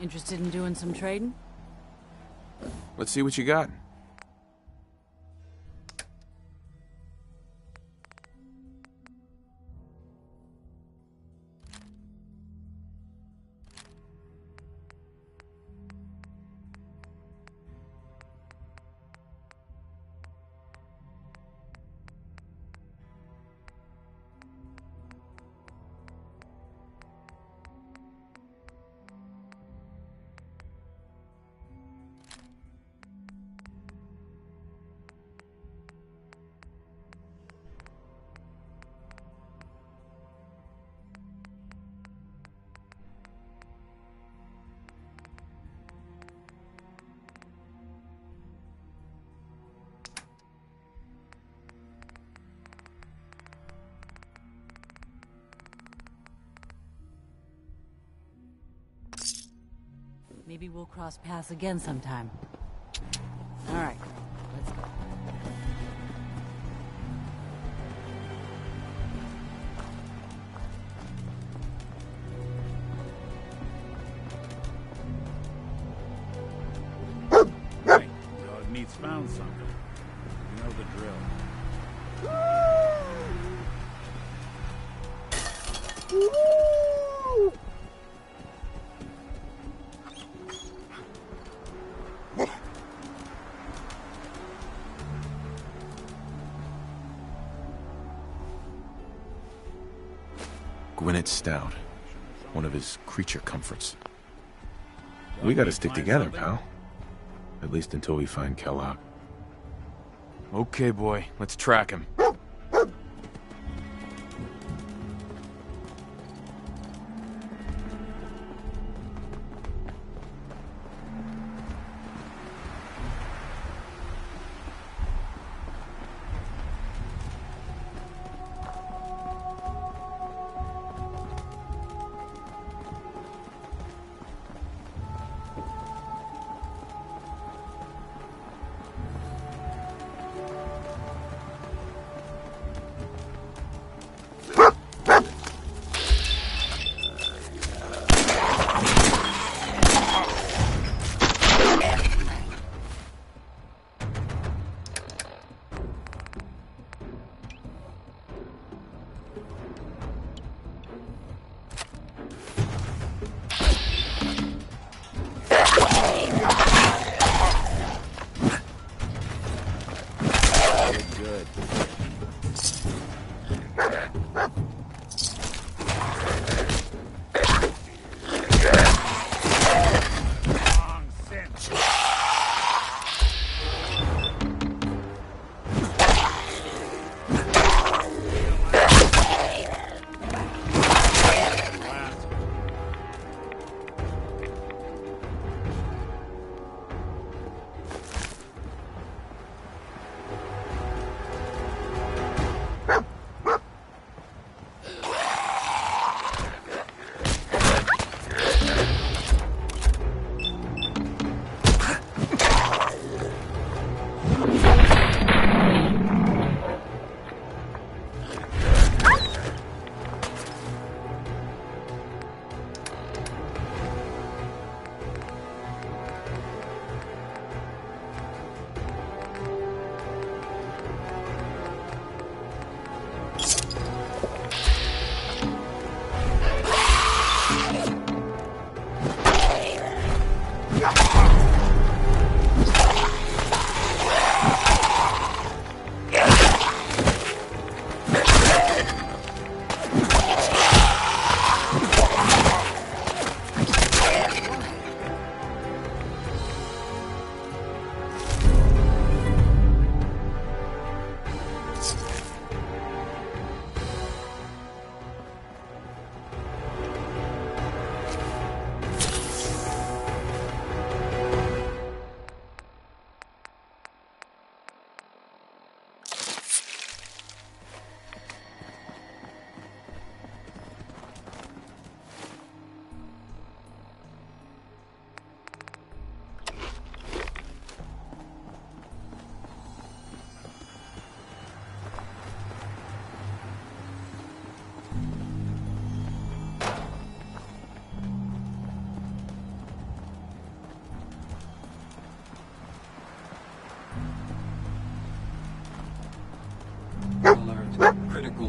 Interested in doing some trading? Let's see what you got. Maybe we'll cross paths again sometime. All right, let's go. Right, dog meat's found something. You know the drill. Gwyneth Stout. One of his creature comforts. We gotta stick together, pal. At least until we find Kellogg. Okay, boy. Let's track him.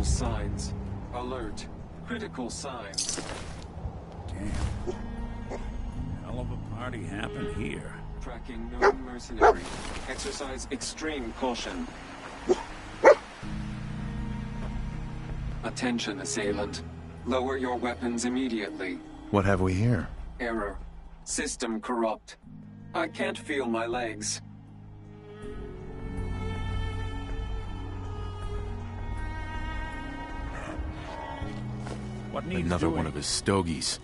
Vital signs. Alert. Critical signs. Damn. Hell of a party happened here. Tracking known mercenary. Exercise extreme caution. Attention, assailant. Lower your weapons immediately. What have we here? Error. System corrupt. I can't feel my legs. What needs Another doing? one of his stogies.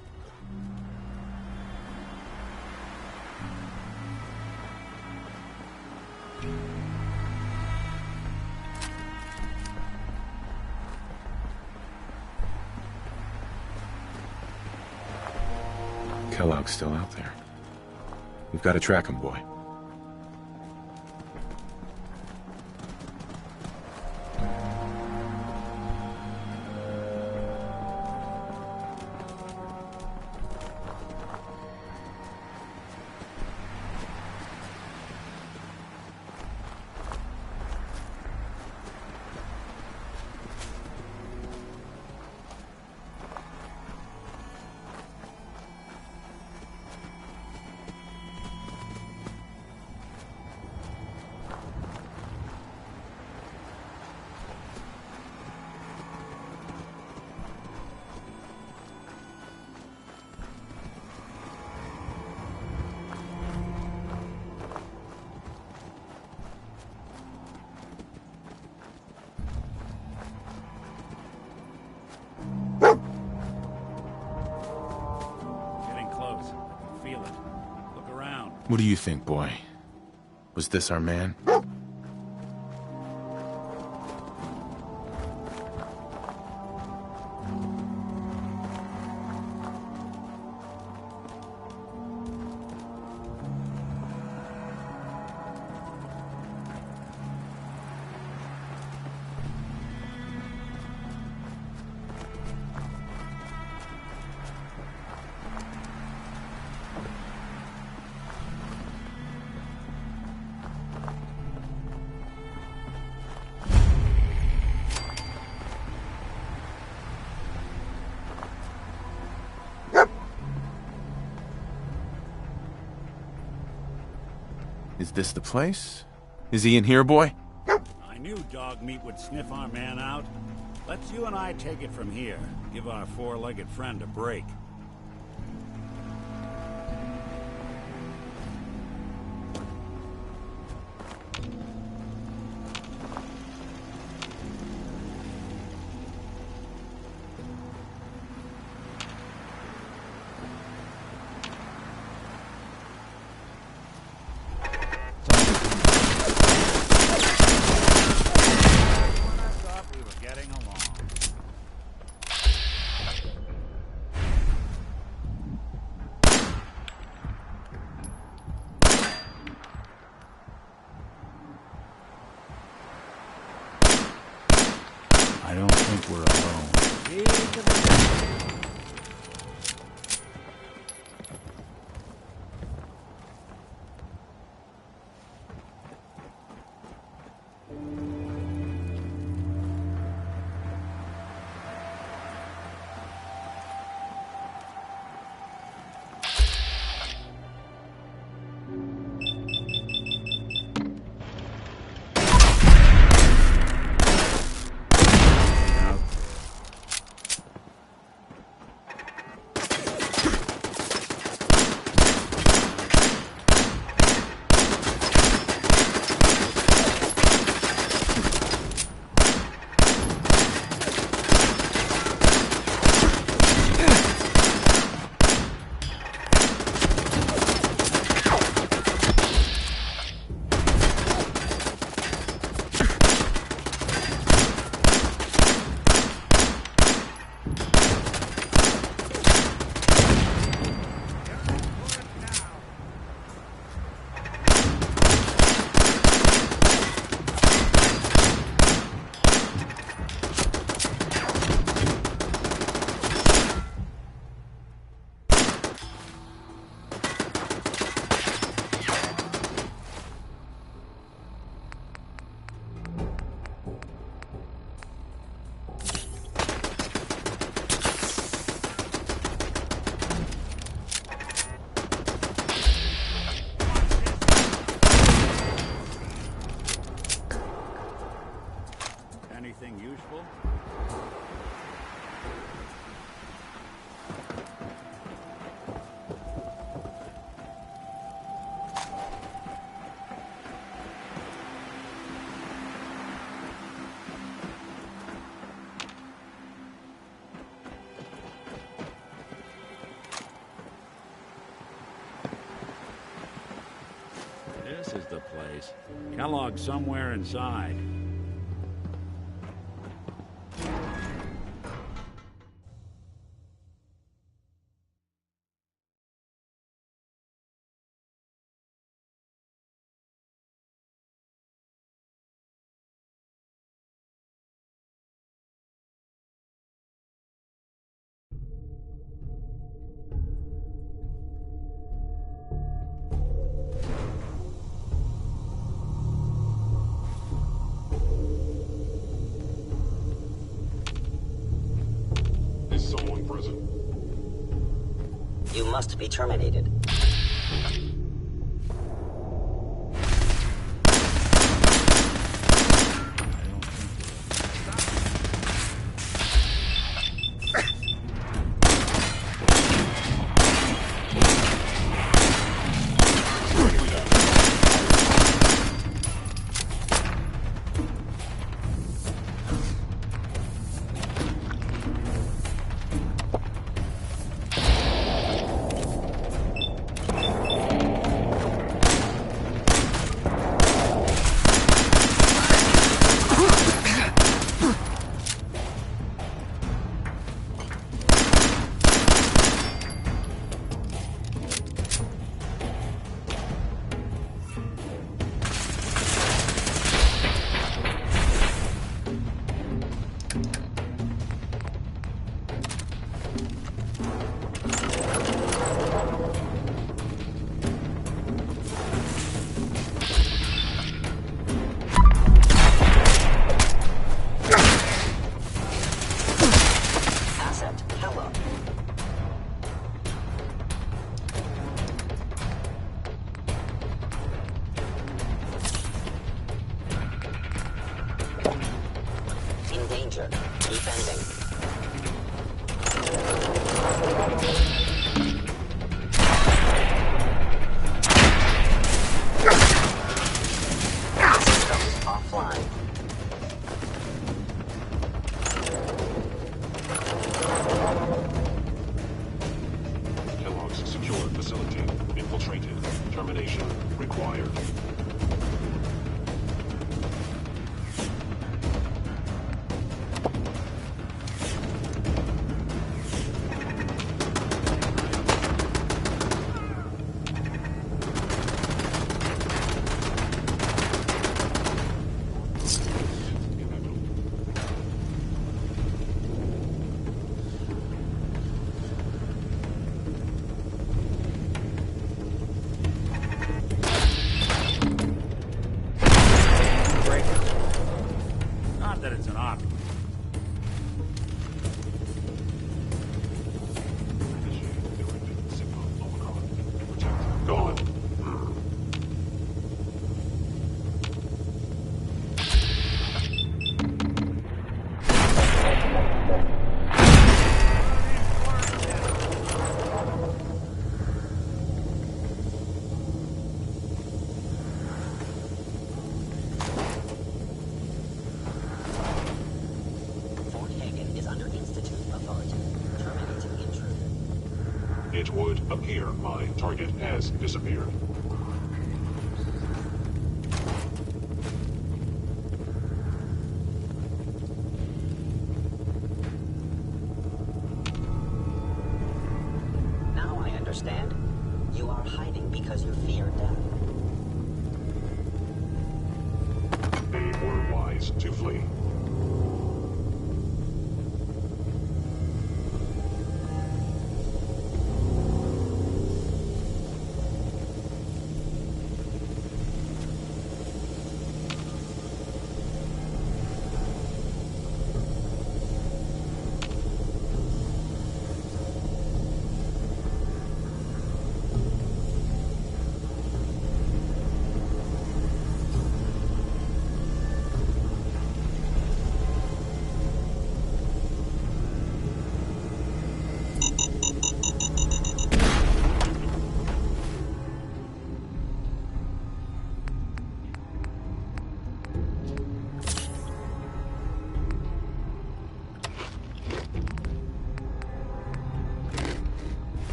Kellogg's still out there. We've got to track him, boy. What do you think, boy? Was this our man? Is this the place? Is he in here, boy? I knew dog meat would sniff our man out. Let's you and I take it from here. Give our four-legged friend a break. I don't think we're alone. is the place. Kellogg's somewhere inside. Is someone present? You must be terminated. Kellogg's secure facility infiltrated. Termination required. Not that it's an option. Gone. It would appear my target has disappeared. Now I understand. You are hiding because you fear death. They were wise to flee.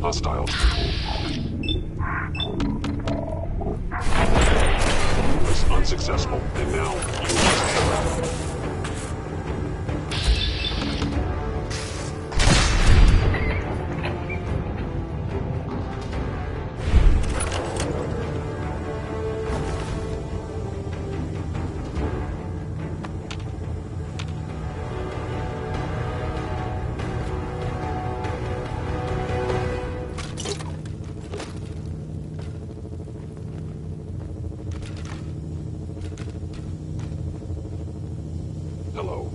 Hostiles was unsuccessful, and now you must. Hello.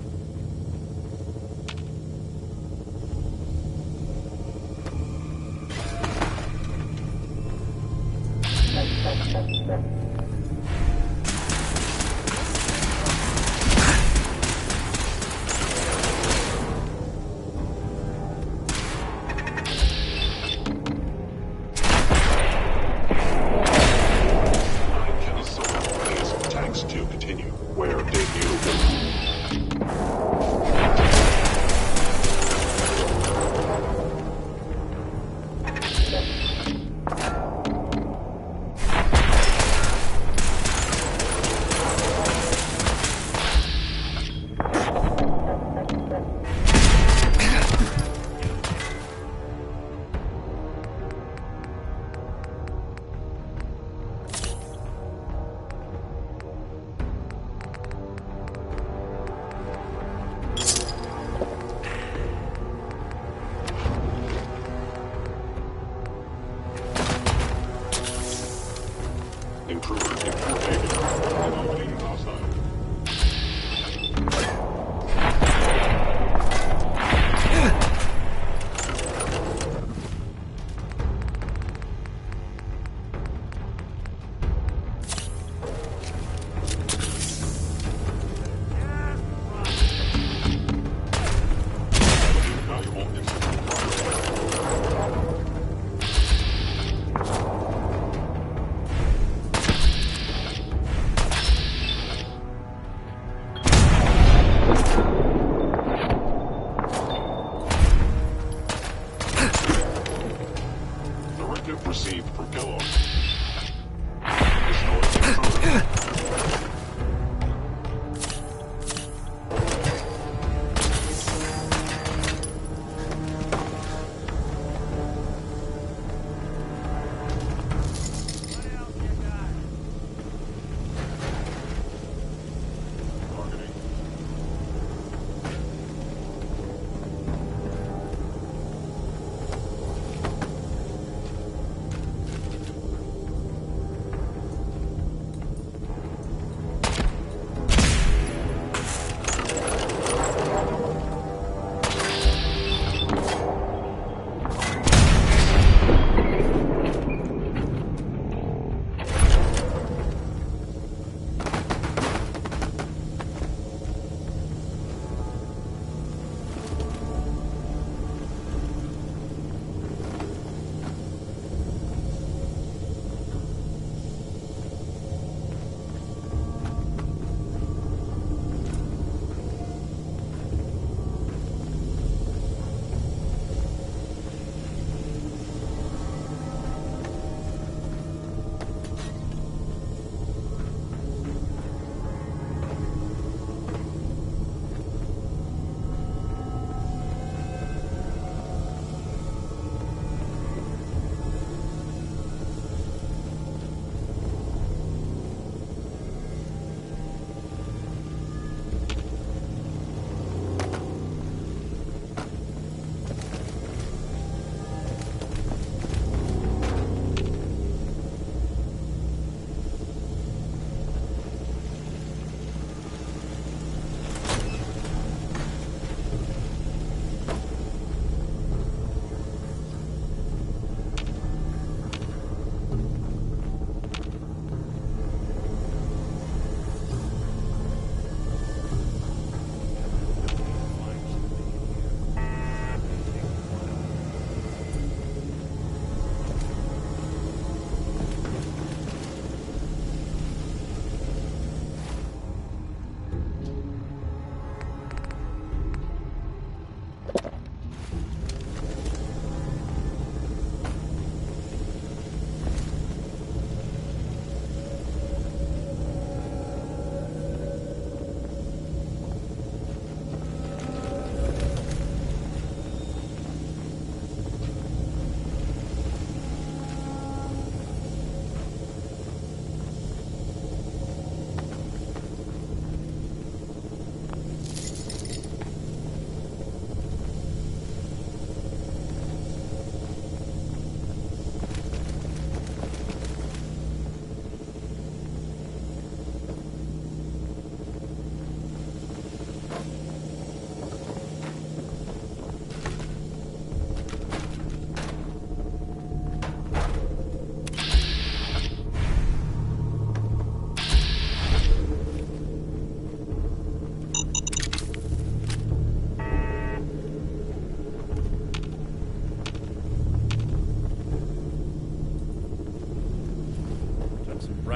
I cannot select these attacks to continue. Where did you go?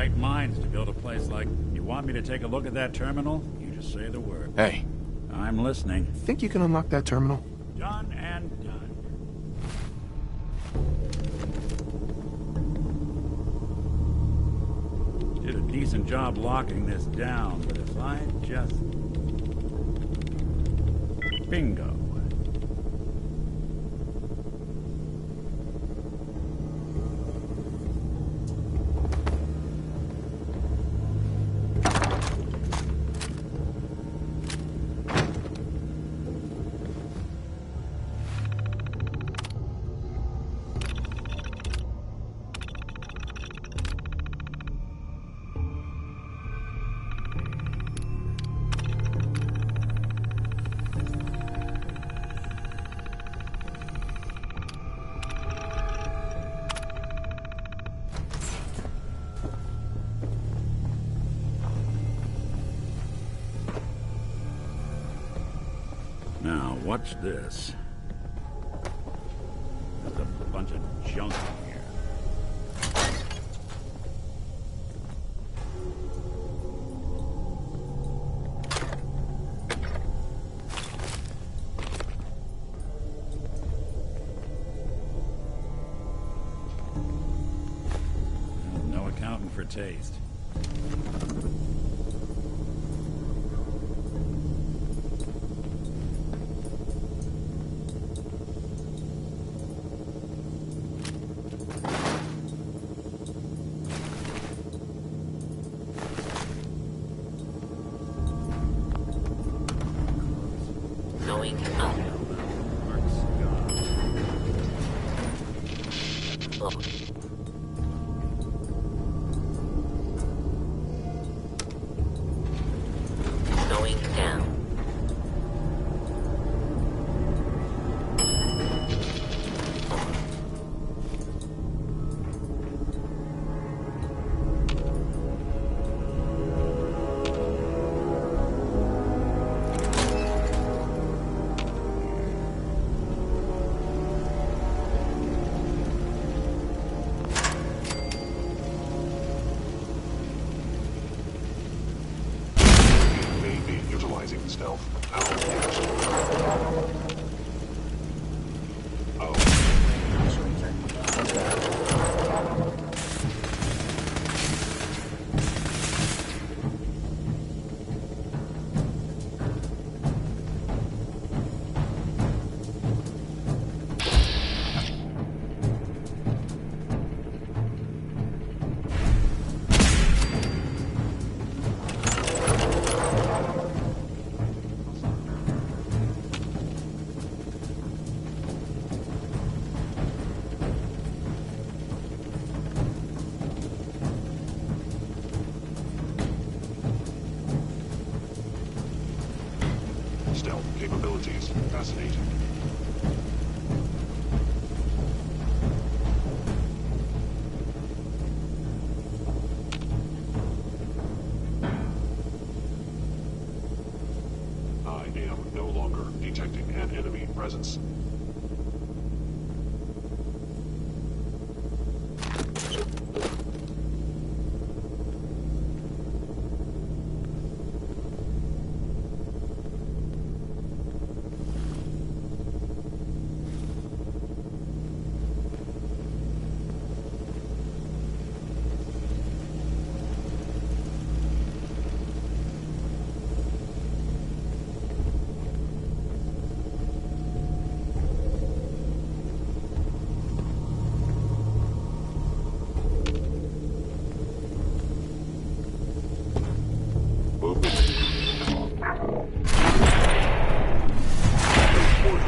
right minds to build a place like... You want me to take a look at that terminal? You just say the word. Hey. I'm listening. Think you can unlock that terminal? Done and done. Did a decent job locking this down, but if I just... Bingo. Now, what's this? There's a bunch of junk in here. No accounting for taste. Going up. Going down. Stealth. Stealth capabilities. Fascinating. I am no longer detecting an enemy presence.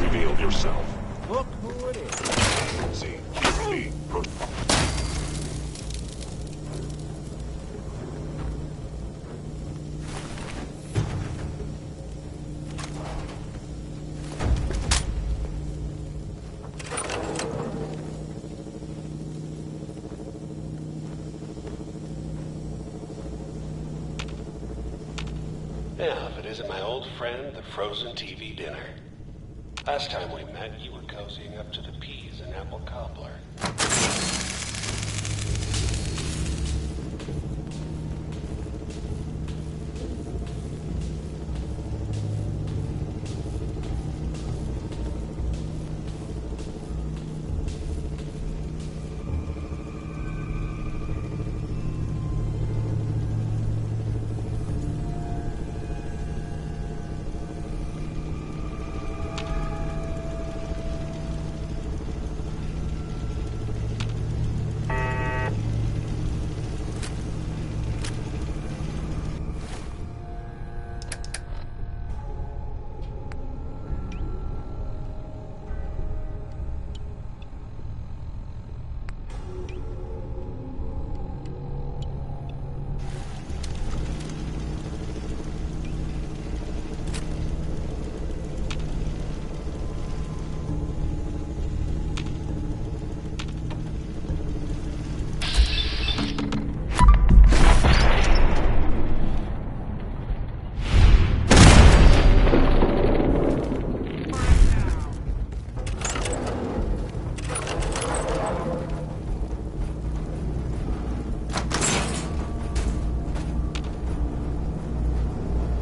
Reveal yourself. Look who it is. See, Yeah, if it isn't my old friend, the frozen TV dinner. Last time we met, you were cozying up to the peas and apple cobbler.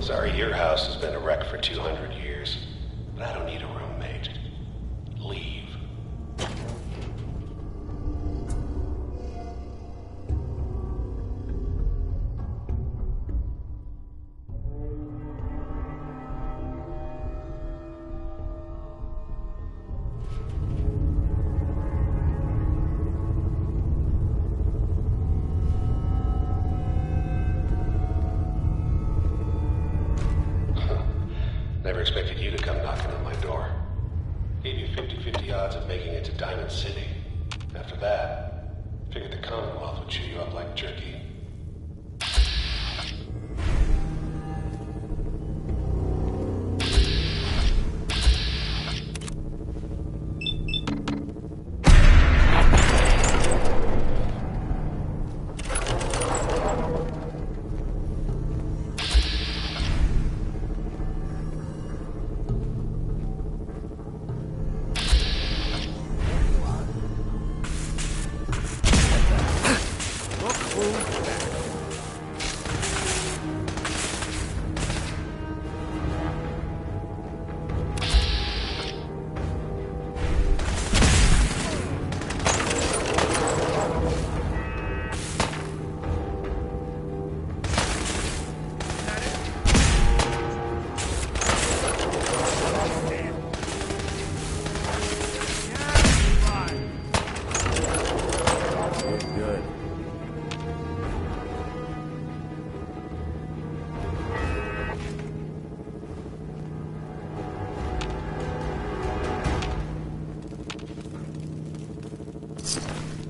Sorry, your house has been a wreck for 200 years, but I don't need a roommate. Leave. Never expected you to come knocking on my door. Gave you 50-50 odds of making it to Diamond City. After that, figured the Commonwealth would chew you up like jerky.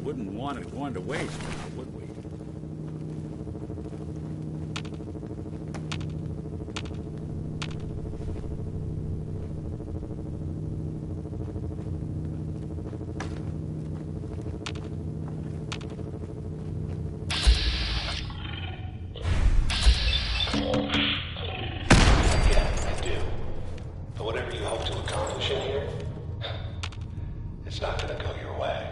Wouldn't want it going to waste, would we? Yeah, I do. But whatever you hope to accomplish in here, it's not gonna go your way.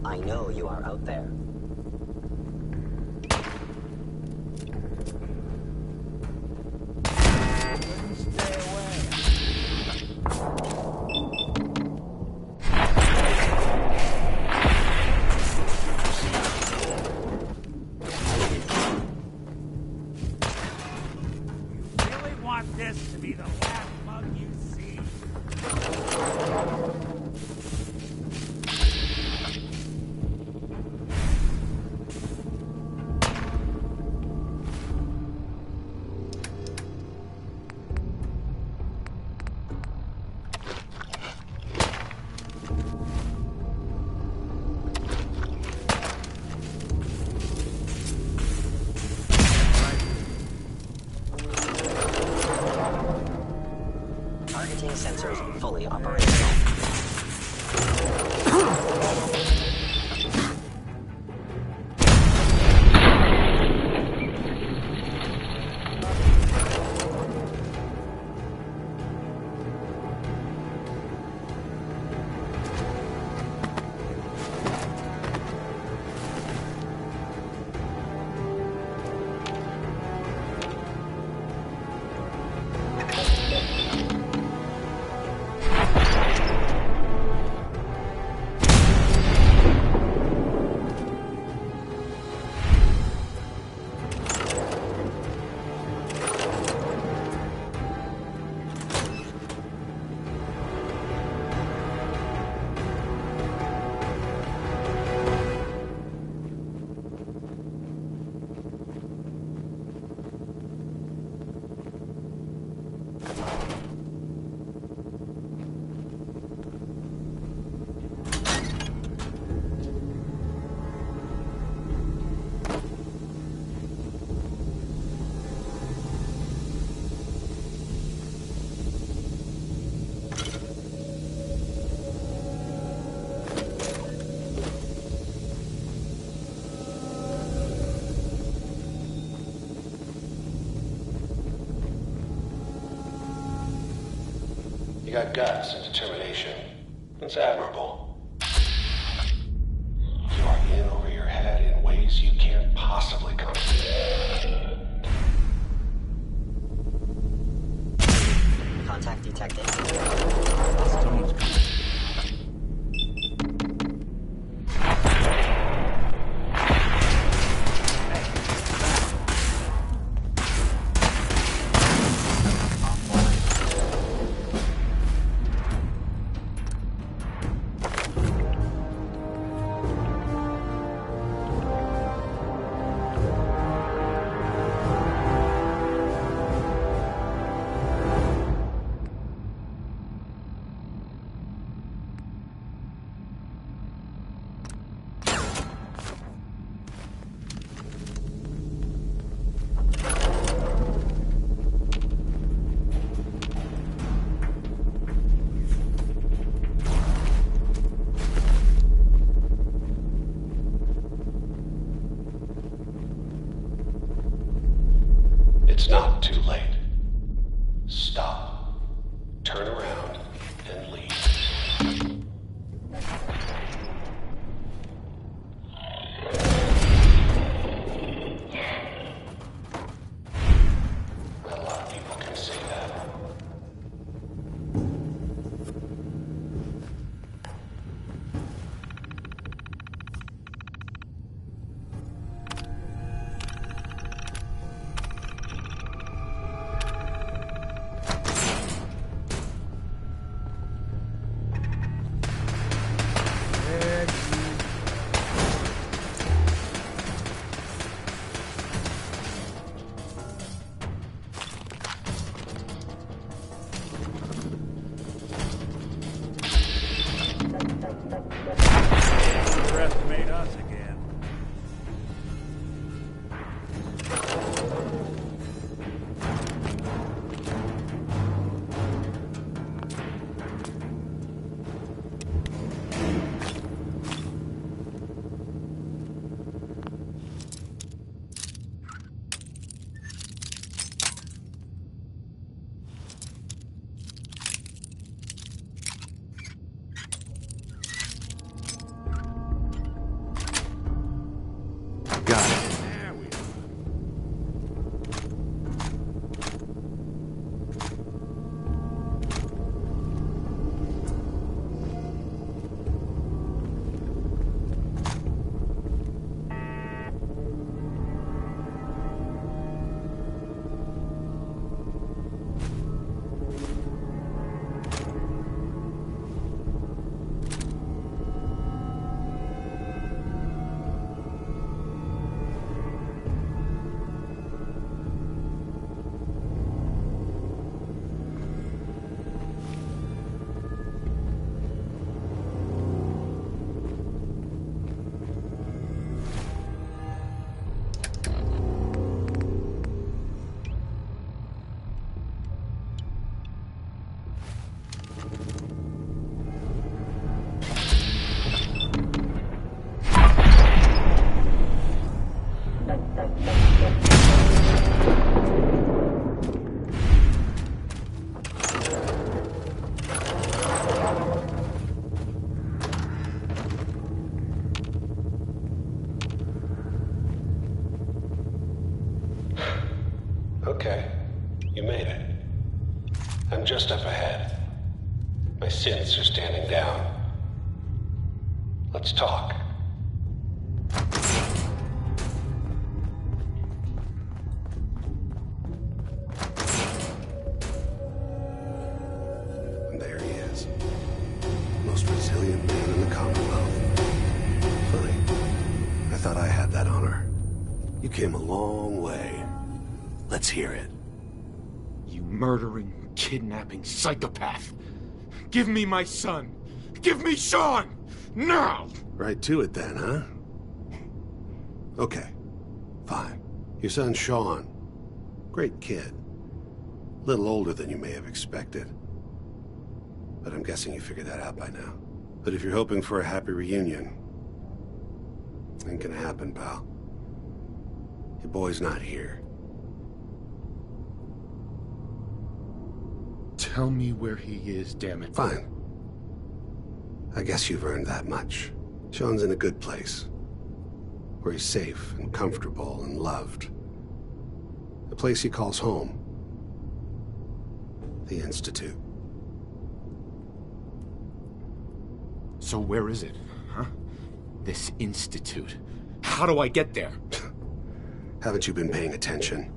I know you are out there. Really want this to be the last mug you see? got guts and determination. It's admirable. You are in over your head in ways you can't possibly comprehend. Contact detected. Someone's coming. It's not too late. Stop. Turn around and leave. Not a lot of people can say that. Underestimate us again. Got it. There we are. Okay, you made it. I'm just up ahead. My synths are standing down. Let's talk. And there he is. Most resilient man in the Commonwealth. Funny. I thought I had that honor. You came a long way. Let's hear it. You murdering, kidnapping psychopath. Give me my son. Give me Sean! Now! Right to it then, huh? Okay. Fine. Your son Sean. Great kid. Little older than you may have expected. But I'm guessing you figured that out by now. But if you're hoping for a happy reunion, ain't gonna happen, pal. Your boy's not here. Tell me where he is, damn it. Fine. I guess you've earned that much. Sean's in a good place. Where he's safe and comfortable and loved. A place he calls home. The Institute. So where is it, huh? This Institute. How do I get there? Haven't you been paying attention?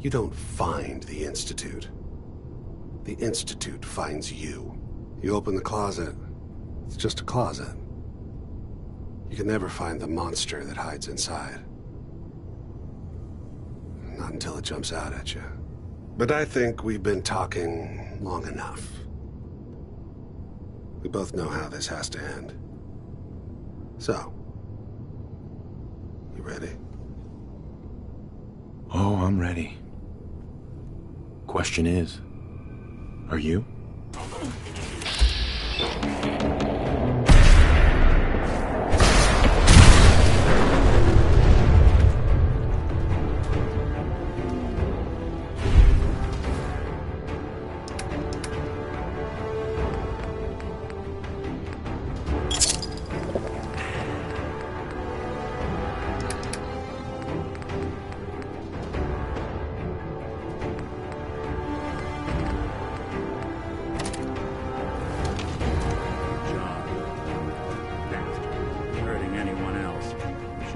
You don't find the Institute. The Institute finds you. You open the closet, it's just a closet. You can never find the monster that hides inside. Not until it jumps out at you. But I think we've been talking long enough. We both know how this has to end. So, you ready? Oh, I'm ready. Question is, are you?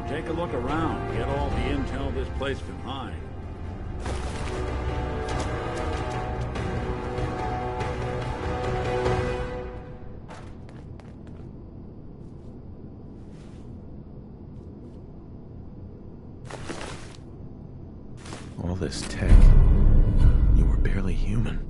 Take a look around. Get all the intel this place can hide. All this tech. You were barely human.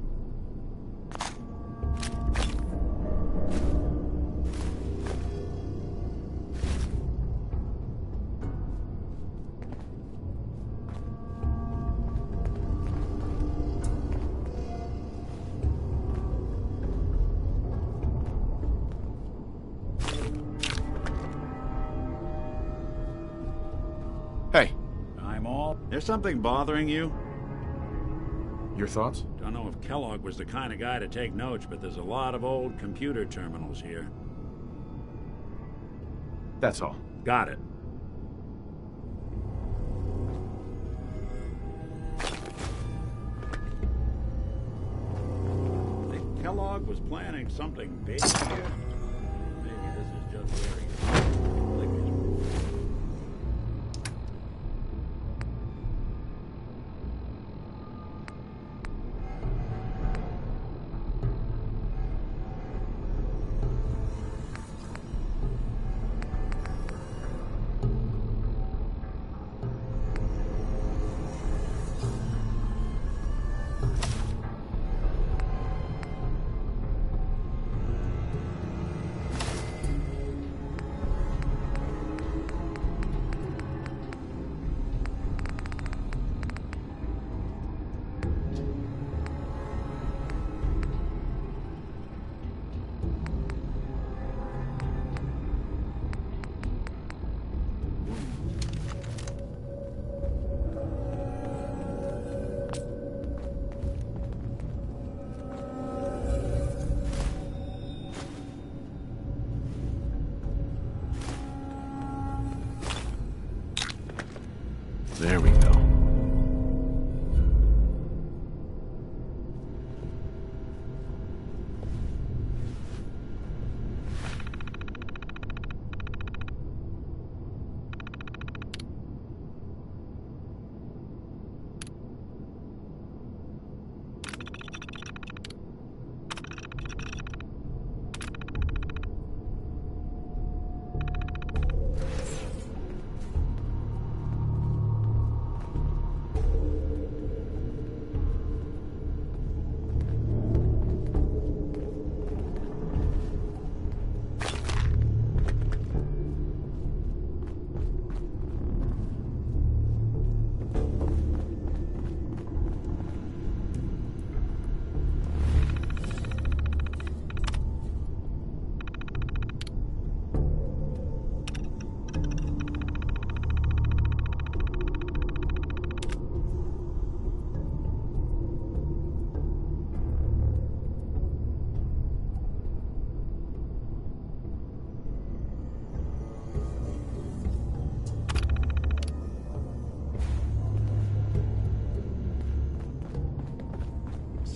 Hey. There's something bothering you? Your thoughts? Don't know if Kellogg was the kind of guy to take notes, but there's a lot of old computer terminals here. That's all. Got it. Think Kellogg was planning something big here? Maybe this is just where he... There we go.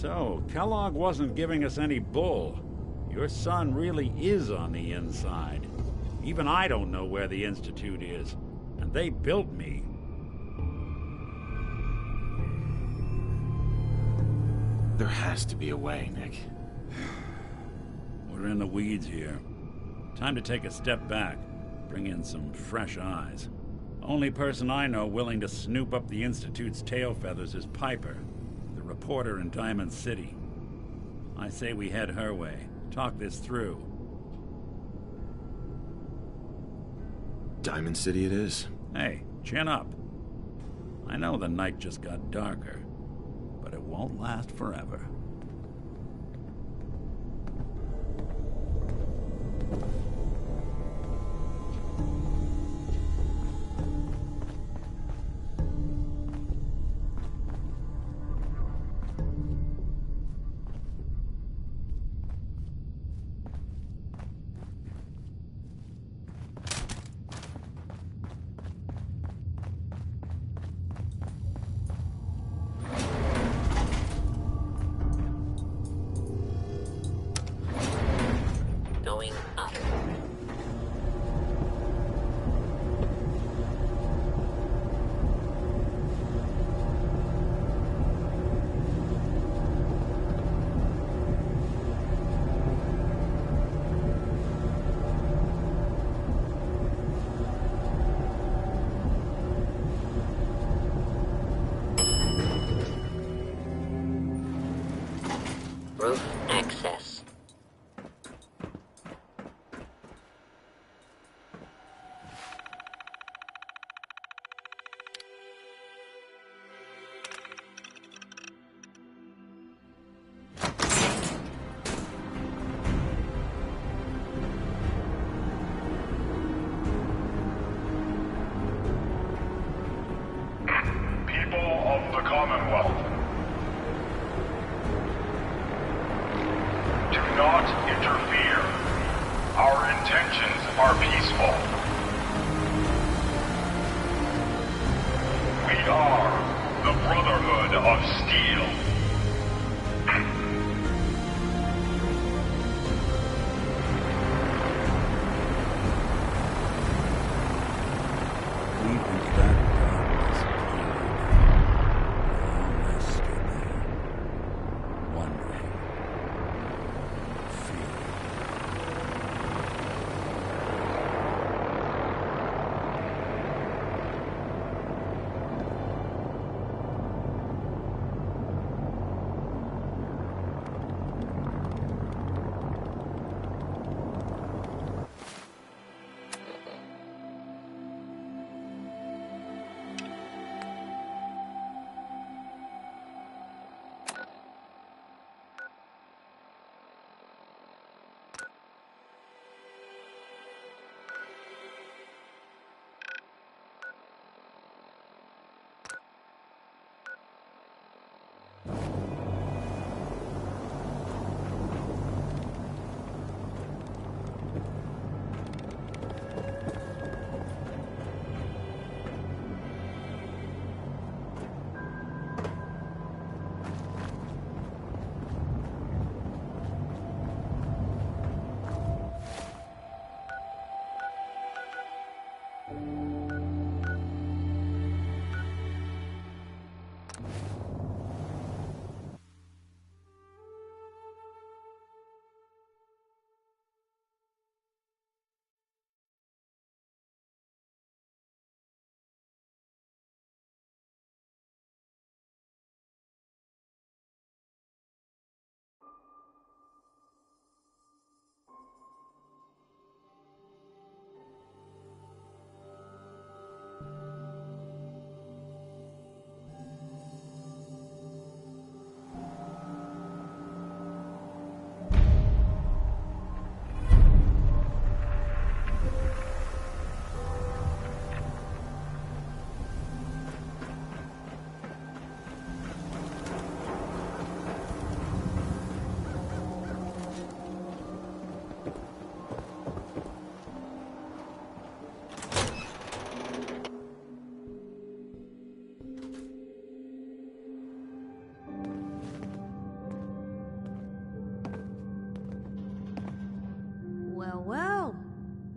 So, Kellogg wasn't giving us any bull. Your son really is on the inside. Even I don't know where the Institute is. And they built me. There has to be a way, Nick. We're in the weeds here. Time to take a step back. Bring in some fresh eyes. Only person I know willing to snoop up the Institute's tail feathers is Piper, the reporter in Diamond City. I say we head her way. Talk this through. Diamond City it is. Hey, chin up. I know the night just got darker, but it won't last forever. Going up. Roof access. People of the Commonwealth, do not interfere. Our intentions are peaceful. We are the Brotherhood of Steel. Deep into that darkness, I stood there, wondering, fearing.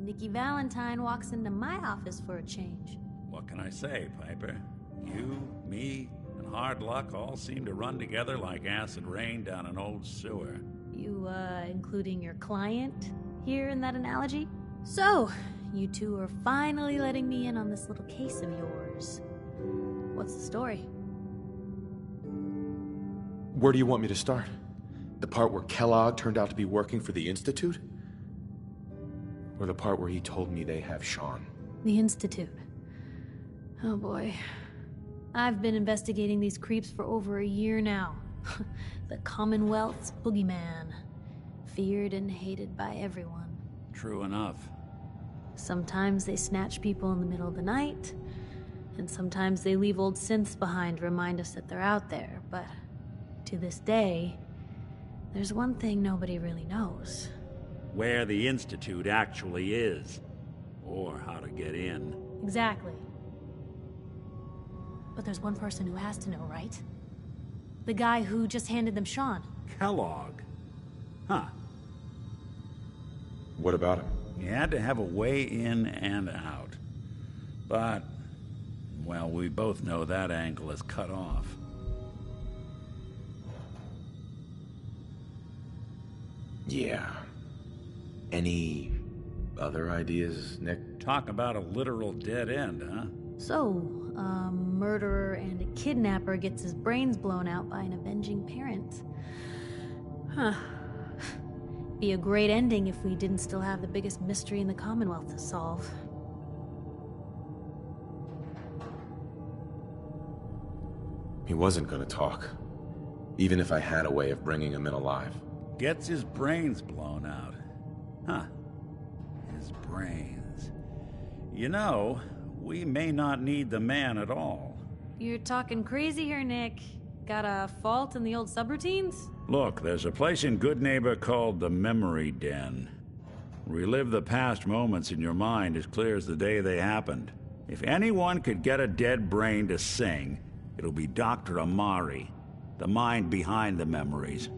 Nikki Valentine walks into my office for a change. What can I say, Piper? You, me, and hard luck all seem to run together like acid rain down an old sewer. You, including your client here in that analogy? So, you two are finally letting me in on this little case of yours. What's the story? Where do you want me to start? The part where Kellogg turned out to be working for the Institute? Or the part where he told me they have Sean? The Institute. Oh boy. I've been investigating these creeps for over a year now. The Commonwealth's boogeyman. Feared and hated by everyone. True enough. Sometimes they snatch people in the middle of the night, and sometimes they leave old synths behind to remind us that they're out there, but to this day, there's one thing nobody really knows. Where the Institute actually is. Or how to get in. Exactly. But there's one person who has to know, right? The guy who just handed them Sean. Kellogg. Huh. What about him? He had to have a way in and out. But, well, we both know that angle is cut off. Yeah. Any other ideas, Nick? Talk about a literal dead end, huh? So, a murderer and a kidnapper gets his brains blown out by an avenging parent. Huh. Be a great ending if we didn't still have the biggest mystery in the Commonwealth to solve. He wasn't gonna talk. Even if I had a way of bringing him in alive. Gets his brains blown out. Huh. His brains. You know, we may not need the man at all. You're talking crazy here, Nick. Got a fault in the old subroutines? Look, there's a place in Good Neighbor called the Memory Den. Relive the past moments in your mind as clear as the day they happened. If anyone could get a dead brain to sing, it'll be Dr. Amari, the mind behind the memories.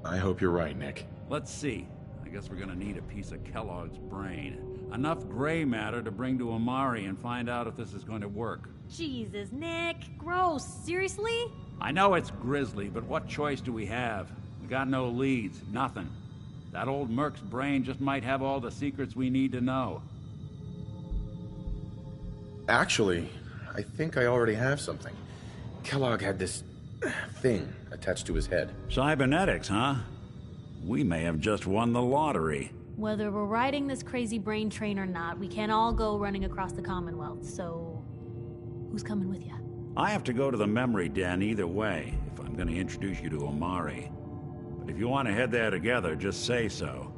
I hope you're right, Nick. Let's see. I guess we're gonna need a piece of Kellogg's brain. Enough gray matter to bring to Amari and find out if this is going to work. Jesus, Nick. Gross. Seriously? I know it's grisly, but what choice do we have? We got no leads, nothing. That old Merc's brain just might have all the secrets we need to know. Actually, I think I already have something. Kellogg had this thing attached to his head. Cybernetics, huh? We may have just won the lottery. Whether we're riding this crazy brain train or not, we can't all go running across the Commonwealth, so... who's coming with you? I have to go to the Memory Den either way, if I'm gonna introduce you to Amari. But if you want to head there together, just say so.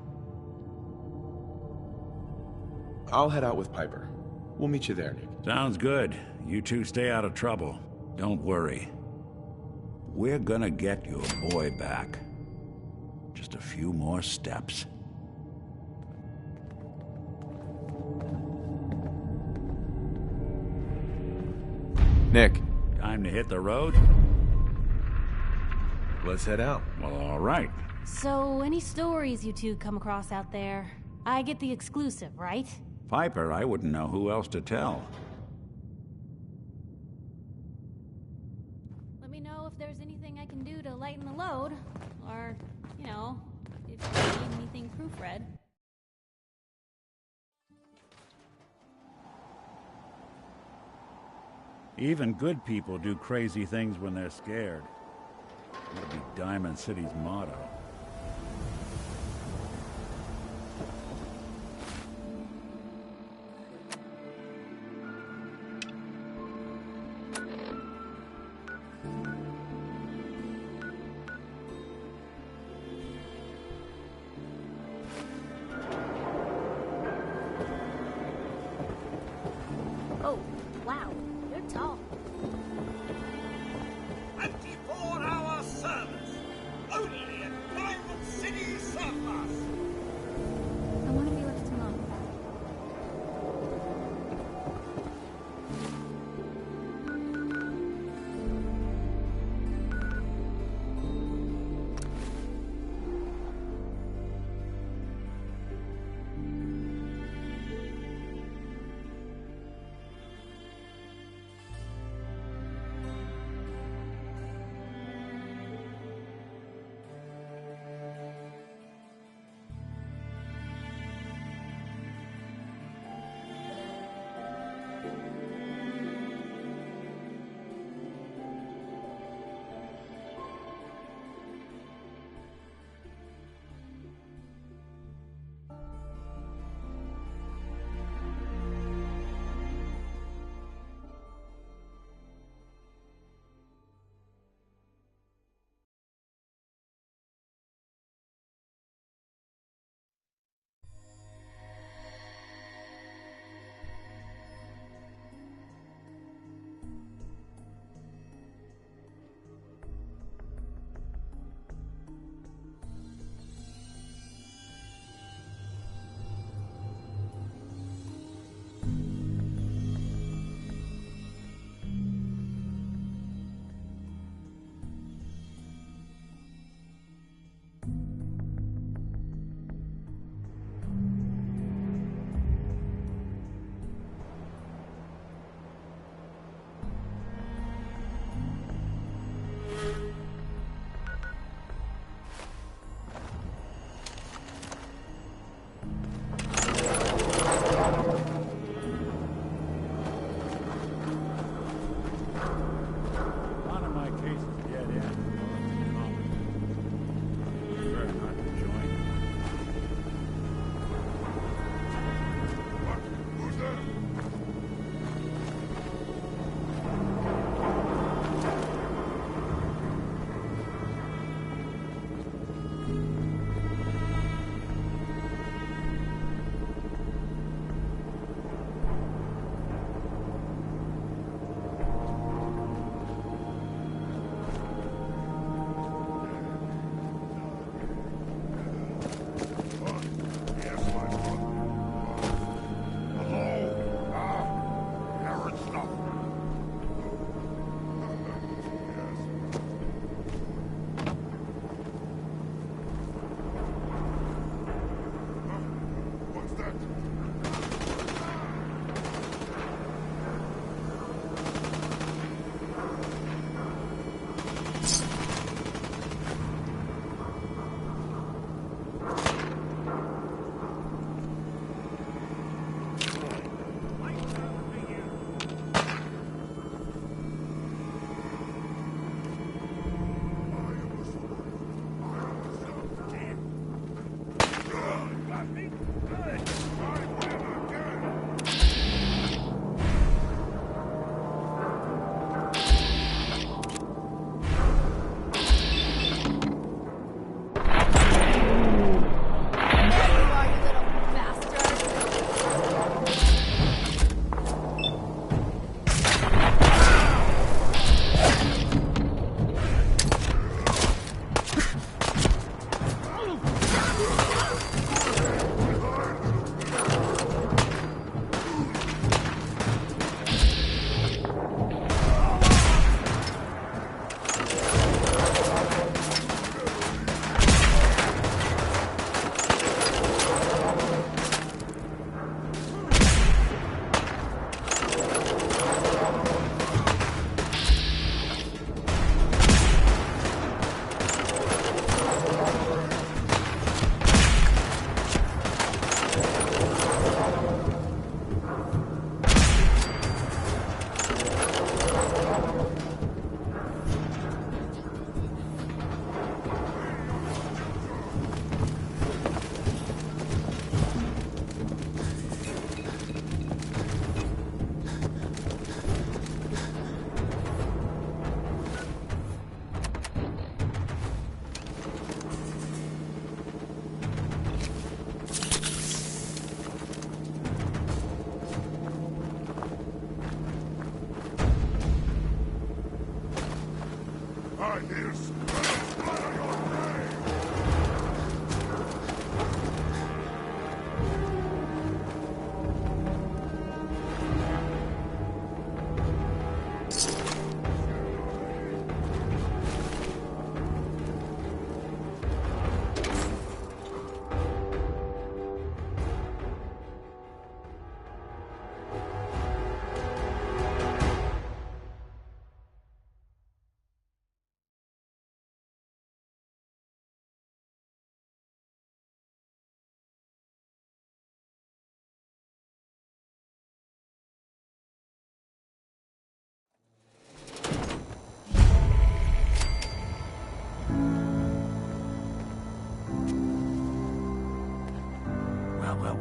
I'll head out with Piper. We'll meet you there, Nick. Sounds good. You two stay out of trouble. Don't worry. We're gonna get your boy back. Just a few more steps. Nick. Time to hit the road? Let's head out. Well, all right. So, any stories you two come across out there? I get the exclusive, right? Piper, I wouldn't know who else to tell. Let me know if there's anything I can do to lighten the load. Or, you know, if you need anything proofread. Even good people do crazy things when they're scared. That'll be Diamond City's motto. Oh, wow. You're tall. 24-hour service. Only at die here, splatter your grave!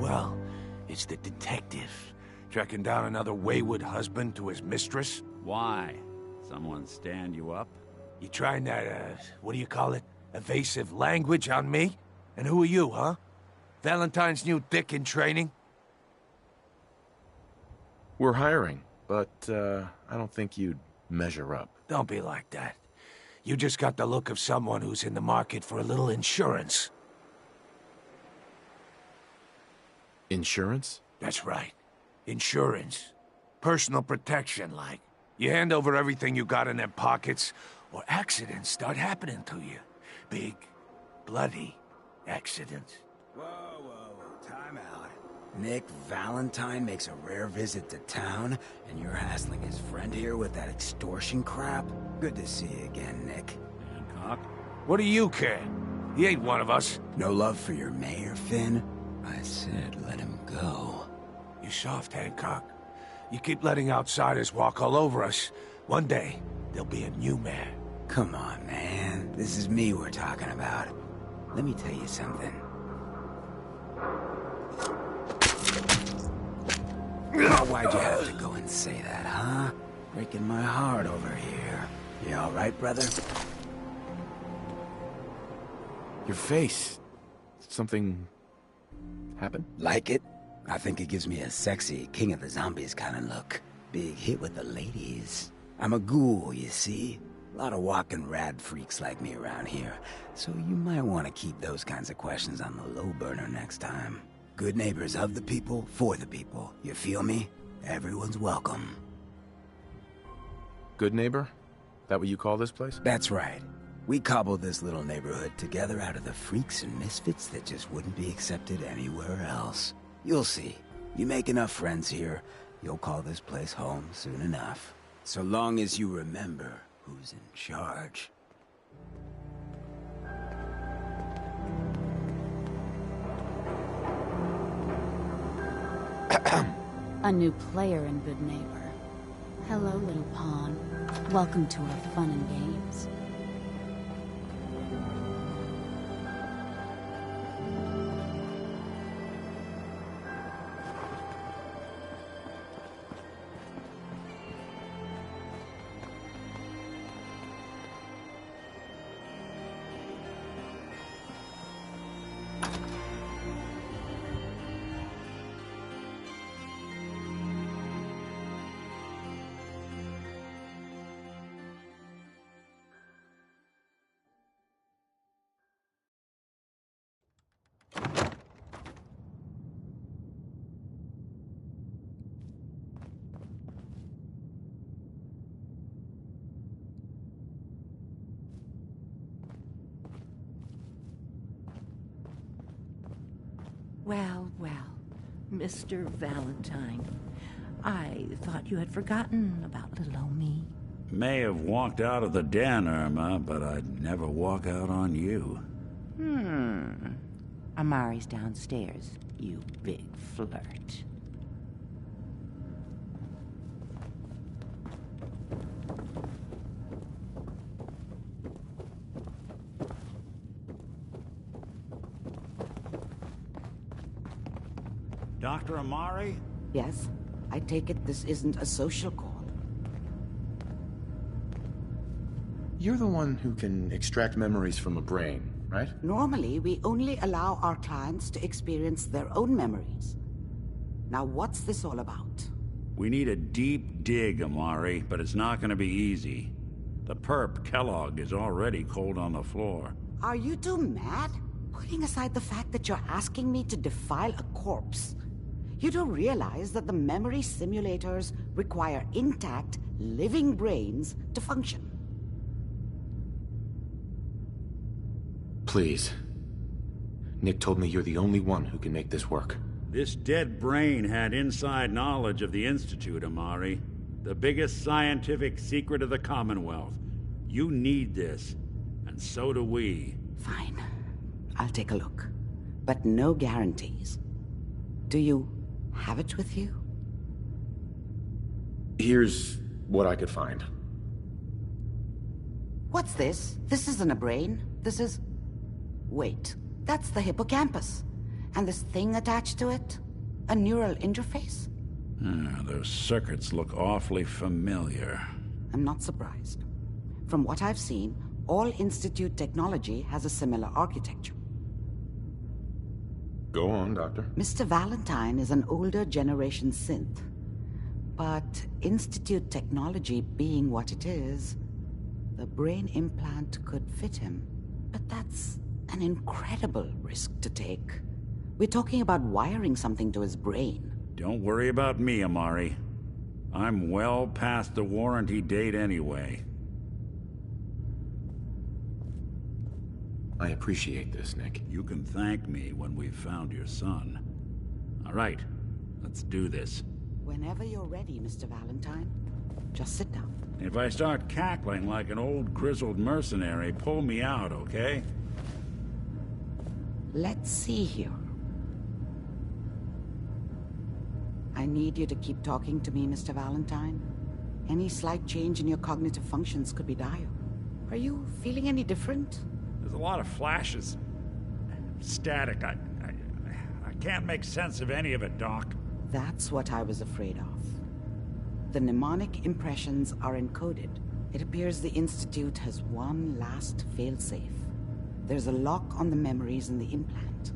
Well, it's the detective. Tracking down another wayward husband to his mistress. Why? Someone stand you up? You trying that, what do you call it? Evasive language on me? And who are you, huh? Valentine's new dick in training? We're hiring, but, I don't think you'd measure up. Don't be like that. You just got the look of someone who's in the market for a little insurance. Insurance? That's right. Insurance. Personal protection, like. You hand over everything you got in them pockets, or accidents start happening to you. Big, bloody accidents. Whoa, time out. Nick Valentine makes a rare visit to town, and you're hassling his friend here with that extortion crap? Good to see you again, Nick. Hancock? What do you care? He ain't one of us. No love for your mayor, Finn? I said let him go. You soft, Hancock. You keep letting outsiders walk all over us. One day, there'll be a new mayor. Come on, man. This is me we're talking about. Let me tell you something. Now, why'd you have to go and say that, huh? Breaking my heart over here. You all right, brother? Your face. Something happen? Like it? I think it gives me a sexy King of the Zombies kind of look. Big hit with the ladies. I'm a ghoul, you see? A lot of walking rad freaks like me around here, so you might want to keep those kinds of questions on the low burner next time. Good neighbors of the people, for the people. You feel me? Everyone's welcome. Good neighbor? That what you call this place? That's right. We cobbled this little neighborhood together out of the freaks and misfits that just wouldn't be accepted anywhere else. You'll see. You make enough friends here, you'll call this place home soon enough. So long as you remember who's in charge. A new player and good neighbor. Hello, little pawn. Welcome to our fun and games. Well, Mr. Valentine. I thought you had forgotten about little old me. May have walked out of the den, Irma, but I'd never walk out on you. Amari's downstairs, you big flirt. Dr. Amari? Yes? I take it this isn't a social call. You're the one who can extract memories from a brain, right? Normally, we only allow our clients to experience their own memories. Now, what's this all about? We need a deep dig, Amari, but it's not gonna be easy. The perp, Kellogg, is already cold on the floor. Are you two mad? Putting aside the fact that you're asking me to defile a corpse, you do realize that the memory simulators require intact, living brains to function. Please. Nick told me you're the only one who can make this work. This dead brain had inside knowledge of the Institute, Amari. The biggest scientific secret of the Commonwealth. You need this, and so do we. Fine. I'll take a look. But no guarantees. Do you have it with you? Here's what I could find. What's this? This isn't a brain. This is... Wait, that's the hippocampus. And this thing attached to it? A neural interface? Those circuits look awfully familiar. I'm not surprised. From what I've seen, all Institute technology has a similar architecture. Go on, Doctor. Mr. Valentine is an older generation synth. But Institute technology being what it is, the brain implant could fit him. But that's an incredible risk to take. We're talking about wiring something to his brain. Don't worry about me, Amari. I'm well past the warranty date anyway. I appreciate this, Nick. You can thank me when we've found your son. All right, let's do this. Whenever you're ready, Mr. Valentine. Just sit down. If I start cackling like an old grizzled mercenary, pull me out, okay? Let's see here. I need you to keep talking to me, Mr. Valentine. Any slight change in your cognitive functions could be dire. Are you feeling any different? There's a lot of flashes. Static. I can't make sense of any of it, Doc. That's what I was afraid of. The mnemonic impressions are encoded. It appears the Institute has one last failsafe. There's a lock on the memories in the implant.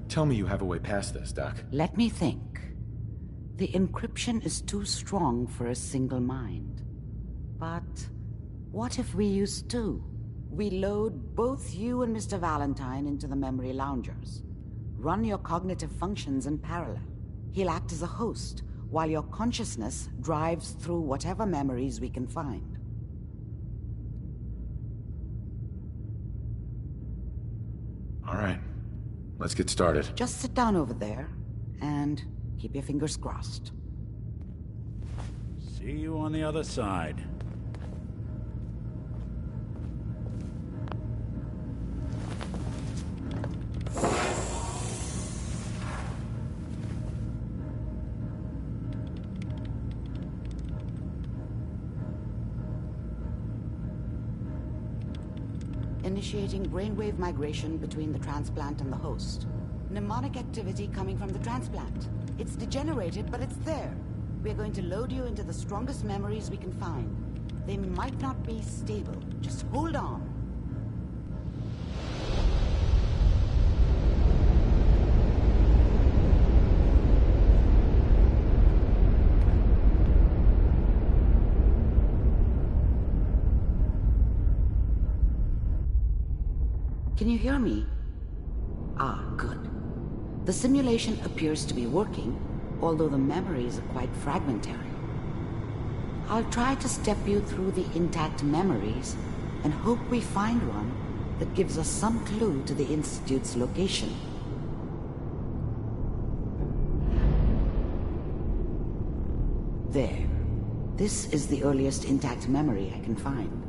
Tell me you have a way past this, Doc. Let me think. The encryption is too strong for a single mind. But what if we use two? We load both you and Mr. Valentine into the memory loungers. Run your cognitive functions in parallel. He'll act as a host, while your consciousness drives through whatever memories we can find. All right. Let's get started. Just sit down over there, and keep your fingers crossed. See you on the other side. Initiating brainwave migration between the transplant and the host. Mnemonic activity coming from the transplant. It's degenerated, but it's there. We're going to load you into the strongest memories we can find. They might not be stable. Just hold on. Can you hear me? Ah, good. The simulation appears to be working, although the memories are quite fragmentary. I'll try to step you through the intact memories and hope we find one that gives us some clue to the Institute's location. There. This is the earliest intact memory I can find.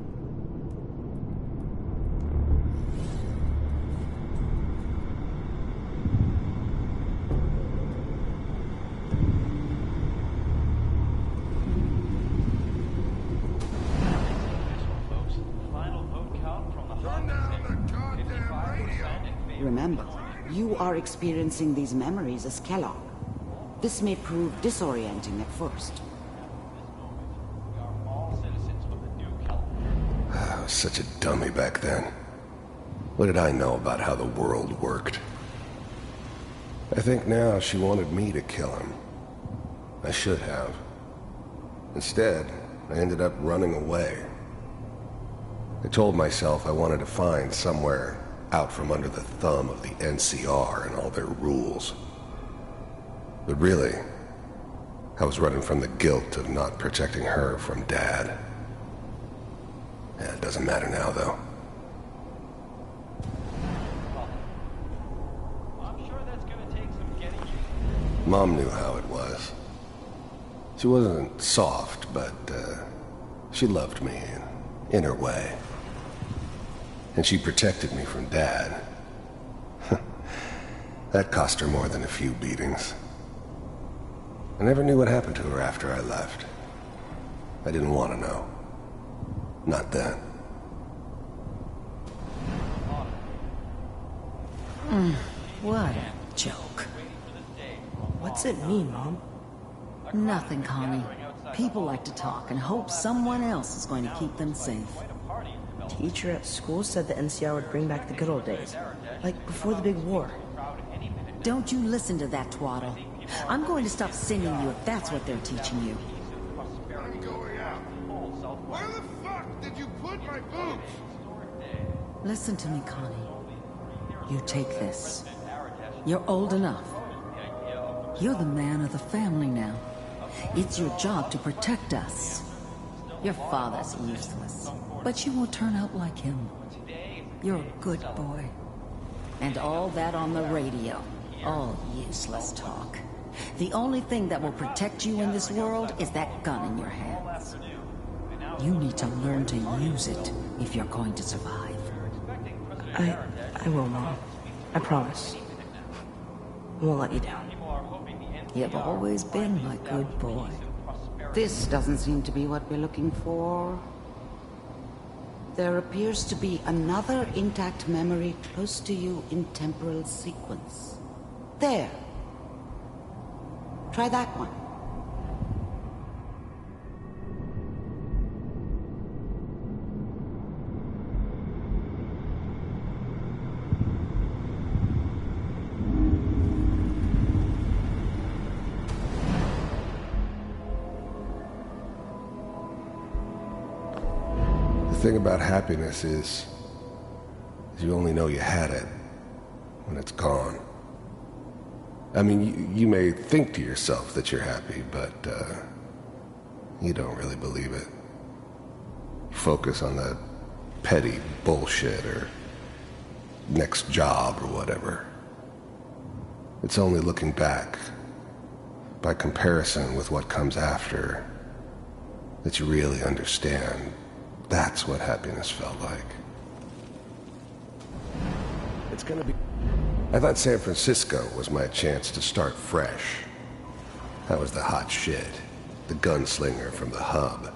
Remember, you are experiencing these memories as Kellogg. This may prove disorienting at first. I was such a dummy back then. What did I know about how the world worked? I think now she wanted me to kill him. I should have. Instead, I ended up running away. I told myself I wanted to find somewhere out from under the thumb of the NCR and all their rules. But really, I was running from the guilt of not protecting her from Dad. Yeah, it doesn't matter now, though. Mom knew how it was. She wasn't soft, but she loved me in her way. And she protected me from Dad. That cost her more than a few beatings. I never knew what happened to her after I left. I didn't want to know. Not then. What a joke. What's it mean, Mom? Nothing, Connie. People like to talk and hope someone else is going to keep them safe. Teacher at school said the NCR would bring back the good old days. Like before the big war. Don't you listen to that twaddle. I'm going to stop singing you if that's what they're teaching you. I'm going out. Where the fuck did you put my boots? Listen to me, Connie. You take this. You're old enough. You're the man of the family now. It's your job to protect us. Your father's useless, but you won't turn out like him. You're a good boy. And all that on the radio. All useless talk. The only thing that will protect you in this world is that gun in your hands. You need to learn to use it if you're going to survive. I will, Mom. I promise. I won't let you down. You've always been my good boy. This doesn't seem to be what we're looking for. There appears to be another intact memory close to you in temporal sequence. There. Try that one. The thing about happiness is you only know you had it when it's gone. I mean, you may think to yourself that you're happy, but you don't really believe it. You focus on the petty bullshit or next job or whatever. It's only looking back, by comparison with what comes after, that you really understand. That's what happiness felt like. It's gonna be... I thought San Francisco was my chance to start fresh. I was the hot shit, the gunslinger from the hub,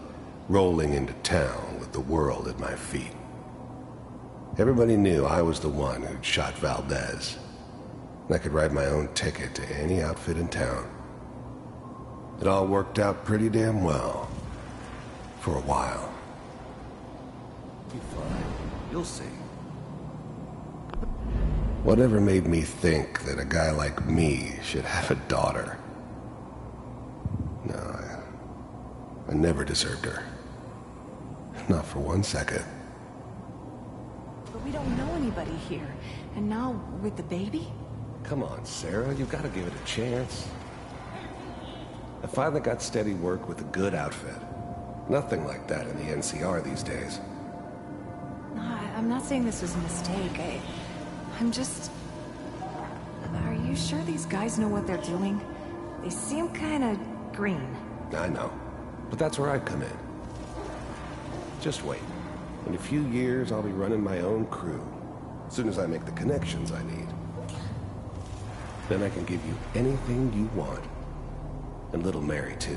rolling into town with the world at my feet. Everybody knew I was the one who'd shot Valdez. And I could write my own ticket to any outfit in town. It all worked out pretty damn well. For a while. Be fine. You'll see. Whatever made me think that a guy like me should have a daughter? No, I never deserved her. Not for 1 second. But we don't know anybody here. And now, with the baby? Come on, Sarah, you've got to give it a chance. I finally got steady work with a good outfit. Nothing like that in the NCR these days. No, I'm not saying this was a mistake. I'm just... Are you sure these guys know what they're doing? They seem kinda green. I know, but that's where I come in. Just wait. In a few years, I'll be running my own crew. As soon as I make the connections I need. Then I can give you anything you want. And little Mary, too.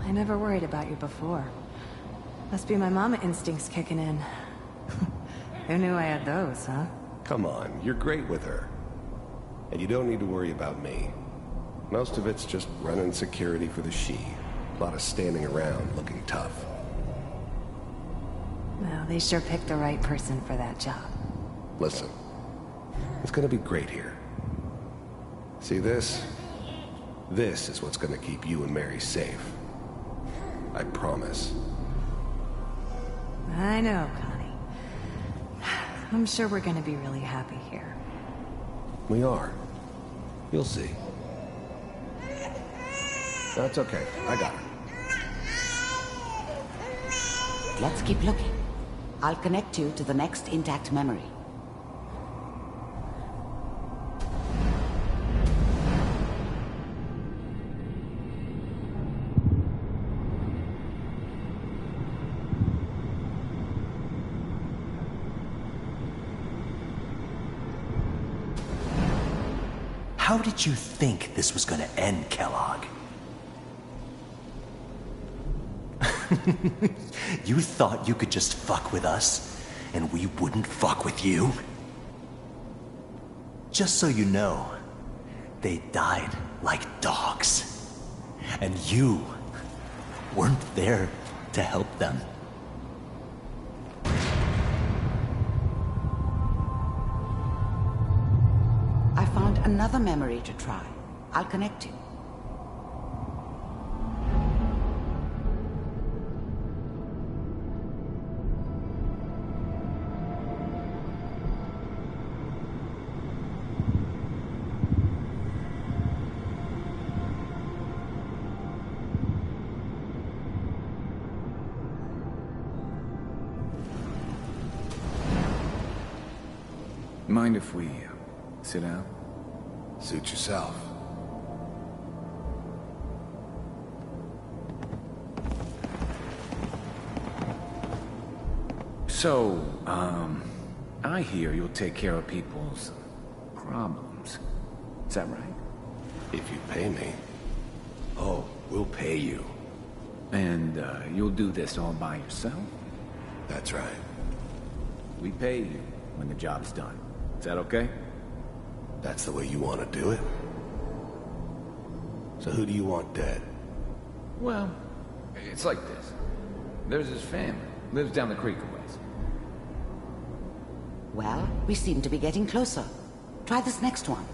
I never worried about you before. Must be my mama instincts kicking in. Who knew I had those, huh? Come on, you're great with her. And you don't need to worry about me. Most of it's just running security for the she. A lot of standing around looking tough. Well, they sure picked the right person for that job. Listen, it's gonna be great here. See this? This is what's gonna keep you and Mary safe. I promise. I know, Connie. I'm sure we're gonna be really happy here. We are. You'll see. That's okay. I got her. Let's keep looking. I'll connect you to the next intact memory. How did you think this was gonna end, Kellogg? You thought you could just fuck with us, and we wouldn't fuck with you? Just so you know, they died like dogs. And you weren't there to help them. I found another memory to try. I'll connect you. Mind if we sit down? Suit yourself. So, I hear you'll take care of people's problems. Is that right? If you pay me. Oh, we'll pay you. And, you'll do this all by yourself? That's right. We pay you when the job's done. Is that okay? That's the way you want to do it? So who do you want dead? Well, it's like this. There's his family. Lives down the creek a ways. Well, we seem to be getting closer. Try this next one.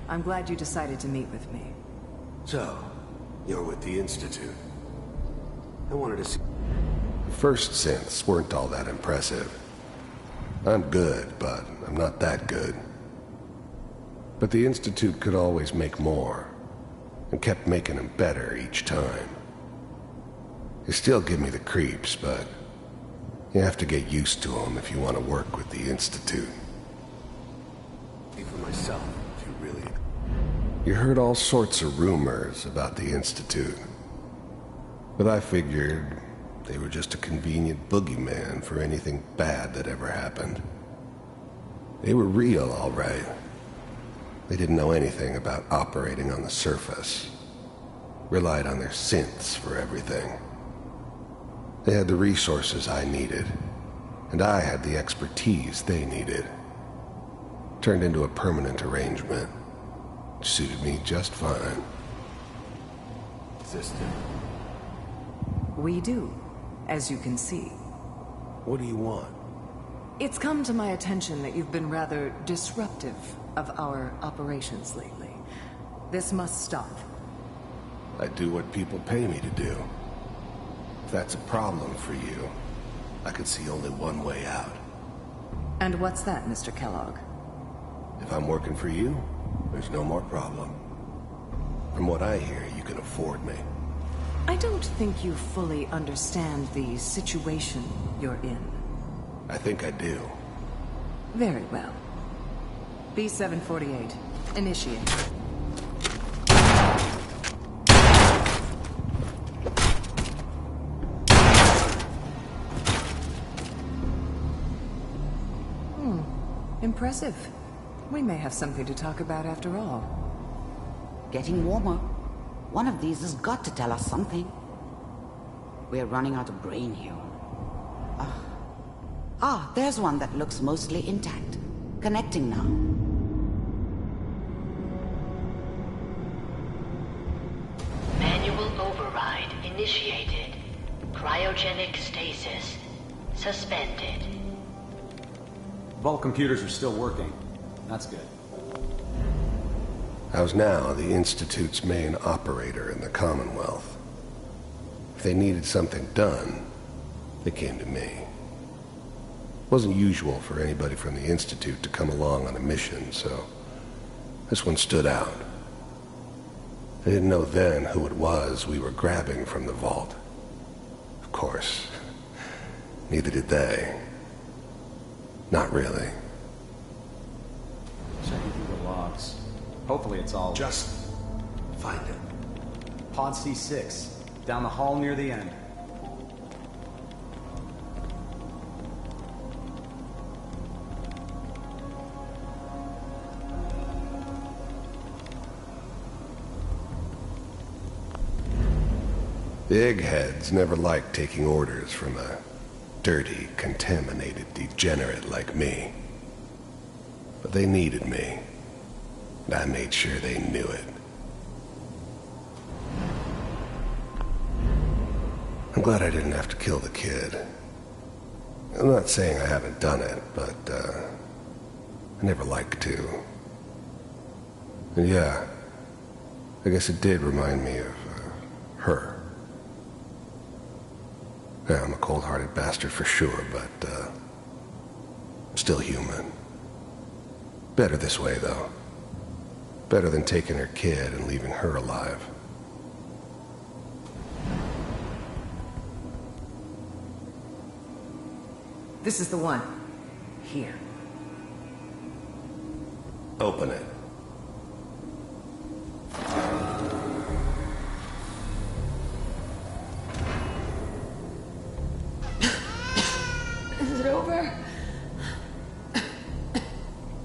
I'm glad you decided to meet with me. So, you're with the Institute. I wanted to see... The first synths weren't all that impressive. I'm good, but I'm not that good. But the Institute could always make more, and kept making them better each time. They still give me the creeps, but you have to get used to them if you want to work with the Institute. For myself, if you really... You heard all sorts of rumors about the Institute. But I figured they were just a convenient boogeyman for anything bad that ever happened. They were real, all right. They didn't know anything about operating on the surface. Relied on their synths for everything. They had the resources I needed, and I had the expertise they needed. Turned into a permanent arrangement. Suited me just fine. Sister. We do, as you can see. What do you want? It's come to my attention that you've been rather disruptive of our operations lately. This must stop. I do what people pay me to do. If that's a problem for you, I could see only one way out. And what's that, Mr. Kellogg? If I'm working for you, there's no more problem. From what I hear, you can afford me. I don't think you fully understand the situation you're in. I think I do. Very well. B-748, initiate. Impressive. We may have something to talk about after all. Getting warmer. One of these has got to tell us something. We're running out of brain here. There's one that looks mostly intact. Connecting now. initiated. Cryogenic stasis suspended. Vault computers are still working. That's good. I was now the Institute's main operator in the Commonwealth. If they needed something done, they came to me. It wasn't usual for anybody from the Institute to come along on a mission, so this one stood out. I didn't know then who it was we were grabbing from the vault. Of course, neither did they. Not really. Checking through the logs. Hopefully it's all... Just find it. Pod C6, down the hall near the end. The eggheads never liked taking orders from a dirty, contaminated degenerate like me. But they needed me, and I made sure they knew it. I'm glad I didn't have to kill the kid. I'm not saying I haven't done it, but, I never liked to. And yeah, I guess it did remind me of, her. Yeah, I'm a cold-hearted bastard for sure, but, I'm still human. Better this way, though. Better than taking her kid and leaving her alive. This is the one. Here. Open it. Is it over?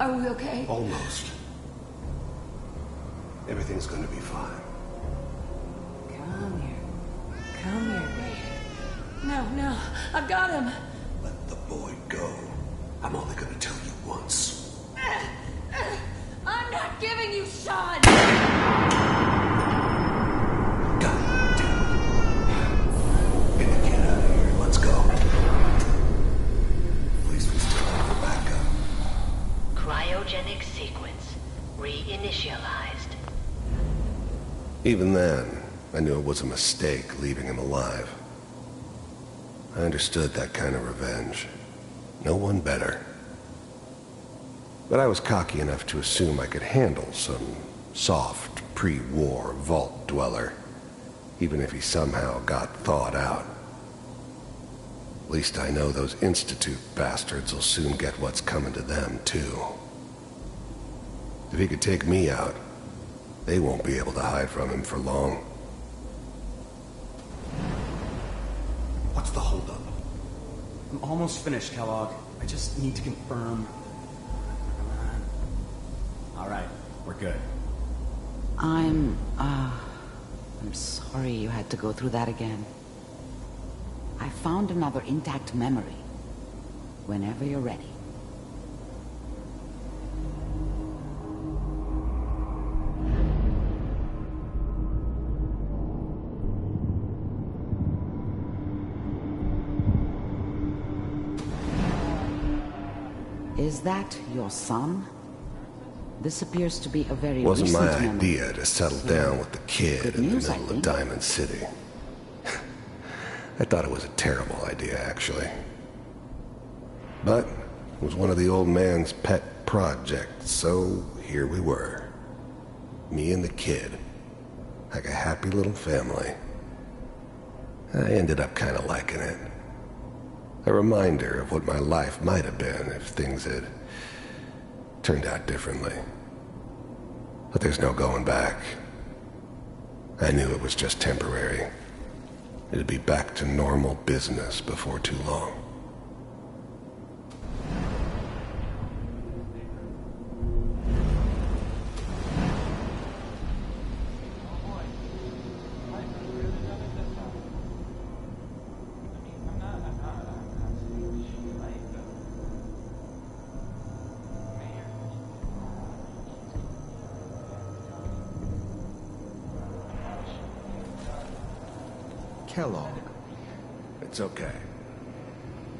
Are we okay? Almost. Everything's gonna be fine. Come here. Come here, baby. No, I've got him. Let the boy go. I'm only gonna tell you once. I'm not giving you Sean! God damn it. Get the kid out of here. Let's go. At least we still have the backup. Cryogenic sequence reinitialized. Even then, I knew it was a mistake leaving him alive. I understood that kind of revenge. No one better. But I was cocky enough to assume I could handle some soft, pre-war vault dweller, even if he somehow got thawed out. At least I know those Institute bastards will soon get what's coming to them, too. If he could take me out, they won't be able to hide from him for long. What's the holdup? I'm almost finished, Kellogg. I just need to confirm. All right, we're good. I'm sorry you had to go through that again. I found another intact memory. Whenever you're ready. Is that your son? This appears to be a very Wasn't my recent memory. idea to settle down with the kid in the middle of Diamond City. I thought it was a terrible idea, actually. But it was one of the old man's pet projects, so here we were. Me and the kid. Like a happy little family. I ended up kind of liking it. A reminder of what my life might have been if things had turned out differently. But there's no going back. I knew it was just temporary. It'd be back to normal business before too long. Kellogg. It's okay.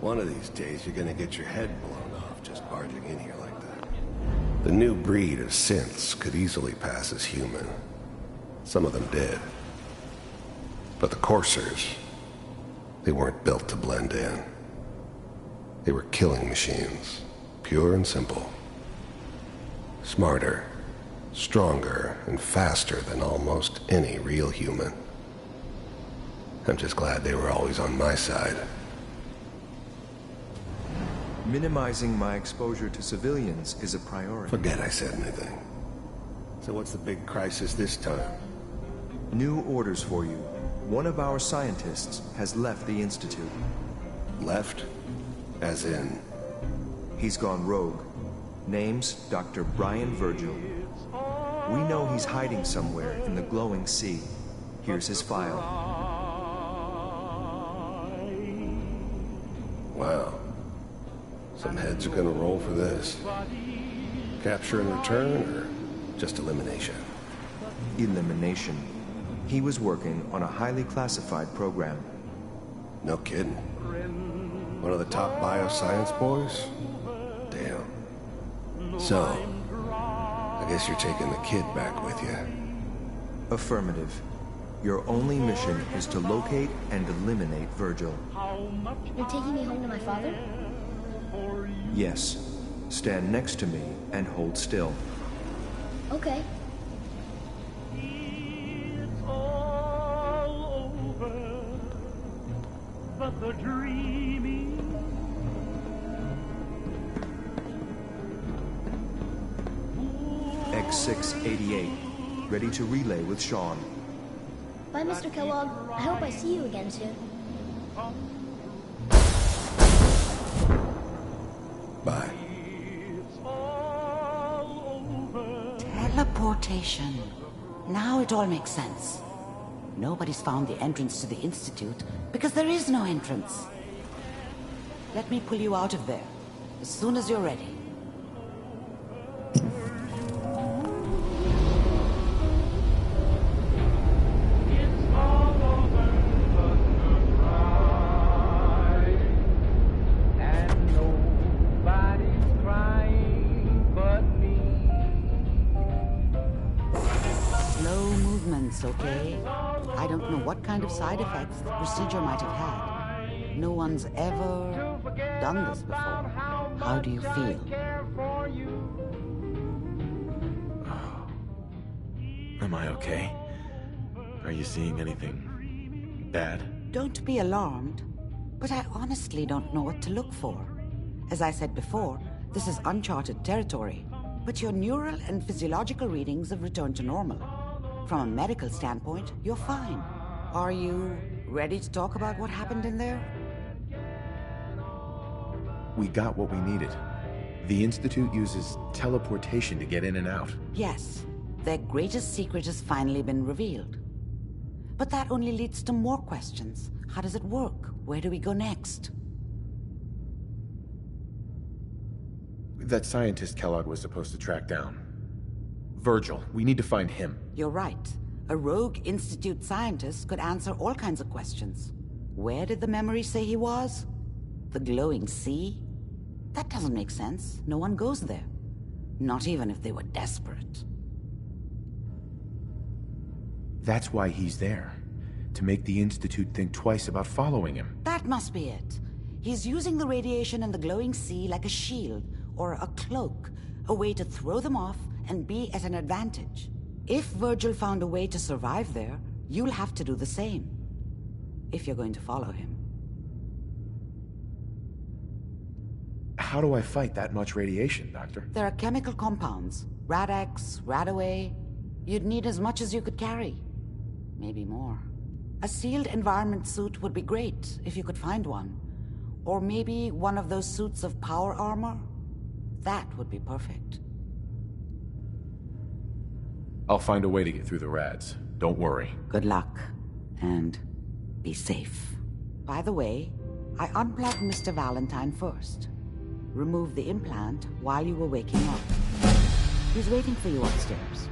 One of these days, you're gonna get your head blown off just barging in here like that. The new breed of synths could easily pass as human. Some of them did. But the coursers, they weren't built to blend in. They were killing machines, pure and simple. Smarter, stronger, and faster than almost any real human. I'm just glad they were always on my side. Minimizing my exposure to civilians is a priority. Forget I said anything. So what's the big crisis this time? New orders for you. One of our scientists has left the Institute. Left? As in? He's gone rogue. Name's Dr. Brian Virgil. We know he's hiding somewhere in the glowing sea. Here's his file. Wow. Some heads are gonna roll for this. Capture and return, or just elimination? Elimination. He was working on a highly classified program. No kidding. One of the top bioscience boys? Damn. So, I guess you're taking the kid back with you. Affirmative. Your only mission is to locate and eliminate Virgil. You're taking me home to my father? Yes. Stand next to me and hold still. Okay. But the dreaming. X688. Ready to relay with Sean. Bye, Mr. Kellogg. I hope I see you again soon. Bye. Teleportation. Now it all makes sense. Nobody's found the entrance to the Institute because there is no entrance. Let me pull you out of there as soon as you're ready. Okay? I don't know what kind of side effects the procedure might have had. No one's ever done this before. How do you feel? Am I okay? Are you seeing anything bad? Don't be alarmed, but I honestly don't know what to look for. As I said before, this is uncharted territory, but your neural and physiological readings have returned to normal. From a medical standpoint, you're fine. Are you ready to talk about what happened in there? We got what we needed. The Institute uses teleportation to get in and out. Yes. Their greatest secret has finally been revealed. But that only leads to more questions. How does it work? Where do we go next? That scientist Kellogg was supposed to track down. Virgil, we need to find him. You're right. A rogue Institute scientist could answer all kinds of questions. Where did the memory say he was? The glowing sea? That doesn't make sense. No one goes there. Not even if they were desperate. That's why he's there. To make the Institute think twice about following him. That must be it. He's using the radiation and the glowing sea like a shield or a cloak, a way to throw them off and be at an advantage. If Virgil found a way to survive there, you'll have to do the same. If you're going to follow him. How do I fight that much radiation, Doctor? There are chemical compounds. Rad-X, Radaway. You'd need as much as you could carry. Maybe more. A sealed environment suit would be great, if you could find one. Or maybe one of those suits of power armor. That would be perfect. I'll find a way to get through the rads. Don't worry. Good luck. And be safe. By the way, I unplugged Mr. Valentine first. Removed the implant while you were waking up. He's waiting for you upstairs.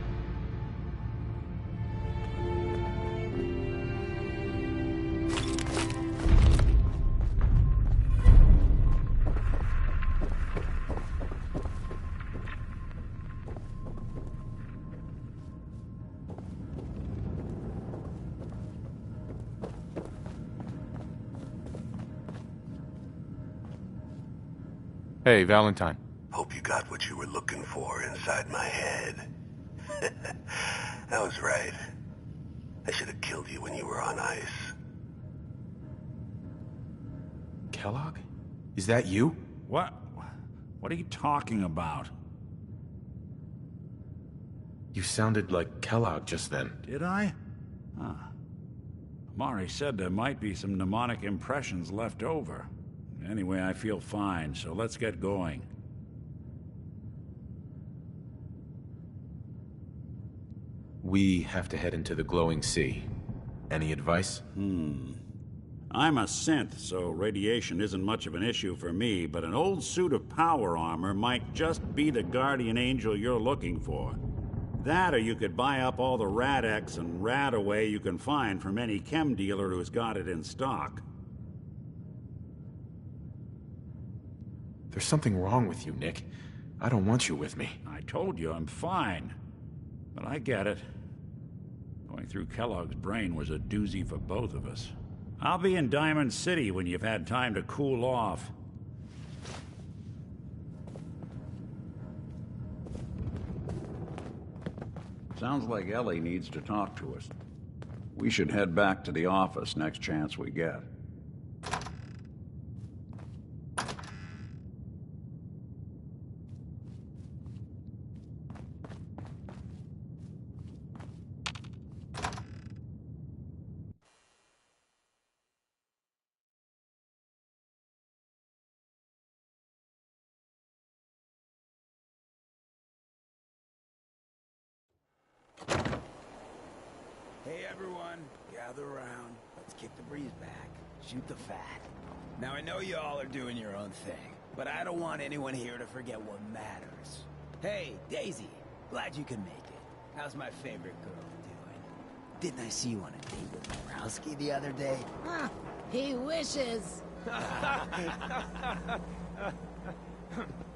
Hey, Valentine. Hope you got what you were looking for inside my head. I was right. I should have killed you when you were on ice. Kellogg? Is that you? What? What are you talking about? You sounded like Kellogg just then. Did I? Huh. Mari said there might be some mnemonic impressions left over. Anyway, I feel fine, so let's get going. We have to head into the glowing sea. Any advice? I'm a synth, so radiation isn't much of an issue for me, but an old suit of power armor might just be the guardian angel you're looking for. That, or you could buy up all the Rad-X and Rad-Away you can find from any chem dealer who's got it in stock. There's something wrong with you, Nick. I don't want you with me. I told you I'm fine. But I get it. Going through Kellogg's brain was a doozy for both of us. I'll be in Diamond City when you've had time to cool off. Sounds like Ellie needs to talk to us. We should head back to the office next chance we get. Hey everyone, gather around. Let's kick the breeze back. Shoot the fat. Now I know you all are doing your own thing, but I don't want anyone here to forget what matters. Hey, Daisy, glad you can make it. How's my favorite girl doing? Didn't I see you on a date with Morowski the other day? He wishes.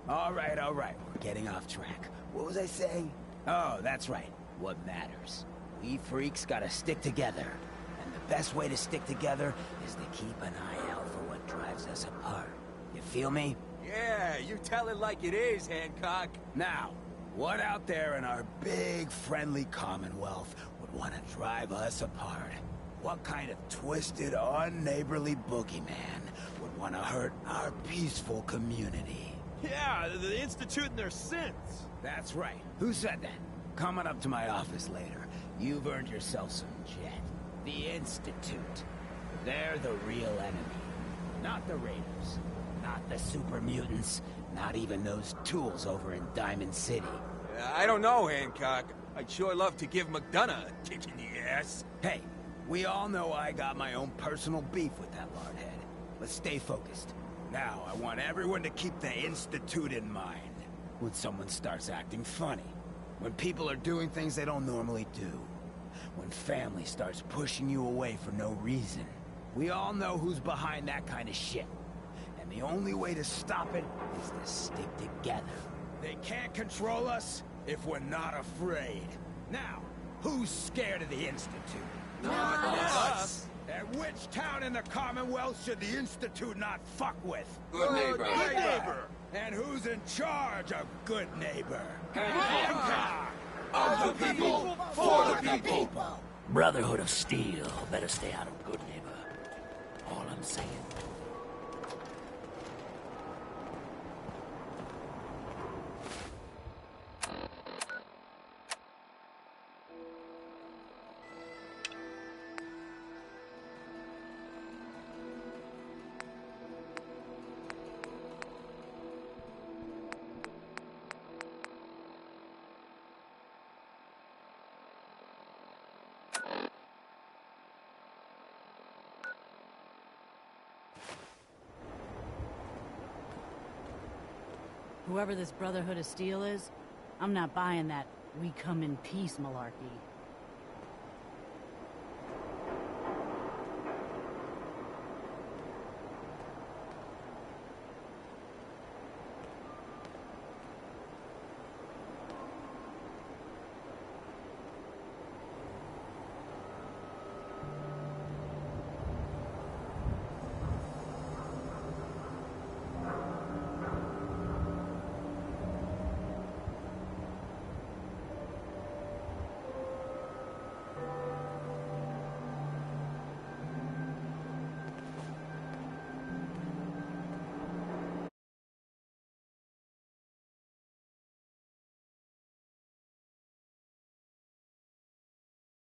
All right, we're getting off track. What was I saying? Oh, that's right, what matters. We freaks gotta stick together. And the best way to stick together is to keep an eye out for what drives us apart. You feel me? Yeah, you tell it like it is, Hancock. Now, what out there in our big, friendly Commonwealth would want to drive us apart? What kind of twisted, unneighborly boogeyman would want to hurt our peaceful community? Yeah, the Institute and their sins. That's right. Who said that? Coming up to my office later. You've earned yourself some jet. The Institute. They're the real enemy. Not the Raiders. Not the super mutants. Not even those tools over in Diamond City. I don't know, Hancock. I'd sure love to give McDonough a kick in the ass. Hey, we all know I got my own personal beef with that lardhead. Let's stay focused. Now, I want everyone to keep the Institute in mind. When someone starts acting funny. When people are doing things they don't normally do. When family starts pushing you away for no reason. We all know who's behind that kind of shit. And the only way to stop it is to stick together. They can't control us if we're not afraid. Now, who's scared of the Institute? Not us. And which town in the Commonwealth should the Institute not fuck with? Good neighbor. Good neighbor. And who's in charge of good neighbor? Hancock! Of the people, for the people. Brotherhood of Steel better stay out of Good Neighbor. All I'm saying. Whoever this Brotherhood of Steel is, I'm not buying that we come in peace malarkey.